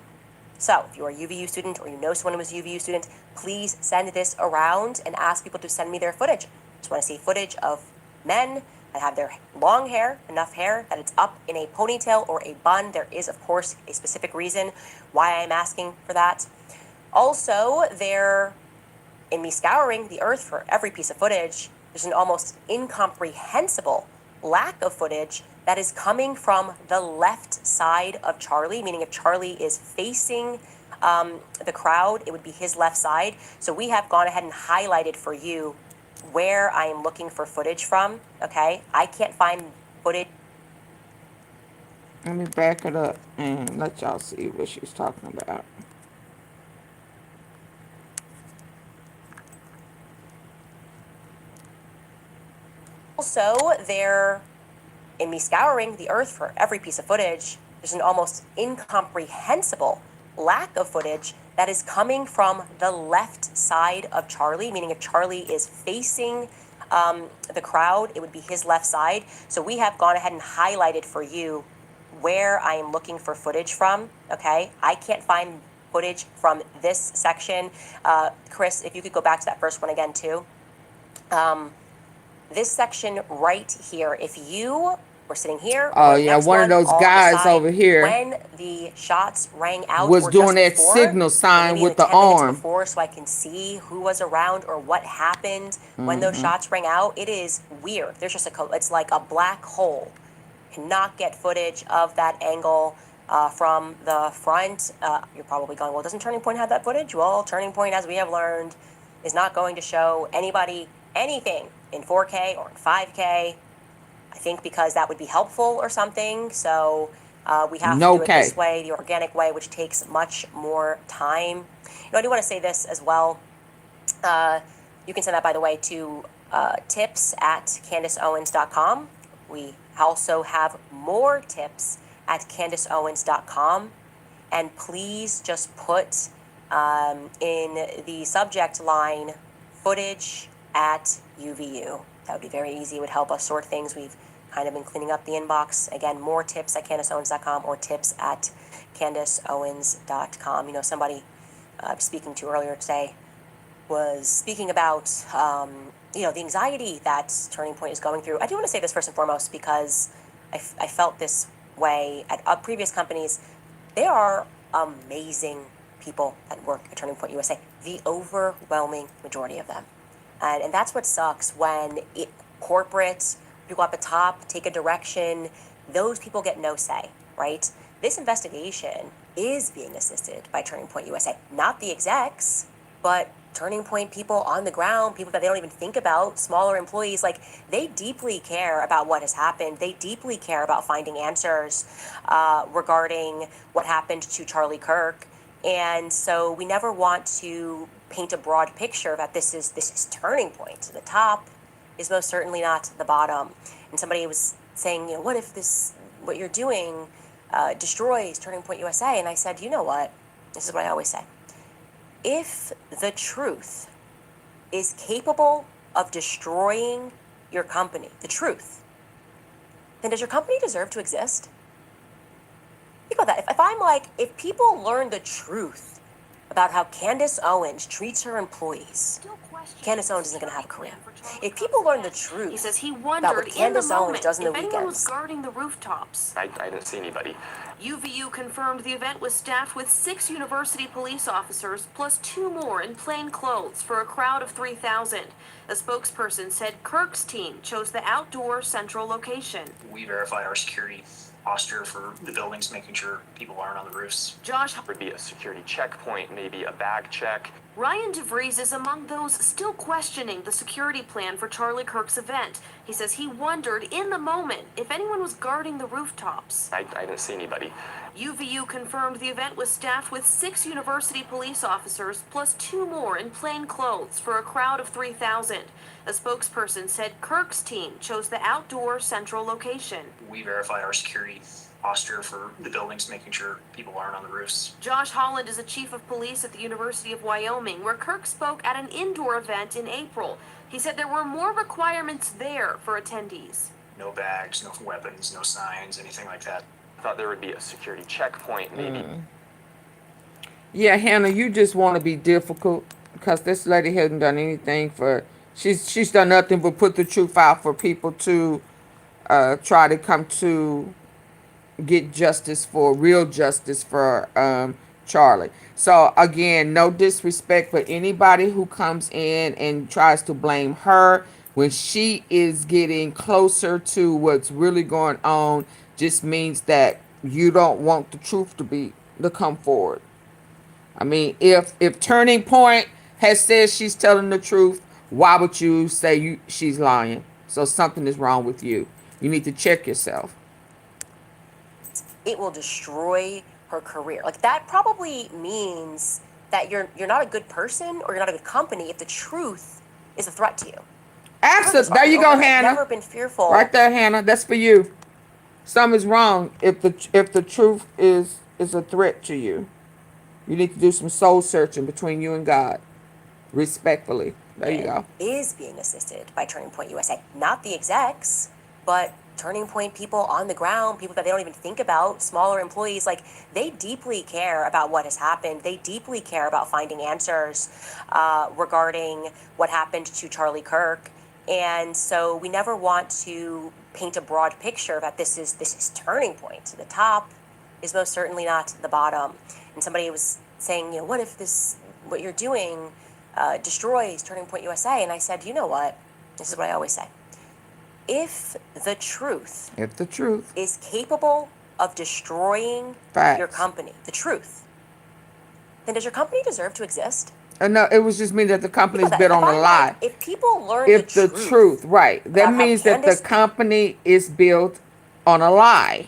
So if you're a UVU student or you know someone who was a UVU student, please send this around and ask people to send me their footage. Just want to see footage of men that have their long hair, enough hair that it's up in a ponytail or a bun. There is, of course, a specific reason why I'm asking for that. Also, in me scouring the earth for every piece of footage, there's an almost incomprehensible lack of footage that is coming from the left side of Charlie, meaning if Charlie is facing the crowd, it would be his left side. So we have gone ahead and highlighted for you where I am looking for footage from, okay? I can't find footage. Let me back it up and let y'all see what she's talking about. Also, in me scouring the earth for every piece of footage, there's an almost incomprehensible lack of footage that is coming from the left side of Charlie, meaning if Charlie is facing the crowd, it would be his left side. So we have gone ahead and highlighted for you where I am looking for footage from, okay? I can't find footage from this section. Chris, if you could go back to that first one again too. This section right here, if you were sitting here, Oh or yeah, next one of those on the guys side, over here when the shots rang out was or doing just that before, signal or sign maybe in with the the 10 minutes arm. before, so I can see who was around or what happened when those Mhm. shots rang out. It is weird. There's just it's like a black hole. Cannot get footage of that angle from the front. You're probably going, well, doesn't Turning Point have that footage? Well, Turning Point, as we have learned, is not going to show anybody anything in 4K or in 5K. I think because that would be helpful or something. So we have No to do it this K. way, the organic way, which takes much more time. You know, I do want to say this as well. You can send that, by the way, to tips@CandaceOwens.com. We also have more tips at CandaceOwens.com. And please just put in the subject line, footage at UVU. That would be very easy. It would help us sort things. We've kind of been cleaning up the inbox. Again, more tips at CandaceOwens.com or tips at CandaceOwens.com. You know, somebody I was speaking to earlier today was speaking about, you know, the anxiety that Turning Point is going through. I do want to say this first and foremost because I felt this way at previous companies. There are amazing people that work at Turning Point USA, the overwhelming majority of them. And that's what sucks when corporate, people at the top take a direction, those people get no say, right? This investigation is being assisted by Turning Point USA, not the execs, but Turning Point people on the ground, people that they don't even think about, smaller employees. Like, they deeply care about what has happened. They deeply care about finding answers regarding what happened to Charlie Kirk. And so we never want to paint a broad picture that this is Turning Point. The top is most certainly not the bottom. And somebody was saying, you know, what if what you're doing destroys Turning Point USA? And I said, you know what? This is what I always say. If the truth is capable of destroying your company, the truth, then does your company deserve to exist? Think about that. If I'm like, if people learn the truth about how Candace Owens treats her employees, Candace Owens isn't going to have a career. If people learn the truth, he says he about wondered what Candace in the Owens moment does in the if anyone was weekends, guarding the rooftops. I didn't see anybody. UVU confirmed the event was staffed with 6 university police officers plus 2 more in plain clothes for a crowd of 3,000. A spokesperson said Kirk's team chose the outdoor central location. We verified our security posture for the buildings, making sure people aren't on the roofs. Josh Would be a security checkpoint, maybe a bag check. Ryan DeVries is among those still questioning the security plan for Charlie Kirk's event. He says he wondered in the moment if anyone was guarding the rooftops. I didn't see anybody. UVU confirmed the event was staffed with 6 university police officers plus 2 more in plain clothes for a crowd of 3,000. A spokesperson said Kirk's team chose the outdoor central location. We verified our security posture for the buildings, making sure people aren't on the roofs. Josh Holland is a chief of police at the University of Wyoming, where Kirk spoke at an indoor event in April. He said there were more requirements there for attendees. No bags, no weapons, no signs, anything like that. I thought there would be a security checkpoint, maybe. Yeah, Hannah, you just want to be difficult because this lady hasn't done anything for. She's done nothing but put the truth out for people to try to come to get real justice for Charlie. So again, no disrespect for anybody who comes in and tries to blame her when she is getting closer to what's really going on. Just means that you don't want the truth to come forward. I mean, if Turning Point has said she's telling the truth, why would you say she's lying? So something is wrong with you. You need to check yourself. it will destroy her career. Like, that probably means that you're not a good person or you're not a good company if the truth is a threat to you. Absolutely. There you go, Hannah. Never been fearful. Right there, Hannah. That's for you. Something's wrong if the truth is a threat to you. You need to do some soul searching between you and God. Respectfully. There you go. Is being assisted by Turning Point USA. Not the execs, but Turning Point people on the ground, people that they don't even think about, smaller employees. Like, they deeply care about what has happened. They deeply care about finding answers regarding what happened to Charlie Kirk. And so we never want to paint a broad picture that this is Turning Point. The top is most certainly not the bottom. And somebody was saying, you know, what if what you're doing destroys Turning Point USA? And I said, you know what? This is what I always say. If the truth is capable of destroying your company, the truth, then does your company deserve to exist? No, it was just mean that the company's built on a lie. If people learn If the truth, right, that means that the company is built on a lie.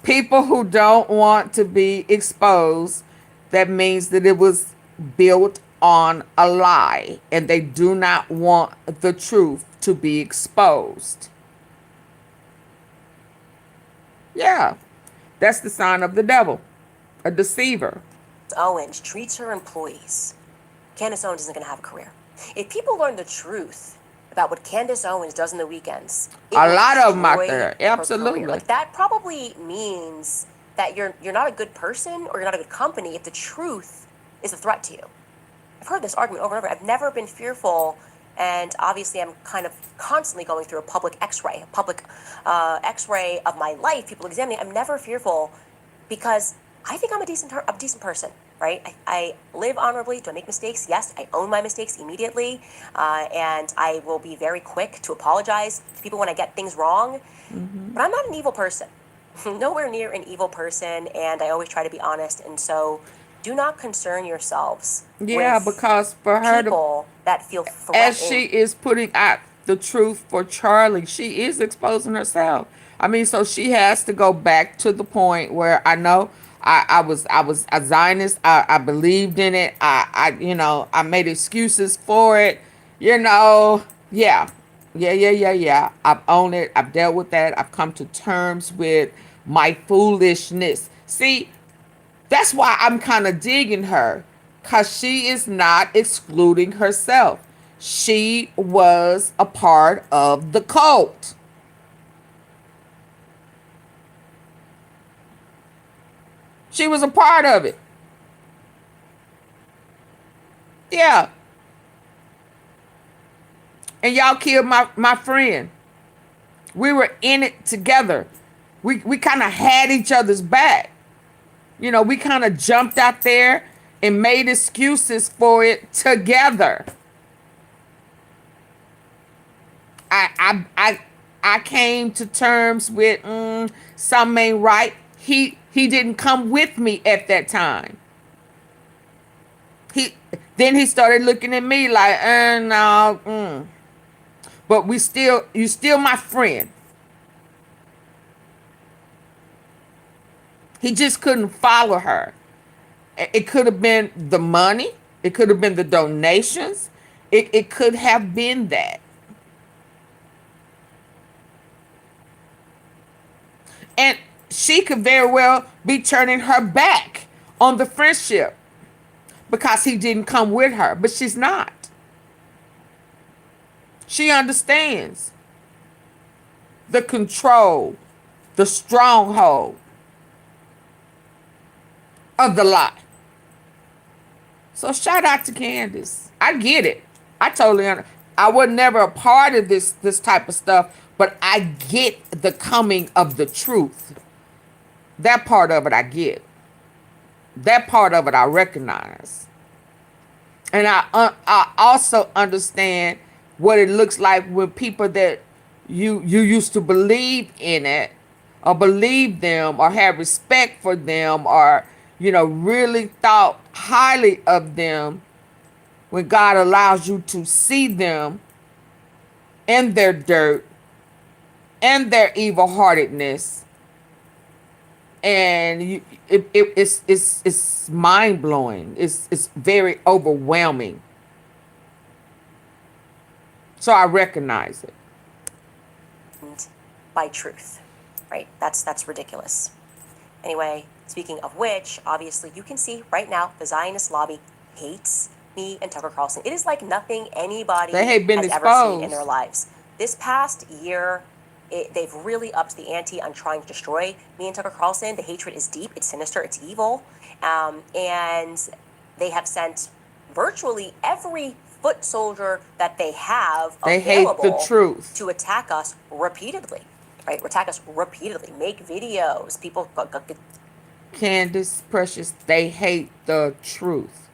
People who don't want to be exposed, that means that it was built on a lie, and they do not want the truth to be exposed. Yeah, that's the sign of the devil, a deceiver. Owens treats her employees. Candace Owens isn't going to have a career. If people learn the truth about what Candace Owens does in the weekends, a lot of them out there, absolutely. Like, that probably means that you're not a good person or you're not a good company if the truth is a threat to you. I've heard this argument over and over. I've never been fearful, and obviously I'm kind of constantly going through a public x-ray of my life, people examining. I'm never fearful because I think I'm a decent person, right? I live honorably. Do I make mistakes? Yes, I own my mistakes immediately, and I will be very quick to apologize to people when I get things wrong. But I'm not an evil person. Nowhere near an evil person, and I always try to be honest. And so do not concern yourselves with because for her people that feel threatened. As she is putting out the truth for Charlie, she is exposing herself. I mean, so she has to go back to the point where I know I was a Zionist. I believed in it. I made excuses for it. Yeah. I've owned it. I've dealt with that. I've come to terms with my foolishness. See, that's why I'm kind of digging her, because she is not excluding herself. She was a part of the cult. She was a part of it. Yeah. And y'all killed my friend. We were in it together. We kind of had each other's back. You know, we kind of jumped out there and made excuses for it together. I came to terms with something ain't right. He didn't come with me at that time. Then he started looking at me like, no. But you still my friend. He just couldn't follow her. It could have been the money. It could have been the donations. It could have been that. And she could very well be turning her back on the friendship because he didn't come with her. But she's not. She understands the control, the stronghold of the lie. So shout out to Candace. I get it. I totally understand. I was never a part of this type of stuff, but I get the coming of the truth. That part of it I get. That part of it I recognize. And I also understand what it looks like when people that you used to believe in it, or believe them, or have respect for them, or really thought highly of them, when God allows you to see them and their dirt and their evil-heartedness, and it's mind-blowing. It's very overwhelming. So I recognize it. By truth, right? That's ridiculous. Anyway, Speaking of which, obviously you can see right now the Zionist lobby hates me and Tucker Carlson. It is like nothing anybody has ever seen in their lives. This past year, they've really upped the ante on trying to destroy me and Tucker Carlson. The hatred is deep, it's sinister, it's evil. And they have sent virtually every foot soldier that they have available to attack us repeatedly. Right? Attack us repeatedly. Make videos. People... Candace, precious, they hate the truth.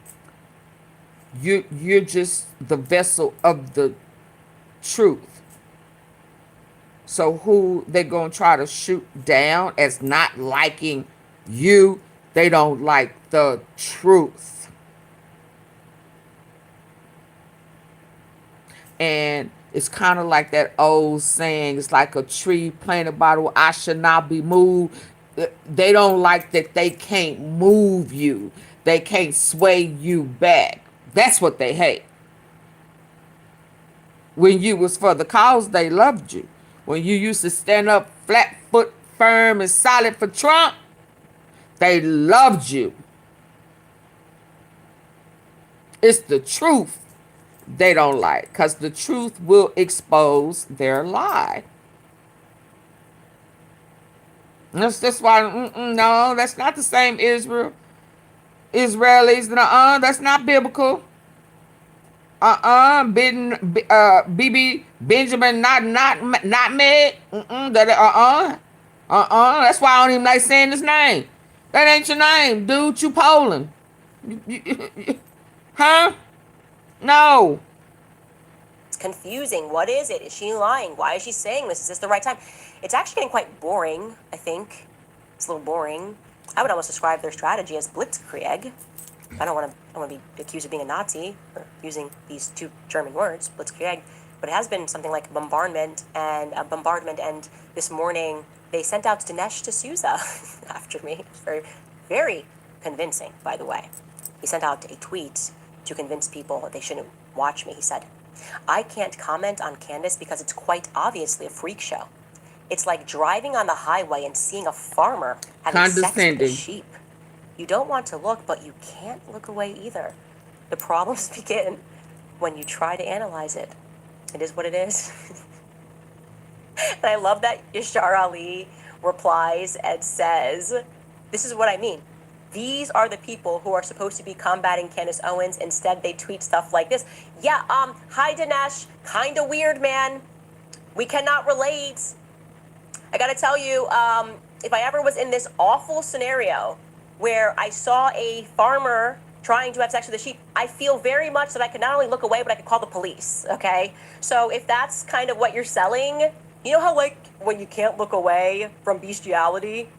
You're just the vessel of the truth. So who they gonna try to shoot down as not liking you? They don't like the truth. And it's kind of like that old saying, it's like a tree planted by the I should not be moved. They don't like that they can't move you. They can't sway you back. That's what they hate. When you was for the cause, they loved you. When you used to stand up flat foot, firm and solid for Trump, they loved you. It's the truth they don't like, because the truth will expose their lie. That's why, no, that's not the same Israel. Israelis, that's not biblical. BB Benjamin, not Meg. That's why I don't even like saying his name. That ain't your name, dude. You Poland. Huh? No. It's confusing. What is it? Is she lying? Why is she saying this? Is this the right time? It's actually getting quite boring, I think. It's a little boring. I would almost describe their strategy as blitzkrieg. I don't want to be accused of being a Nazi for using these two German words, blitzkrieg. But it has been something like bombardment. And this morning they sent out Dinesh D'Souza after me. It's very, very convincing, by the way. He sent out a tweet to convince people that they shouldn't watch me. He said, "I can't comment on Candace because it's quite obviously a freak show. It's like driving on the highway and seeing a farmer having sex with a sheep. You don't want to look, but you can't look away either. The problems begin when you try to analyze it. It is what it is." And I love that Yashar Ali replies and says, "This is what I mean. These are the people who are supposed to be combating Candace Owens. Instead, they tweet stuff like this. Yeah, hi Dinesh, kinda weird, man. We cannot relate. I gotta tell you, if I ever was in this awful scenario where I saw a farmer trying to have sex with a sheep, I feel very much that I could not only look away, but I could call the police, okay? So if that's kind of what you're selling, you know how like when you can't look away from bestiality?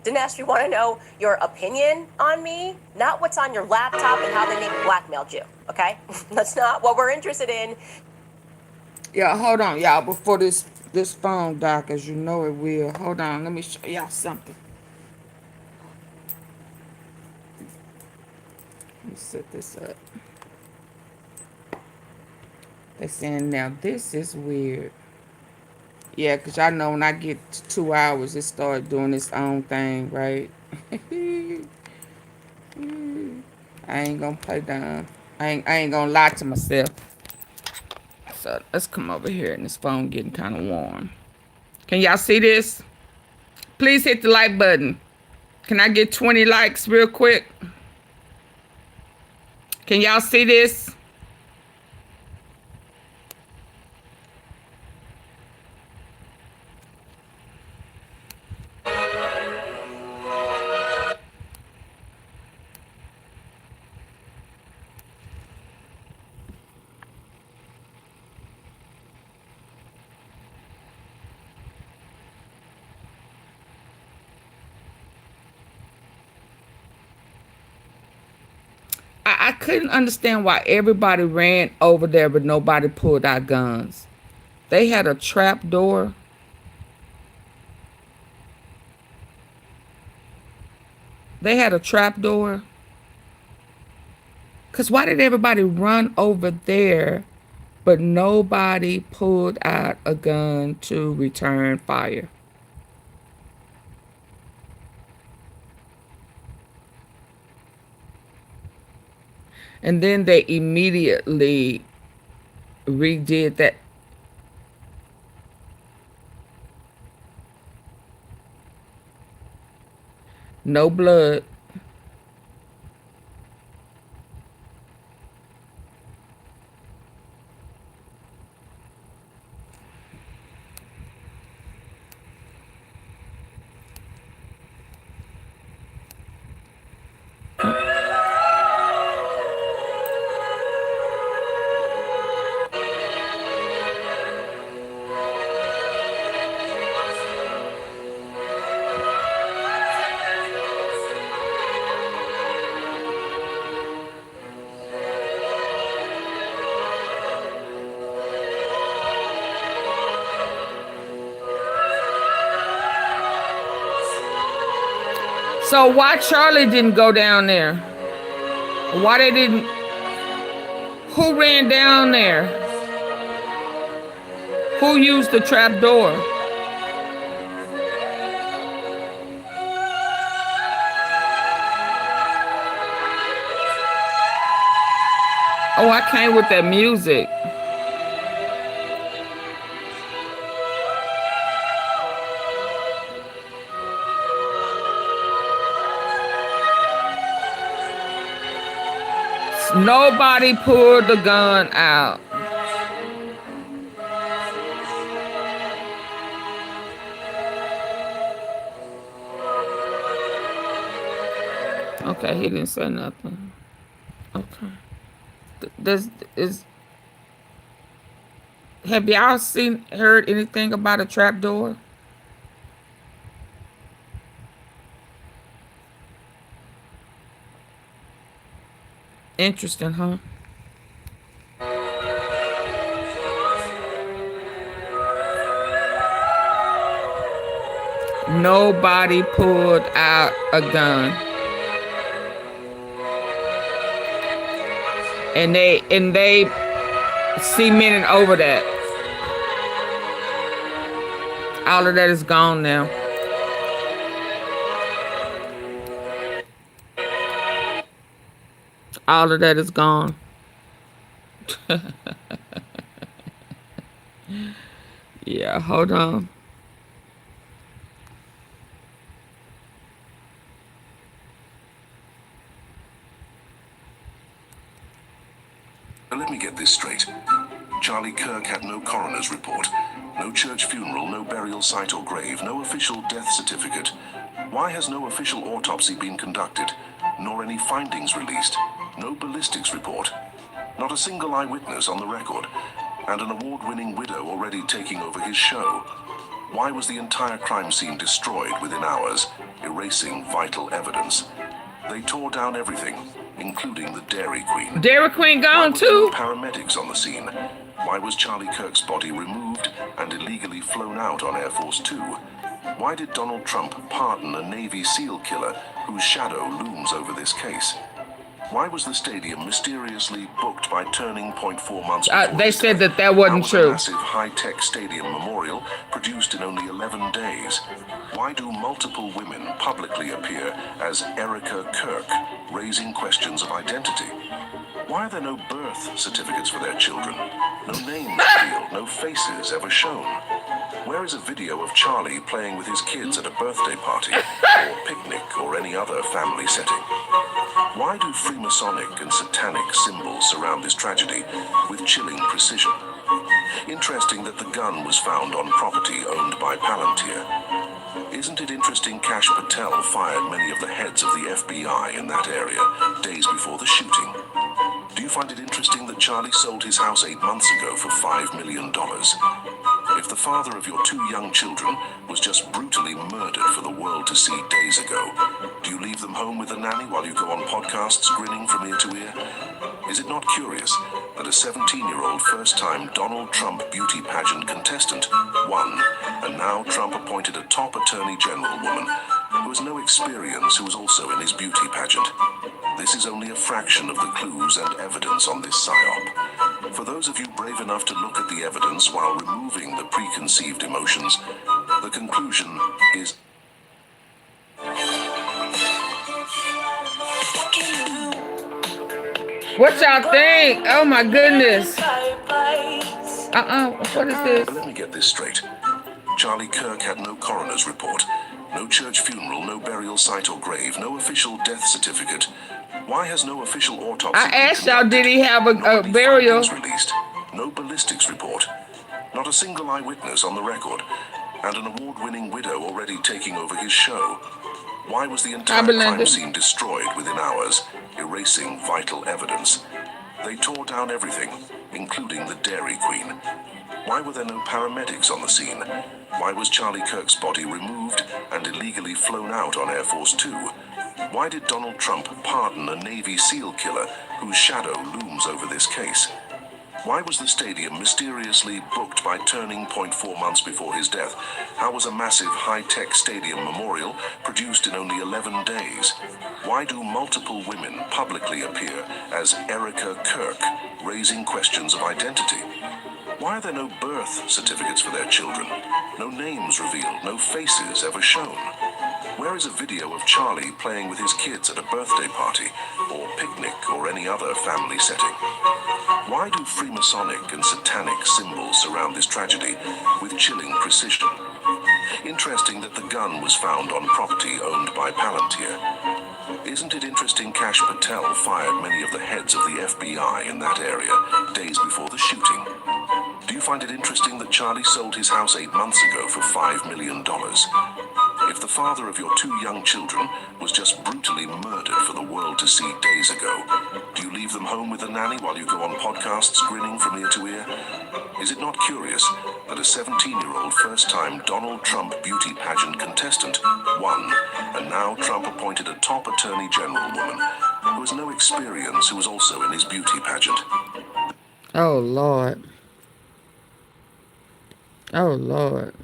Dinesh, we want to know your opinion on me, not what's on your laptop and how they maybe blackmailed you, okay? That's not what we're interested in." Yeah, hold on, y'all, before this phone dock, as you know it will. Hold on, let me show y'all something. Let me set this up. They saying now this is weird. Yeah, because y'all know when I get to 2 hours, it started doing its own thing, right? I ain't gonna play dumb. I ain't gonna lie to myself. So let's come over here, and this phone getting kind of warm. Can y'all see this? Please hit the like button. Can I get 20 likes real quick? Can y'all see this? I couldn't understand why everybody ran over there, but nobody pulled out guns. They had a trap door. They had a trap door. Because why did everybody run over there, but nobody pulled out a gun to return fire? And then they immediately redid that. No blood. So why Charlie didn't go down there? Why they didn't? Who ran down there? Who used the trap door? Oh, I came with that music. Nobody pulled the gun out. Okay, he didn't say nothing. Okay. Have y'all heard anything about a trap door? Interesting, huh? Nobody pulled out a gun. And they cemented over that. All of that is gone now. All of that is gone. Yeah, hold on. Let me get this straight. Charlie Kirk had no coroner's report, no church funeral, no burial site or grave, no official death certificate. Why has no official autopsy been conducted, nor any findings released? No ballistics report. Not a single eyewitness on the record, and an award-winning widow already taking over his show. Why was the entire crime scene destroyed within hours, erasing vital evidence? They tore down everything, including the Dairy Queen. Dairy Queen gone too? Paramedics on the scene. Why was Charlie Kirk's body removed and illegally flown out on Air Force 2? Why did Donald Trump pardon a Navy SEAL killer whose shadow looms over this case? Why was the stadium mysteriously booked by Turning Point 4 months before? They said that wasn't true. A massive high-tech stadium memorial produced in only 11 days. Why do multiple women publicly appear as Erica Kirk, raising questions of identity? Why are there no birth certificates for their children? No names revealed, no faces ever shown. Where is a video of Charlie playing with his kids at a birthday party, or picnic, or any other family setting? Why do Freemasonic and satanic symbols surround this tragedy with chilling precision? Interesting that the gun was found on property owned by Palantir. Isn't it interesting Kash Patel fired many of the heads of the FBI in that area days before the shooting? Do you find it interesting that Charlie sold his house 8 months ago for $5 million? If the father of your 2 young children was just brutally murdered for the world to see days ago, do you leave them home with a nanny while you go on podcasts grinning from ear to ear? Is it not curious that a 17-year-old first-time Donald Trump beauty pageant contestant won, and now Trump appointed a top attorney general woman who has no experience, who is also in his beauty pageant? This is only a fraction of the clues and evidence on this psyop. For those of you brave enough to look at the evidence while removing the preconceived emotions, the conclusion is... What y'all think? Oh my goodness. What is this? Let me get this straight. Charlie Kirk had no coroner's report, no church funeral, no burial site or grave, no official death certificate. Why has no official autopsy I been asked y'all, conducted? did he have a burial? Released. No ballistics report. Not a single eyewitness on the record. And an award-winning widow already taking over his show. Why was the entire crime scene destroyed within hours, erasing vital evidence? They tore down everything, including the Dairy Queen. Why were there no paramedics on the scene? Why was Charlie Kirk's body removed and illegally flown out on Air Force 2? Why did Donald Trump pardon a Navy SEAL killer whose shadow looms over this case? Why was the stadium mysteriously booked by Turning Point 4 months before his death? How was a massive high-tech stadium memorial produced in only 11 days? Why do multiple women publicly appear as Erica Kirk, raising questions of identity? Why are there no birth certificates for their children? No names revealed, no faces ever shown? Where is a video of Charlie playing with his kids at a birthday party, or picnic, or any other family setting? Why do Freemasonic and satanic symbols surround this tragedy with chilling precision? Interesting that the gun was found on property owned by Palantir. Isn't it interesting Kash Patel fired many of the heads of the FBI in that area days before the shooting? Do you find it interesting that Charlie sold his house 8 months ago for $5 million? If the father of your 2 young children was just brutally murdered for the world to see days ago, do you leave them home with a nanny while you go on podcasts grinning from ear to ear? Is it not curious that a 17-year-old first-time Donald Trump beauty pageant contestant won, and now Trump appointed a top attorney general woman who has no experience who was also in his beauty pageant? Oh, Lord. Oh, Lord.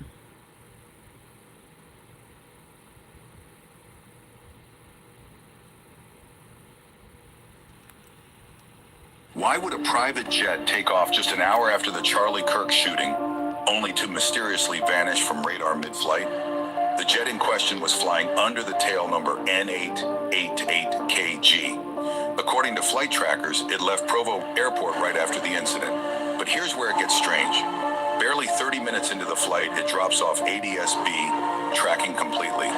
Why would a private jet take off just an hour after the Charlie Kirk shooting, only to mysteriously vanish from radar mid-flight? The jet in question was flying under the tail number N888KG. According to flight trackers, it left Provo Airport right after the incident. But here's where it gets strange. Barely 30 minutes into the flight, it drops off ADS-B, tracking completely.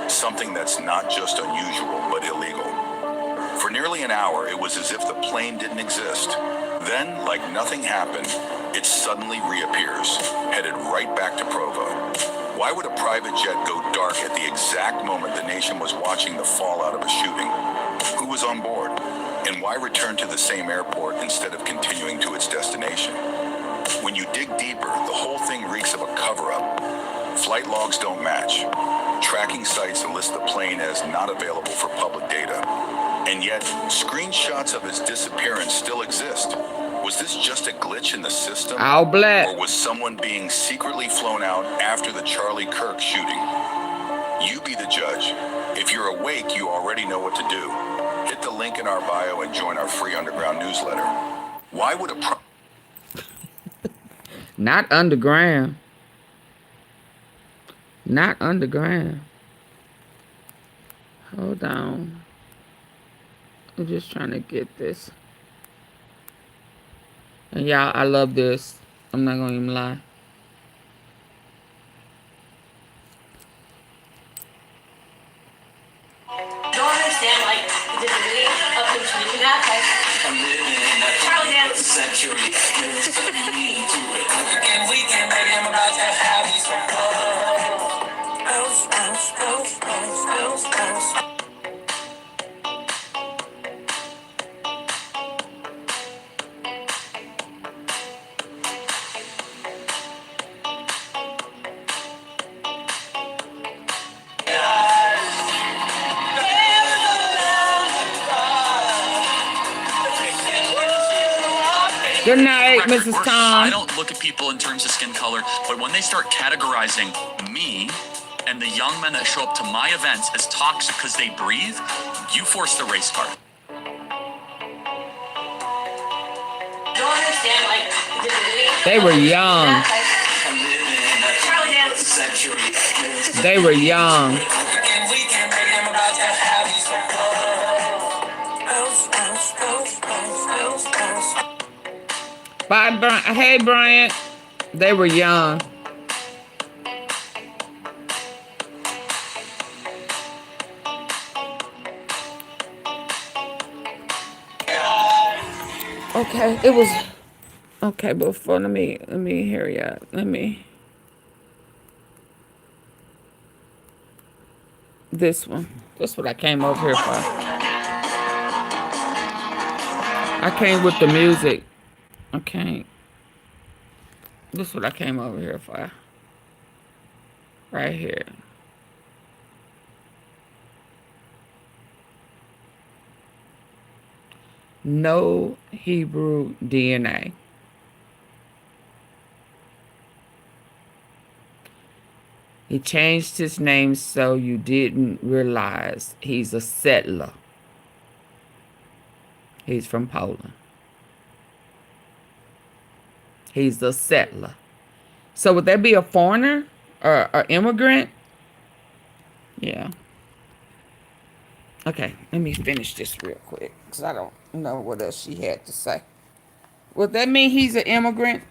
Something that's not just unusual, but illegal. For nearly an hour, it was as if the plane didn't exist. Then, like nothing happened, it suddenly reappears, headed right back to Provo. Why would a private jet go dark at the exact moment the nation was watching the fallout of a shooting? Who was on board? And why return to the same airport instead of continuing to its destination? When you dig deeper, the whole thing reeks of a cover-up. Flight logs don't match. Tracking sites list the plane as not available for public data. And yet, screenshots of his disappearance still exist. Was this just a glitch in the system? All black. Or was someone being secretly flown out after the Charlie Kirk shooting? You be the judge. If you're awake, you already know what to do. Hit the link in our bio and join our free underground newsletter. Why would a Not underground. Not underground. Hold on. I'm just trying to get this. And y'all, I love this. I'm not gonna even lie. Don't understand, like, the dignity of him tweeting that. Like, I'm living in that Charlie dance century. And we can make him about to have these Good night, Mrs. Tom. I don't look at people in terms of skin color, but when they start categorizing me and the young men that show up to my events as toxic because they breathe, you force the race card. Don't understand, like, the dignity. They were young. Charlie dance century. They were young. And we can make him about to have these Bye, Brian. Hey, Brian. They were young. Okay, it was okay. Before let me hurry up. This one. That's what I came over here for. I came with the music. Okay. This is what I came over here for. Right here. No Hebrew DNA. He changed his name so you didn't realize he's a settler. He's from Poland. He's a settler. So would that be a foreigner or immigrant? Yeah. Okay, let me finish this real quick because I don't know what else she had to say. Would that mean he's an immigrant?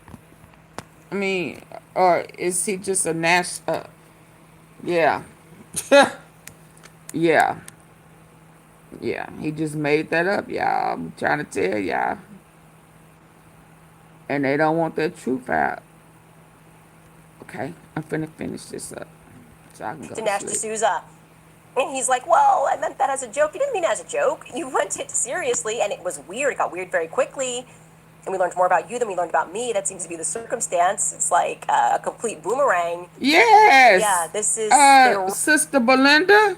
I mean, or is he just a national? Yeah. Yeah. Yeah, he just made that up, y'all. I'm trying to tell y'all. And they don't want that truth out. Okay, I'm finna finish this up so I can go Dinesh to sleep. D'Souza. And he's like, well, I meant that as a joke. You didn't mean it as a joke. You meant it seriously, and it was weird. It got weird very quickly. And we learned more about you than we learned about me. That seems to be the circumstance. It's like a complete boomerang. Yes. Yeah, this is... Sister Belinda?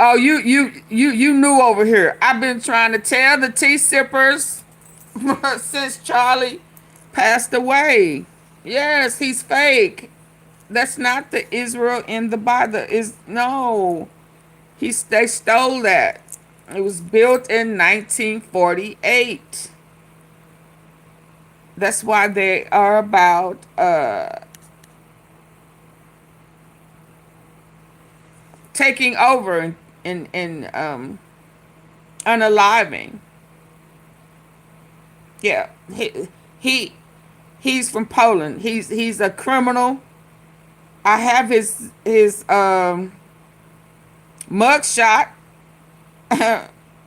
Oh, you knew over here. I've been trying to tell the tea sippers since Charlie passed away. Yes, he's fake. That's not the Israel in the Bible. No. They stole that. It was built in 1948. That's why they are about taking over and unaliving. Yeah, he's from Poland. He's a criminal. I have his mugshot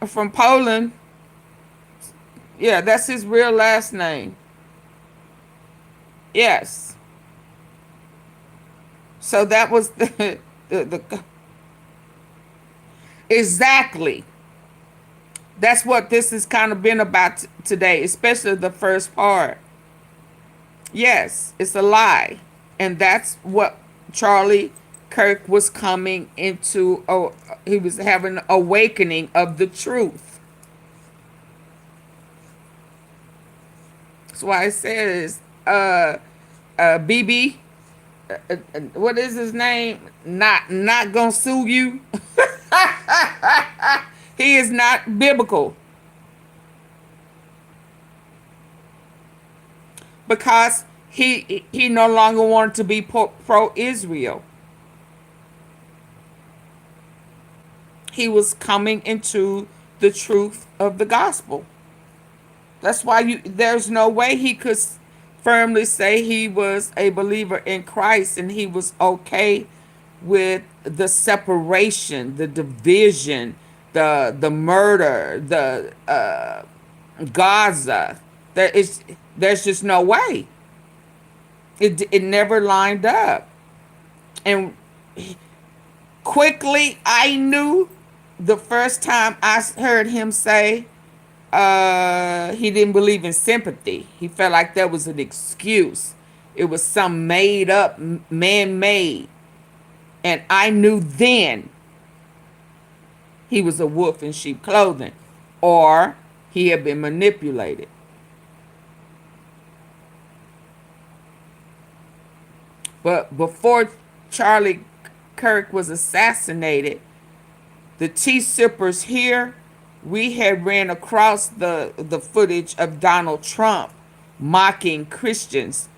from Poland. Yeah, that's his real last name. Yes. So that was the exactly. That's what this has kind of been about today, especially the first part. Yes, it's a lie. And that's what Charlie Kirk was coming into. Oh, he was having an awakening of the truth. That's why it says, BB, what is his name? Not gonna sue you. He is not biblical. Because he no longer wanted to be pro-Israel. He was coming into the truth of the gospel. That's why there's no way he could firmly say he was a believer in Christ and he was okay with the separation, the division, the murder, the Gaza. There's just no way. It never lined up. And quickly I knew the first time I heard him say he didn't believe in sympathy. He felt like that was an excuse. It was some made up, man-made. And I knew then he was a wolf in sheep clothing, or he had been manipulated. But before Charlie Kirk was assassinated, the tea sippers here, we had ran across the footage of Donald Trump mocking Christians,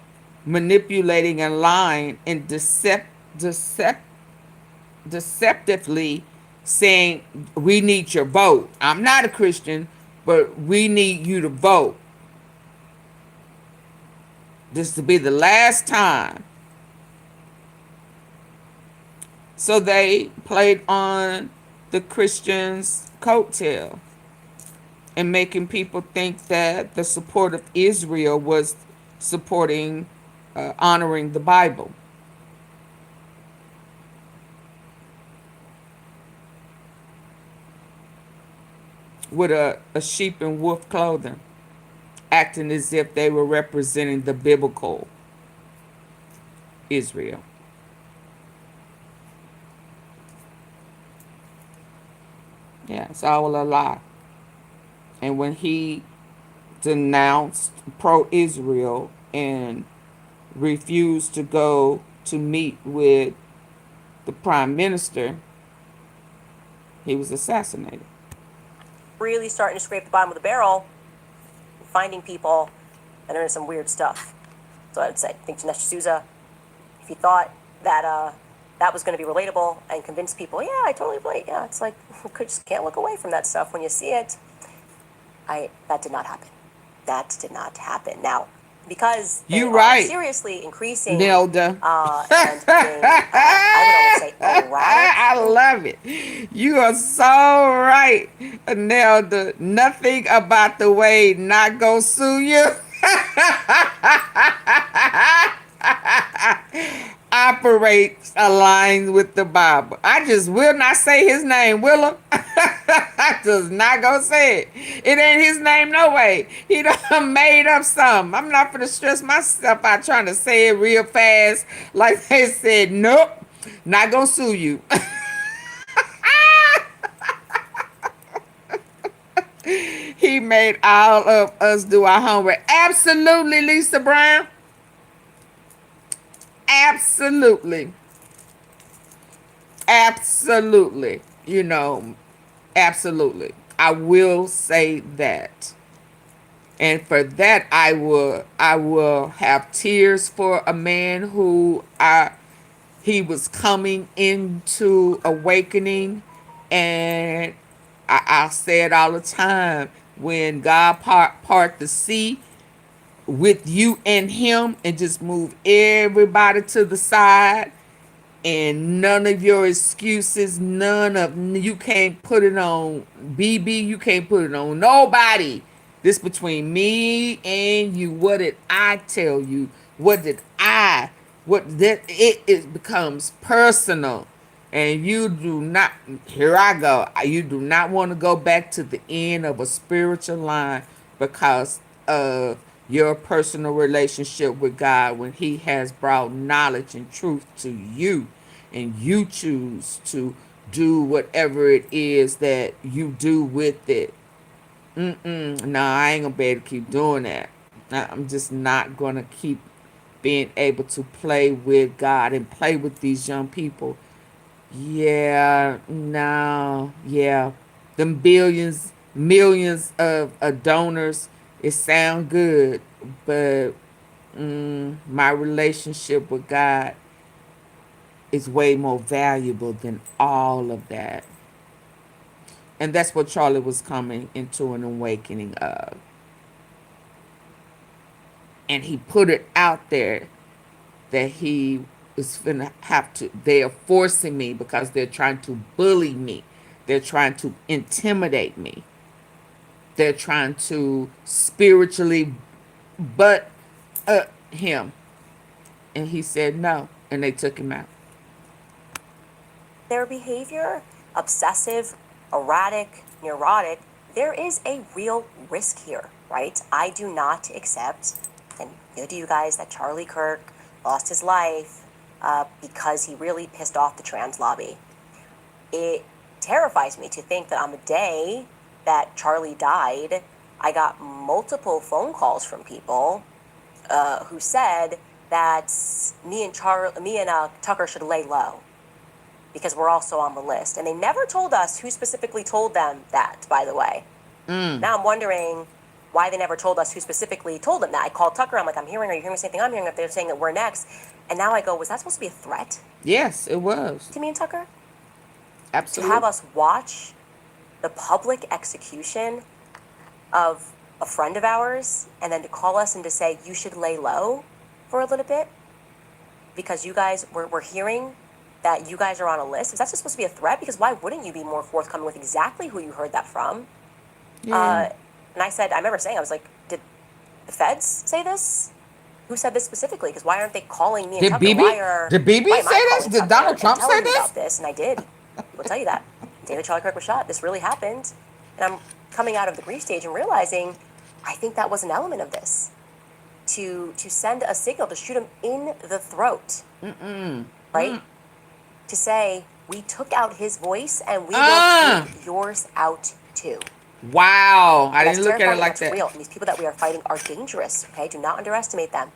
manipulating and lying and deceptively saying, we need your vote. I'm not a Christian, but we need you to vote. This to be the last time. So they played on the Christians' coattail and making people think that the support of Israel was supporting, honoring the Bible. With a sheep and wolf clothing, acting as if they were representing the biblical Israel. Yeah, it's all a lie. And when he denounced pro-Israel and refused to go to meet with the prime minister, he was assassinated. Really starting to scrape the bottom of the barrel, finding people that are into some weird stuff. So I'd say, I think Dinesh D'Souza, if he thought that that was going to be relatable and convince people, yeah, I totally relate. Yeah, it's like you just can't look away from that stuff when you see it. That did not happen. That did not happen. Now, because they You are right, seriously increasing Nelda. and being, I would almost say erratic. I love it. You are so right, Nelda. Nothing about the way not gonna sue you operates aligned with the Bible. I just will not say his name, will I just not gonna say it. It ain't his name no way. He done made up something. I'm not gonna stress myself out trying to say it real fast. Like they said, nope, not gonna sue you. He made all of us do our homework. Absolutely, Lisa Brown. Absolutely. Absolutely. You know, absolutely. I will say that. And for that, I will have tears for a man who he was coming into awakening. And I say it all the time, when God part the sea with you and him and just move everybody to the side, and none of your excuses, you can't put it on BB, you can't put it on nobody. This between me and you. What did I tell you? It becomes personal. And you do not, here I go, you do not want to go back to the end of a spiritual line because of your personal relationship with God, when he has brought knowledge and truth to you, and you choose to do whatever it is that you do with it. No, I ain't gonna be able to keep doing that. I'm just not gonna keep being able to play with God and play with these young people. Yeah, no, yeah. Them billions, millions of donors, it sound good, but my relationship with God is way more valuable than all of that. And that's what Charlie was coming into an awakening of. And he put it out there that he is gonna have to, they are forcing me because they're trying to bully me. They're trying to intimidate me. They're trying to spiritually butt him. And he said no, and they took him out. Their behavior, obsessive, erratic, neurotic, there is a real risk here, right? I do not accept, and neither do you guys, that Charlie Kirk lost his life because he really pissed off the trans lobby. It terrifies me to think that on the day that Charlie died, I got multiple phone calls from people who said that me and Tucker should lay low because we're also on the list. And they never told us who specifically told them that, by the way. Now I'm wondering why they never told us who specifically told them that. I called Tucker, I'm like, are you hearing the same thing I'm hearing? If they're saying that we're next. And now I go, was that supposed to be a threat? Yes, it was. To me and Tucker? Absolutely. To have us watch the public execution of a friend of ours and then to call us and to say, you should lay low for a little bit because you guys, we're hearing that you guys are on a list. Is that just supposed to be a threat? Because why wouldn't you be more forthcoming with exactly who you heard that from? Yeah. And I said, I remember saying, I was like, did the feds say this? Who said this specifically? Because why aren't they calling me and Did Tucker? BB Did BB why am I say this? calling Did Tucker Donald and Trump telling say him this? about this? And I did. We'll tell you that. David Charlie Kirk was shot. This really happened. And I'm coming out of the grief stage and realizing I think that was an element of this. To send a signal, to shoot him in the throat. Right? To say, we took out his voice and we will take yours out too. Wow. I And that's didn't look at it terrifying, like that's that. real. And these people that we are fighting are dangerous, okay? Do not underestimate them.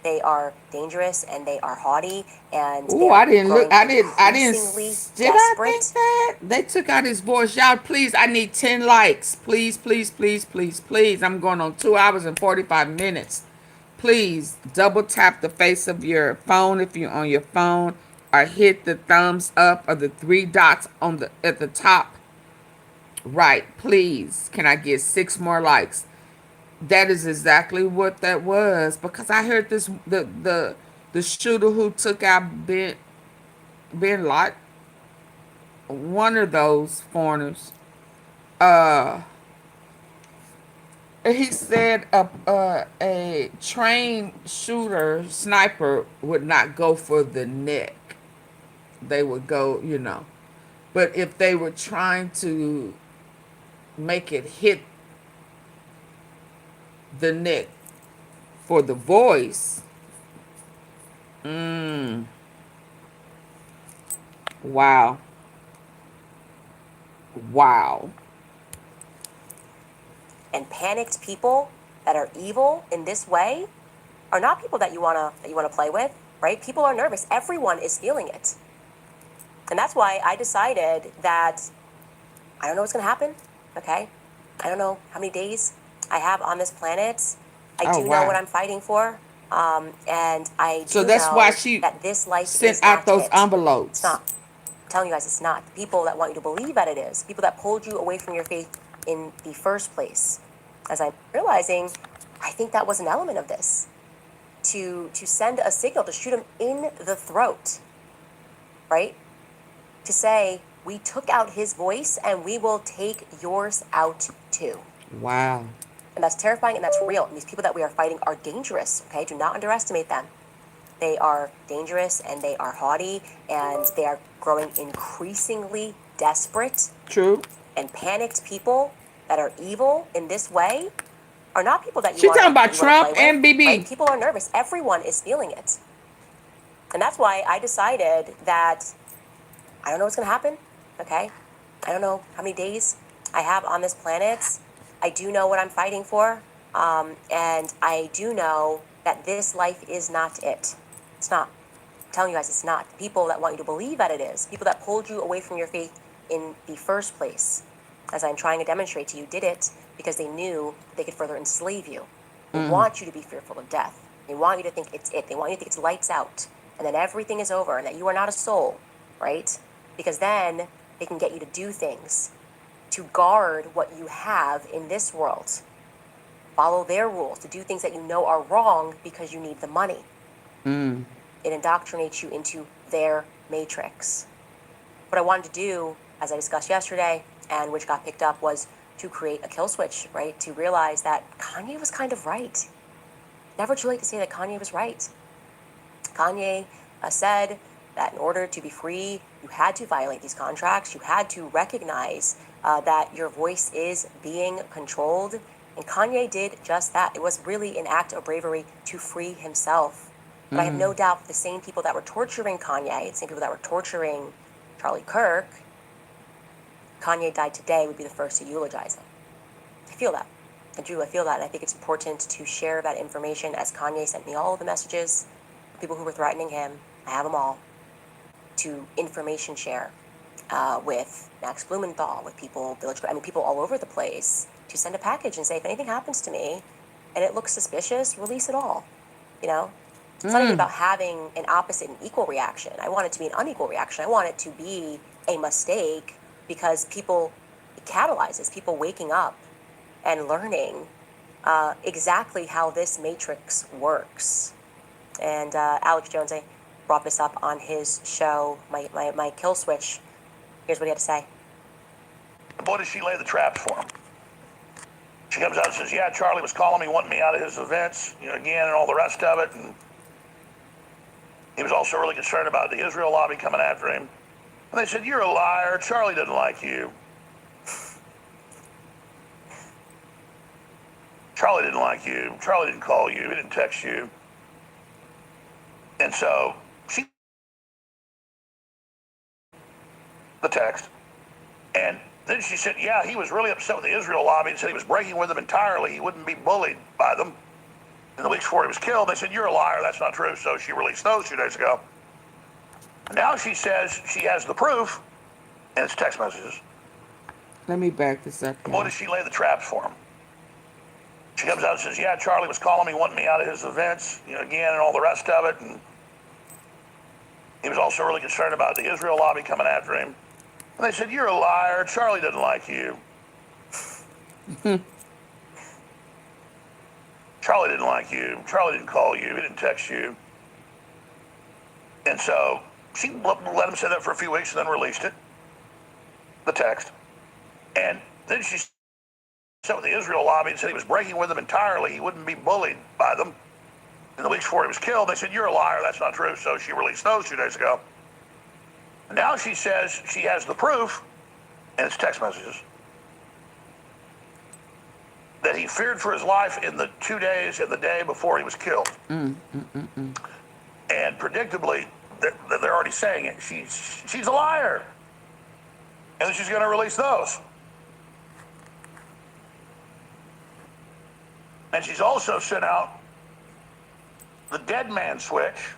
They are dangerous and they are haughty and they Ooh, are I didn't look. growing I didn't. increasingly Did I desperate. think that? They took out his voice. Y'all, please, I need 10 likes. Please, please, please, please, please. I'm going on 2 hours and 45 minutes. Please double tap the face of your phone if you're on your phone, or hit the thumbs up or the 3 dots on the at the top right. Please, can I get 6 more likes? That is exactly what that was, because I heard this the shooter who took out Ben Lot, one of those foreigners, he said a trained shooter sniper would not go for the neck. They would go, but if they were trying to make it hit the neck for the voice, wow. And panicked people that are evil in this way are not people that you wanna play with, right? People are nervous. Everyone is feeling it. And that's why I decided that I don't know what's gonna happen, okay? I don't know how many days I have on this planet. I do know what I'm fighting for. And I So do that's know why she that this life sent is out not those it. envelopes. It's not. I'm telling you guys, it's not. The people that want you to believe that it is, people that pulled you away from your faith in the first place. As I'm realizing, I think that was an element of this. To send a signal, to shoot him in the throat, right? To say, we took out his voice and we will take yours out too. Wow. And that's terrifying and that's real. And these people that we are fighting are dangerous, okay? Do not underestimate them. They are dangerous and they are haughty and they are growing increasingly desperate. True. And panicked people that are evil in this way are not people that you She want talking about play Trump with, and BB. right? People are nervous. Everyone is feeling it. And that's why I decided that I don't know what's going to happen, okay? I don't know how many days I have on this planet. I do know what I'm fighting for. And I do know that this life is not it. It's not. I'm telling you guys, it's not. The people that want you to believe that it is, people that pulled you away from your faith in the first place, as I'm trying to demonstrate to you, did it because they knew they could further enslave you. They want you to be fearful of death. They want you to think it's it. They want you to think it's lights out. And then everything is over and that you are not a soul, right? Because then they can get you to do things to guard what you have in this world. Follow their rules, to do things that you know are wrong because you need the money. It indoctrinates you into their matrix. What I wanted to do, as I discussed yesterday, and which got picked up, was to create a kill switch, right? To realize that Kanye was kind of right. Never too late to say that Kanye was right. Kanye said that in order to be free, you had to violate these contracts. You had to recognize that your voice is being controlled. And Kanye did just that. It was really an act of bravery to free himself. But I have no doubt the same people that were torturing Kanye, the same people that were torturing Charlie Kirk, Kanye died today, would be the first to eulogize him. I feel that. I do, I feel that. And I think it's important to share that information, as Kanye sent me all of the messages, people who were threatening him, I have them all, to information share with Max Blumenthal, with people, people all over the place, to send a package and say, if anything happens to me and it looks suspicious, release it all, It's not even about having an opposite and equal reaction. I want it to be an unequal reaction. I want it to be a mistake because it catalyzes people waking up and learning exactly how this matrix works. And Alex Jones, I brought this up on his show, my Kill Switch. Here's what he had to say. Boy, does she lay the traps for him. She comes out and says, yeah, Charlie was calling me, wanting me out of his events, again, and all the rest of it. And he was also really concerned about the Israel lobby coming after him. And they said, you're a liar. Charlie doesn't like you. Charlie didn't like you. Charlie didn't call you. He didn't text you. And so she the text. And then she said, yeah, he was really upset with the Israel lobby and said he was breaking with them entirely. He wouldn't be bullied by them. In the weeks before he was killed, they said, you're a liar. That's not true. So she released those 2 days ago. Now she says she has the proof, and it's text messages. Let me back this up. Boy, does she lay the traps for him. She comes out and says, yeah, Charlie was calling me, wanting me out of his events, again, and all the rest of it. And he was also really concerned about the Israel lobby coming after him. And they said, you're a liar. Charlie doesn't like you. Charlie didn't like you. Charlie didn't call you. He didn't text you. And so she let him say that for a few weeks and then released it, the text. And then she said with the Israel lobby and said he was breaking with them entirely. He wouldn't be bullied by them. In the weeks before he was killed, they said, you're a liar. That's not true. So she released those 2 days ago. And now she says she has the proof, and it's text messages, that he feared for his life in the 2 days and the day before he was killed. And predictably, they're already saying it. She's a liar. And then she's going to release those. And she's also sent out the dead man switch,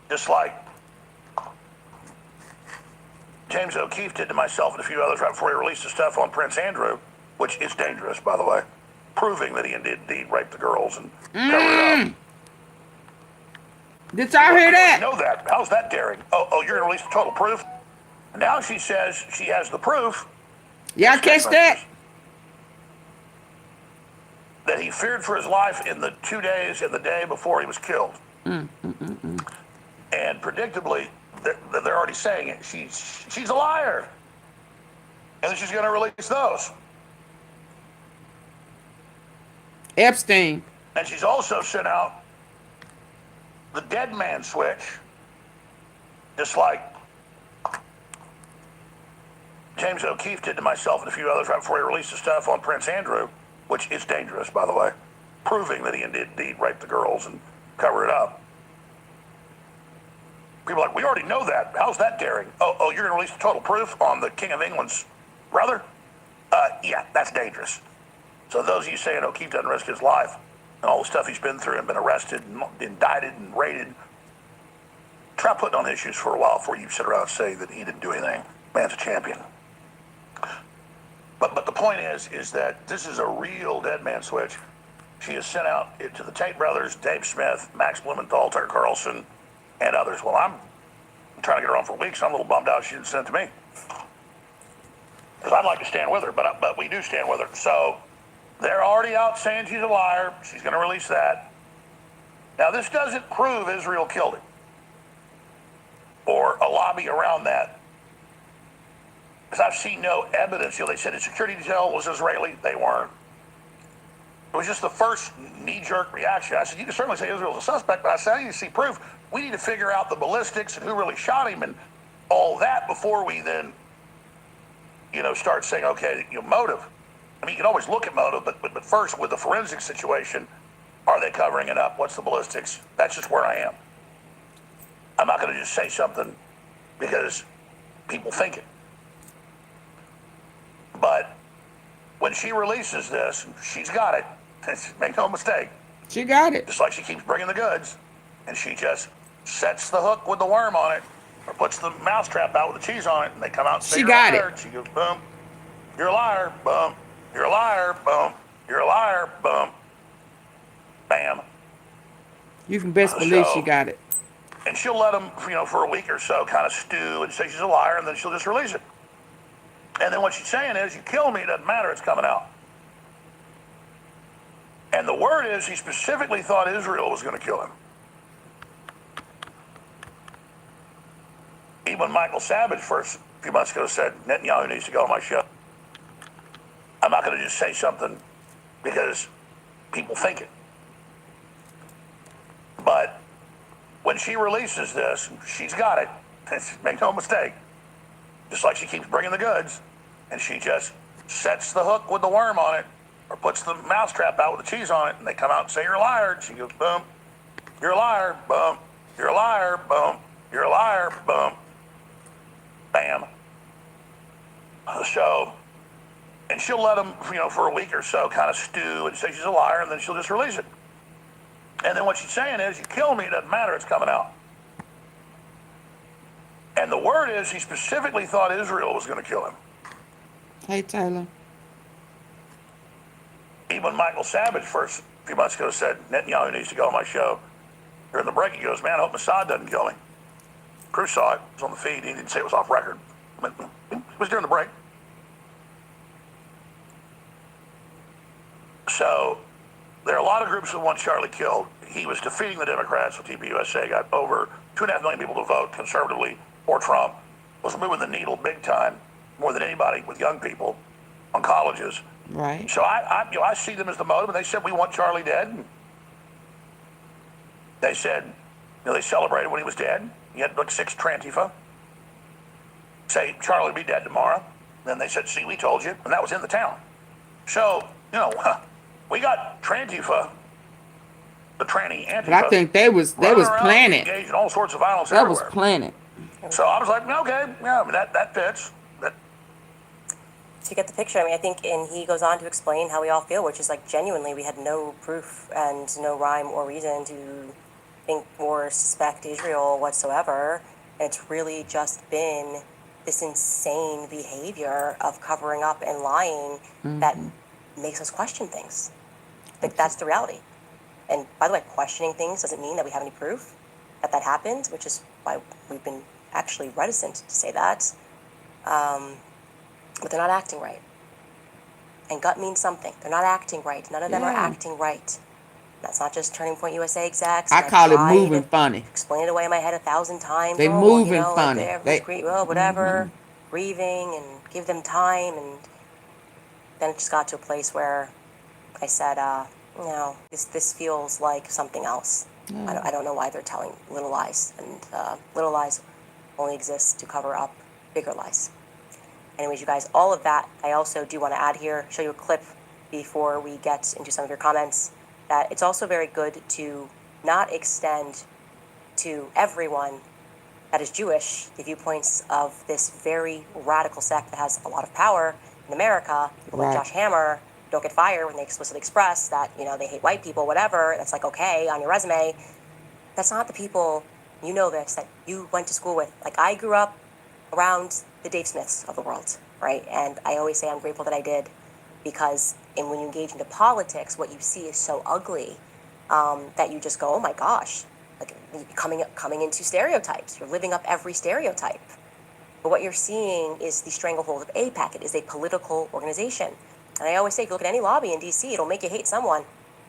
just like James O'Keefe did to myself and a few others right before he released the stuff on Prince Andrew, which is dangerous, by the way, proving that he indeed raped the girls and covered it up. Did y'all hear that? You know that. How's that daring? Oh, you're going to release the total proof? And now she says she has the proof. Y'all catch that? That he feared for his life in the 2 days and the day before he was killed. And predictably, they're already saying it. She's a liar. And then she's going to release those. Epstein. And she's also sent out the dead man switch, just like James O'Keefe did to myself and a few others right before he released the stuff on Prince Andrew, which is dangerous, by the way, proving that he indeed raped the girls and covered it up. People are like, we already know that. How's that daring? Oh, you're going to release the total proof on the King of England's brother? Yeah, that's dangerous. So those of you saying O'Keefe doesn't risk his life and all the stuff he's been through and been arrested and indicted and raided, try putting on issues for a while before you sit around and say that he didn't do anything. Man's a champion. But the point is that this is a real dead man switch. She has sent out it to the Tate brothers, Dave Smith, Max Blumenthal, Tucker Carlson, and others. Well, I'm trying to get her on for weeks. I'm a little bummed out she didn't send it to me. Because I'd like to stand with her, but we do stand with her. So they're already out saying she's a liar. She's going to release that. Now, this doesn't prove Israel killed him or a lobby around that. Because I've seen no evidence. They said his security detail was Israeli. They weren't. It was just the first knee-jerk reaction. I said, you can certainly say Israel's a suspect, but I said, I need to see proof. We need to figure out the ballistics and who really shot him and all that before we then, start saying, okay, motive. I mean, you can always look at motive, but first, with the forensic situation, are they covering it up? What's the ballistics? That's just where I am. I'm not going to just say something because people think it. But when she releases this, she's got it. Make no mistake. She got it. Just like she keeps bringing the goods, and she just sets the hook with the worm on it, or puts the mousetrap out with the cheese on it, and they come out and say, she you're got a liar. it. She goes, boom, you're a liar, boom, you're a liar, boom, you're a liar, boom, bam. You can best believe she got it. And she'll let them, for a week or so kind of stew and say she's a liar, and then she'll just release it. And then what she's saying is, you kill me, it doesn't matter, it's coming out. And the word is he specifically thought Israel was going to kill him. Even Michael Savage first a few months ago said Netanyahu needs to go on my show. I'm not going to just say something because people think it. But when she releases this, she's got it. Make no mistake. Just like she keeps bringing the goods, and she just sets the hook with the worm on it, or puts the mousetrap out with the cheese on it, and they come out and say, you're a liar. And she goes, boom, you're a liar, boom, you're a liar, boom, you're a liar, boom, bam. So, and she'll let them, for a week or so kind of stew and say she's a liar, and then she'll just release it. And then what she's saying is, you kill me, it doesn't matter, it's coming out. And the word is he specifically thought Israel was going to kill him. Hey, Taylor. Even Michael Savage first a few months ago said Netanyahu needs to go on my show. During the break, he goes, man, I hope Mossad doesn't kill me. Cruz saw it. It was on the feed. He didn't say it was off record. It was during the break. So there are a lot of groups that want Charlie killed. He was defeating the Democrats. So TPUSA got over 2.5 million people to vote conservatively for Trump. Was moving the needle big time, more than anybody with young people on colleges. Right. So I see them as the motive. And they said, we want Charlie dead. And they said, they celebrated when he was dead. He had like 6 Antifa. Say, Charlie will be dead tomorrow. Then they said, see, we told you. And that was in the town. So, we got Antifa, the tranny Antifa. But I think they was planning. Engaged in all sorts of violence That everywhere. was planning. So I was like, okay, yeah, I mean, that fits. To get the picture, I think, and he goes on to explain how we all feel, which is like genuinely we had no proof and no rhyme or reason to think or suspect Israel whatsoever. And it's really just been this insane behavior of covering up and lying that makes us question things. Like, that's the reality. And by the way, questioning things doesn't mean that we have any proof that that happened, which is why we've been actually reticent to say that. But they're not acting right. And gut means something. They're not acting right. None of them are acting right. That's not just Turning Point USA execs. I call it moving funny. Explain it away in my head 1,000 times. They moving funny. Like whatever, grieving, and give them time. And then it just got to a place where I said, this feels like something else. I don't know why they're telling little lies. And little lies only exist to cover up bigger lies. Anyways, you guys, all of that, I also do want to add here, show you a clip before we get into some of your comments, that it's also very good to not extend to everyone that is Jewish the viewpoints of this very radical sect that has a lot of power in America. People like Josh Hammer don't get fired when they explicitly express that, they hate white people, whatever. That's like, okay, on your resume. That's not the people, this, that you went to school with. Like, I grew up around the Dave Smiths of the world, right? And I always say I'm grateful that I did, because when you engage into politics, what you see is so ugly that you just go, oh my gosh, like coming into stereotypes. You're living up every stereotype. But what you're seeing is the stranglehold of AIPAC. It is a political organization. And I always say, if you look at any lobby in DC, it'll make you hate someone,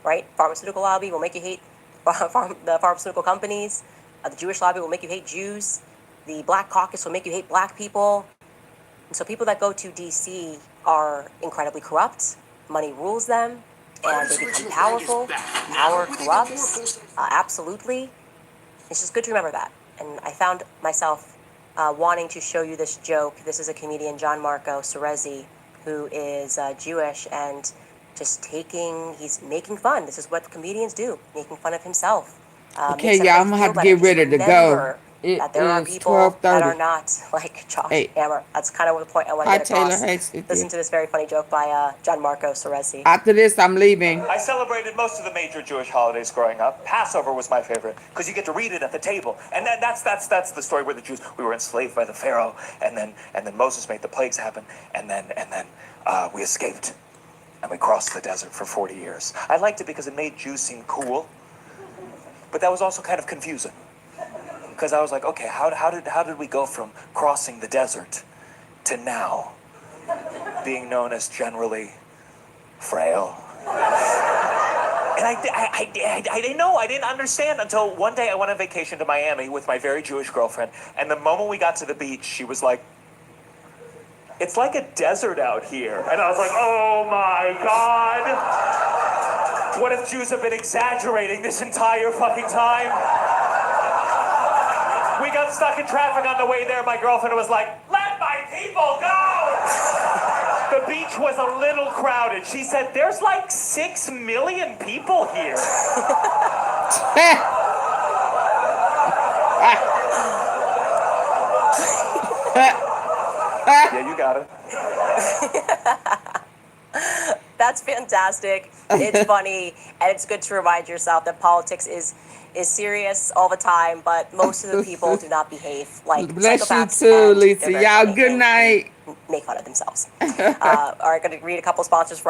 right? Pharmaceutical lobby will make you hate the pharmaceutical companies. The Jewish lobby will make you hate Jews. The Black Caucus will make you hate black people. And so people that go to DC are incredibly corrupt. Money rules them, and they become powerful. Power corrupts. Absolutely. It's just good to remember that. And I found myself wanting to show you this joke. This is a comedian, John Marco Cerezi, who is Jewish, and he's making fun. This is what comedians do, making fun of himself. Okay, y'all, I'm going to have to get ready to go. That there are people that are not like Josh Hammer. That's kind of the point I want to get across. Listen to this very funny joke by John Marco Cerezi. After this, I'm leaving. I celebrated most of the major Jewish holidays growing up. Passover was my favorite because you get to read it at the table, and that's the story where the Jews, we were enslaved by the Pharaoh, and then Moses made the plagues happen, and then we escaped, and we crossed the desert for 40 years. I liked it because it made Jews seem cool, but that was also kind of confusing. Because I was like, okay, how did we go from crossing the desert to now being known as generally frail? And I didn't know. I didn't understand until one day I went on vacation to Miami with my very Jewish girlfriend. And the moment we got to the beach, she was like, "It's like a desert out here." And I was like, "Oh my God. What if Jews have been exaggerating this entire fucking time?" We got stuck in traffic on the way there. My girlfriend was like, "Let my people go!" The beach was a little crowded. She said, "There's like 6 million people here." Yeah, you got it. That's fantastic. It's funny, and it's good to remind yourself that politics is serious all the time, but most of the people do not behave like Bless you psychopaths. too, and Lisa. they're very Y'all, funny good and night. make fun of themselves. All right, going to read a couple sponsors before I